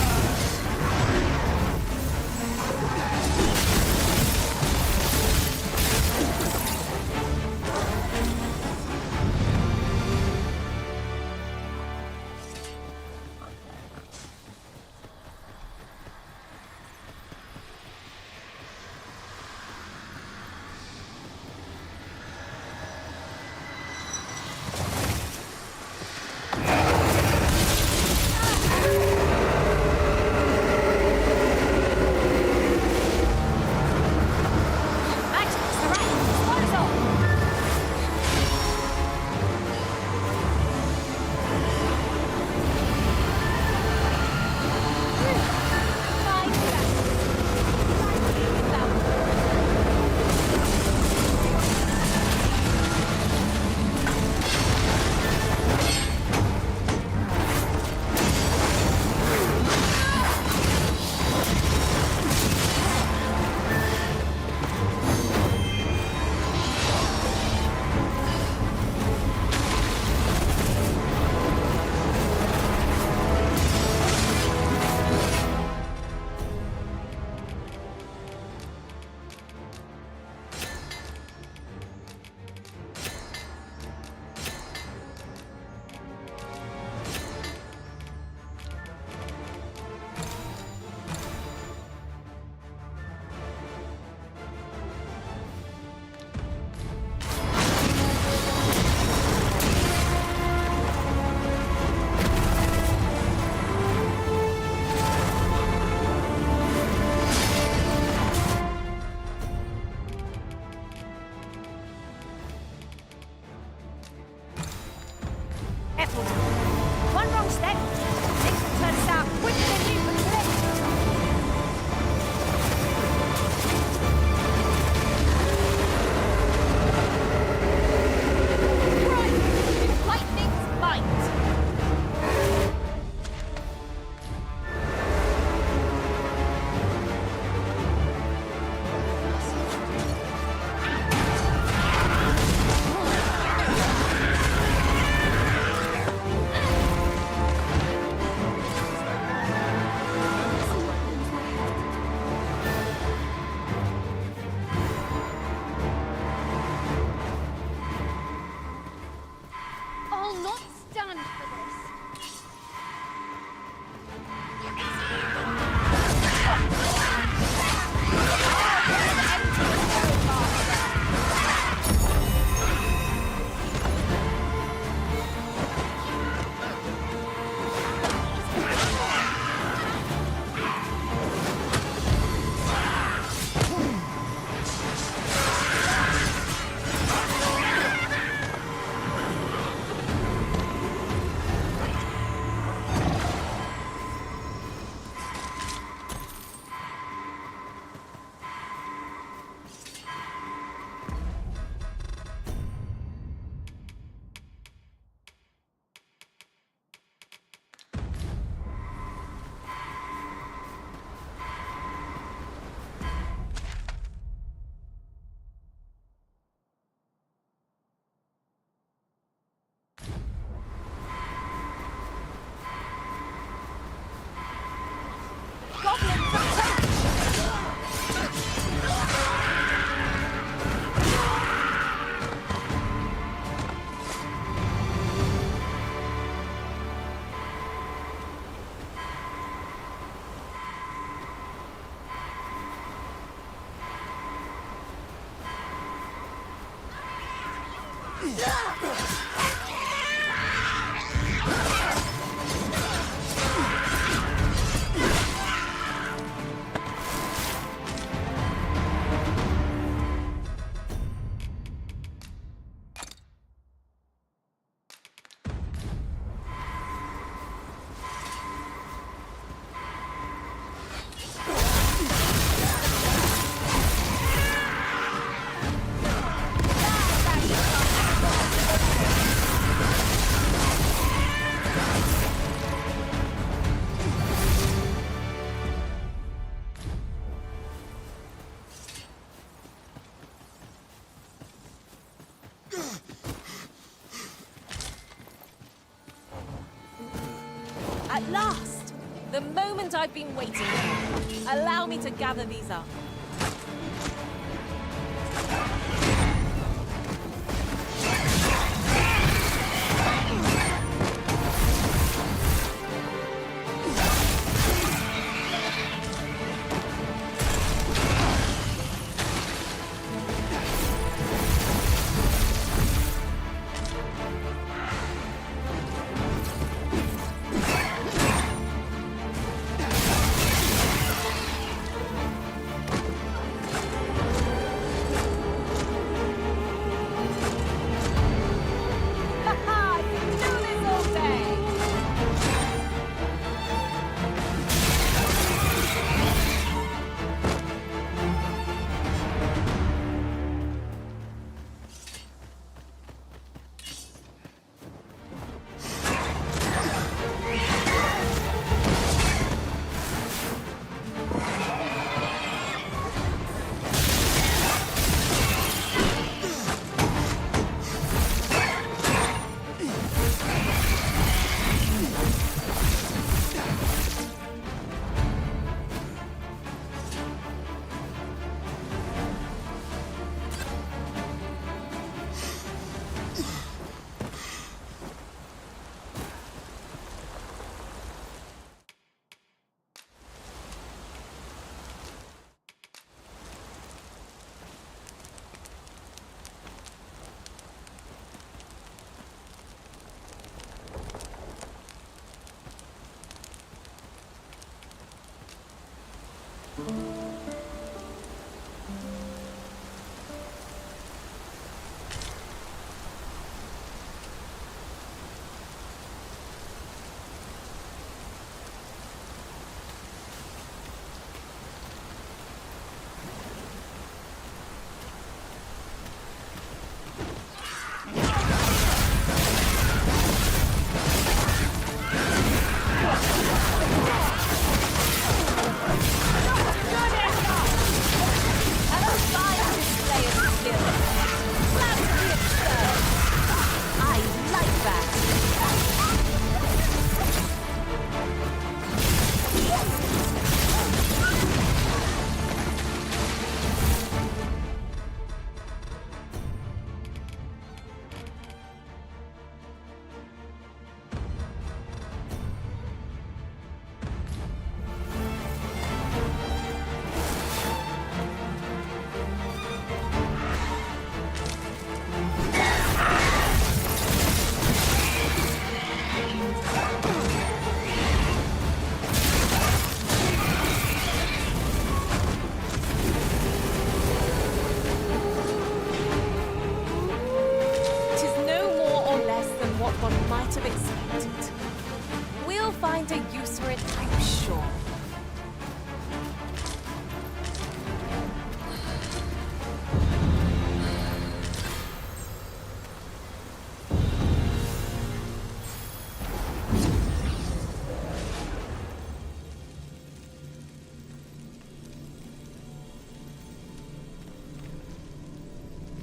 At last! The moment I've been waiting for. Allow me to gather these up.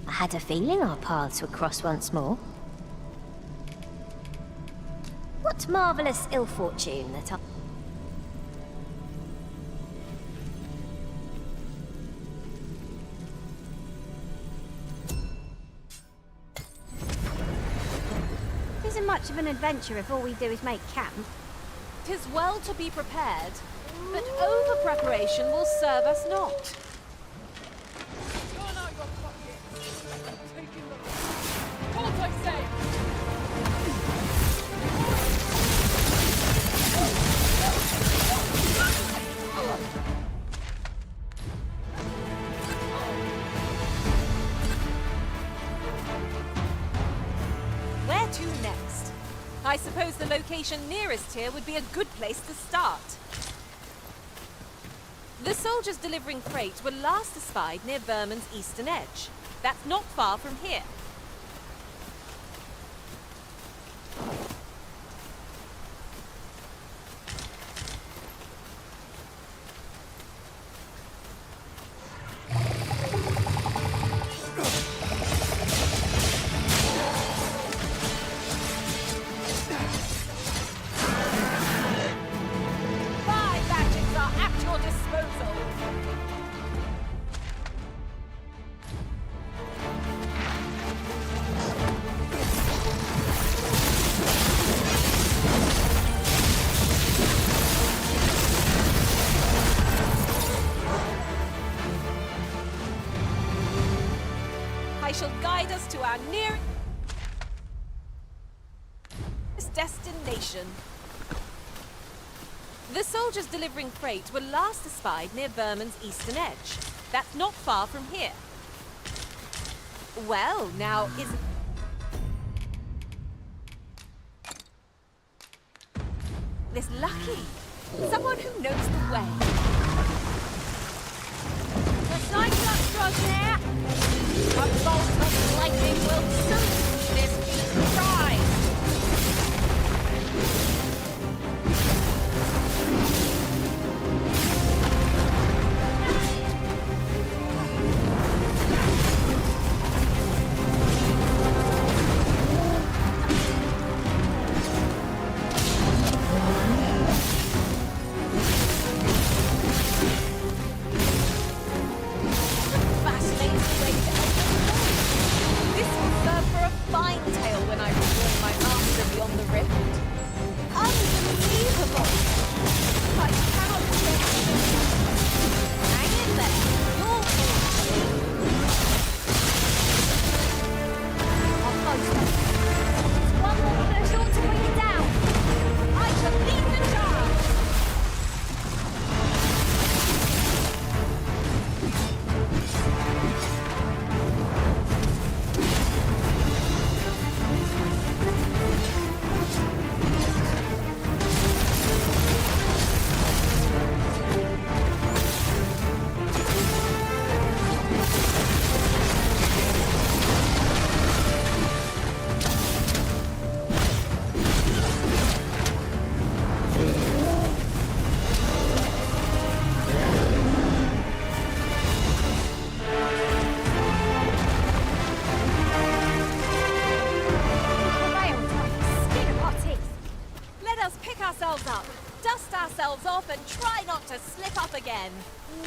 I had a feeling our paths would cross once more. What marvellous ill fortune that I... Isn't much of an adventure if all we do is make camp. 'Tis well to be prepared, but over-preparation will serve us not. Halt, I say! Where to next? I suppose the location nearest here would be a good place to start. The soldiers delivering freight were last espied near Vermin's eastern edge. That's not far from here. shall guide us to our nearest destination. The soldiers delivering freight were last espied near Vermin's eastern edge. That's not far from here. Well, now isn't this lucky? Someone who knows the way. The Cyclops draws near! A bolt of lightning will soon see this beast rise!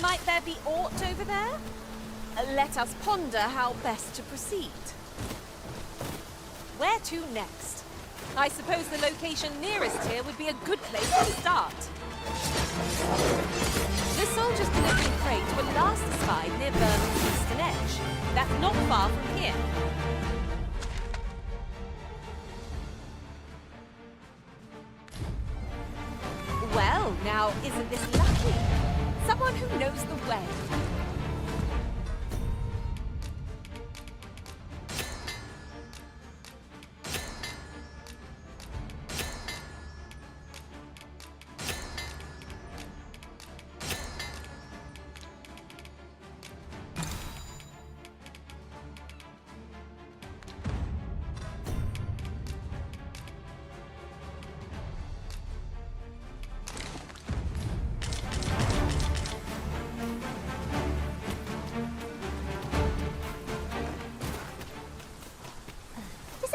Might there be aught over there? Let us ponder how best to proceed. Where to next? I suppose the location nearest here would be a good place to start. The soldiers delivering freight were last espied near Vermin's eastern edge. That's not far from here. Well, now, isn't this lucky? Someone who knows the way.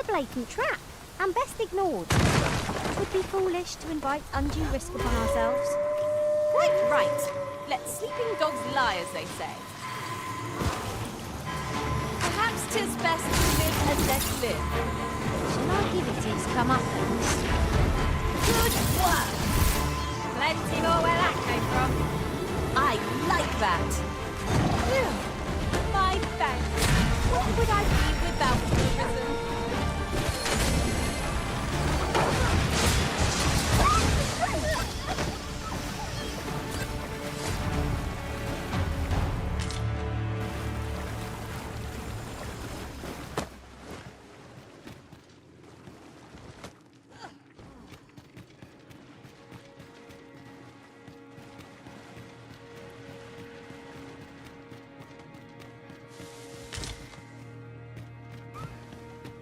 Blatant trap, and best ignored. It would be foolish to invite undue risk upon ourselves. Quite right. Let sleeping dogs lie, as they say. Perhaps 'tis best to live and let live. Shall I give it its comeuppance? Good work! Plenty more where that came from. I like that. Phew. My thanks. What would I be without the prison?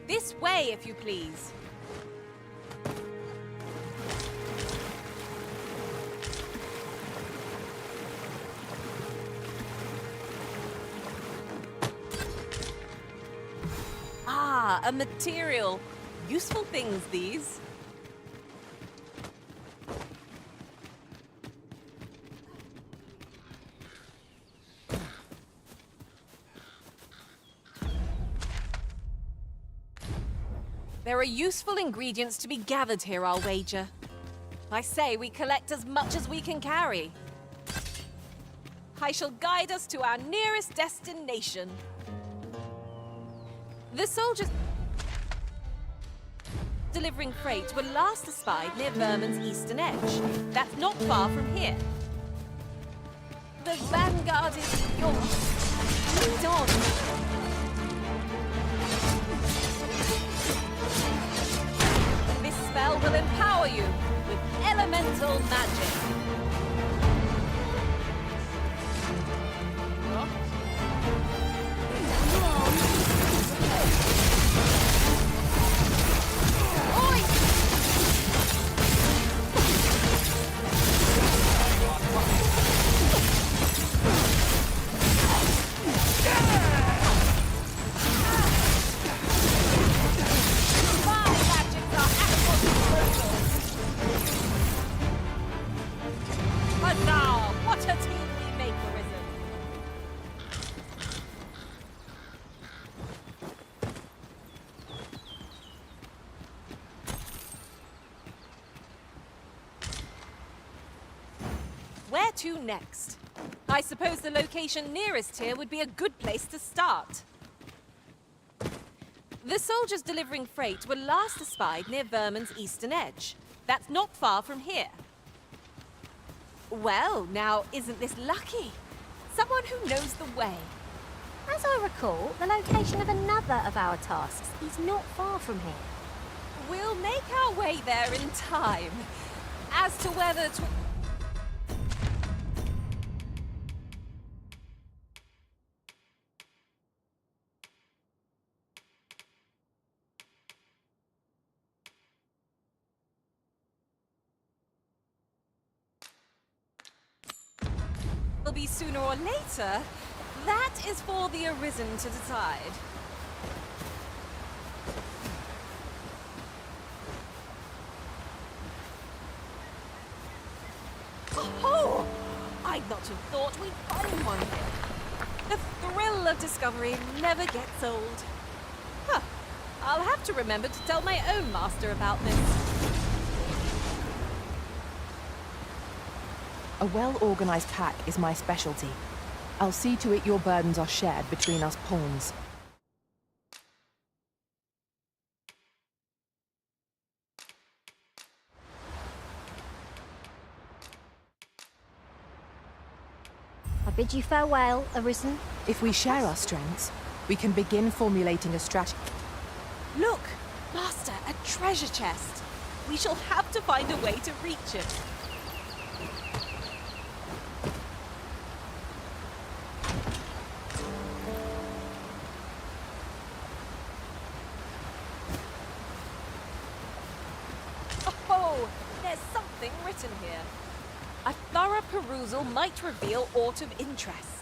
This way, if you please. Ah, a material. Useful things, these. There are useful ingredients to be gathered here, I'll wager. I say we collect as much as we can carry. I shall guide us to our nearest destination. The soldiers delivering freight were last espied near Vermin's eastern edge. That's not far from here. The vanguard is yours. Lead on. This spell will empower you with elemental magic. Where to next? I suppose the location nearest here would be a good place to start. The soldiers delivering freight were last espied near Vermin's eastern edge. That's not far from here. Well, now, isn't this lucky? Someone who knows the way. As I recall, the location of another of our tasks is not far from here. We'll make our way there in time. As to whether to... will be sooner or later, that is for the Arisen to decide. Oh! I'd not have thought we'd find one here. The thrill of discovery never gets old. Huh. I'll have to remember to tell my own master about this. A well-organized pack is my specialty. I'll see to it your burdens are shared between us pawns. I bid you farewell, Arisen. If we share our strengths, we can begin formulating a strategy. Look! Master, a treasure chest! We shall have to find a way to reach it. Oh, there's something written here. A thorough perusal might reveal aught of interest.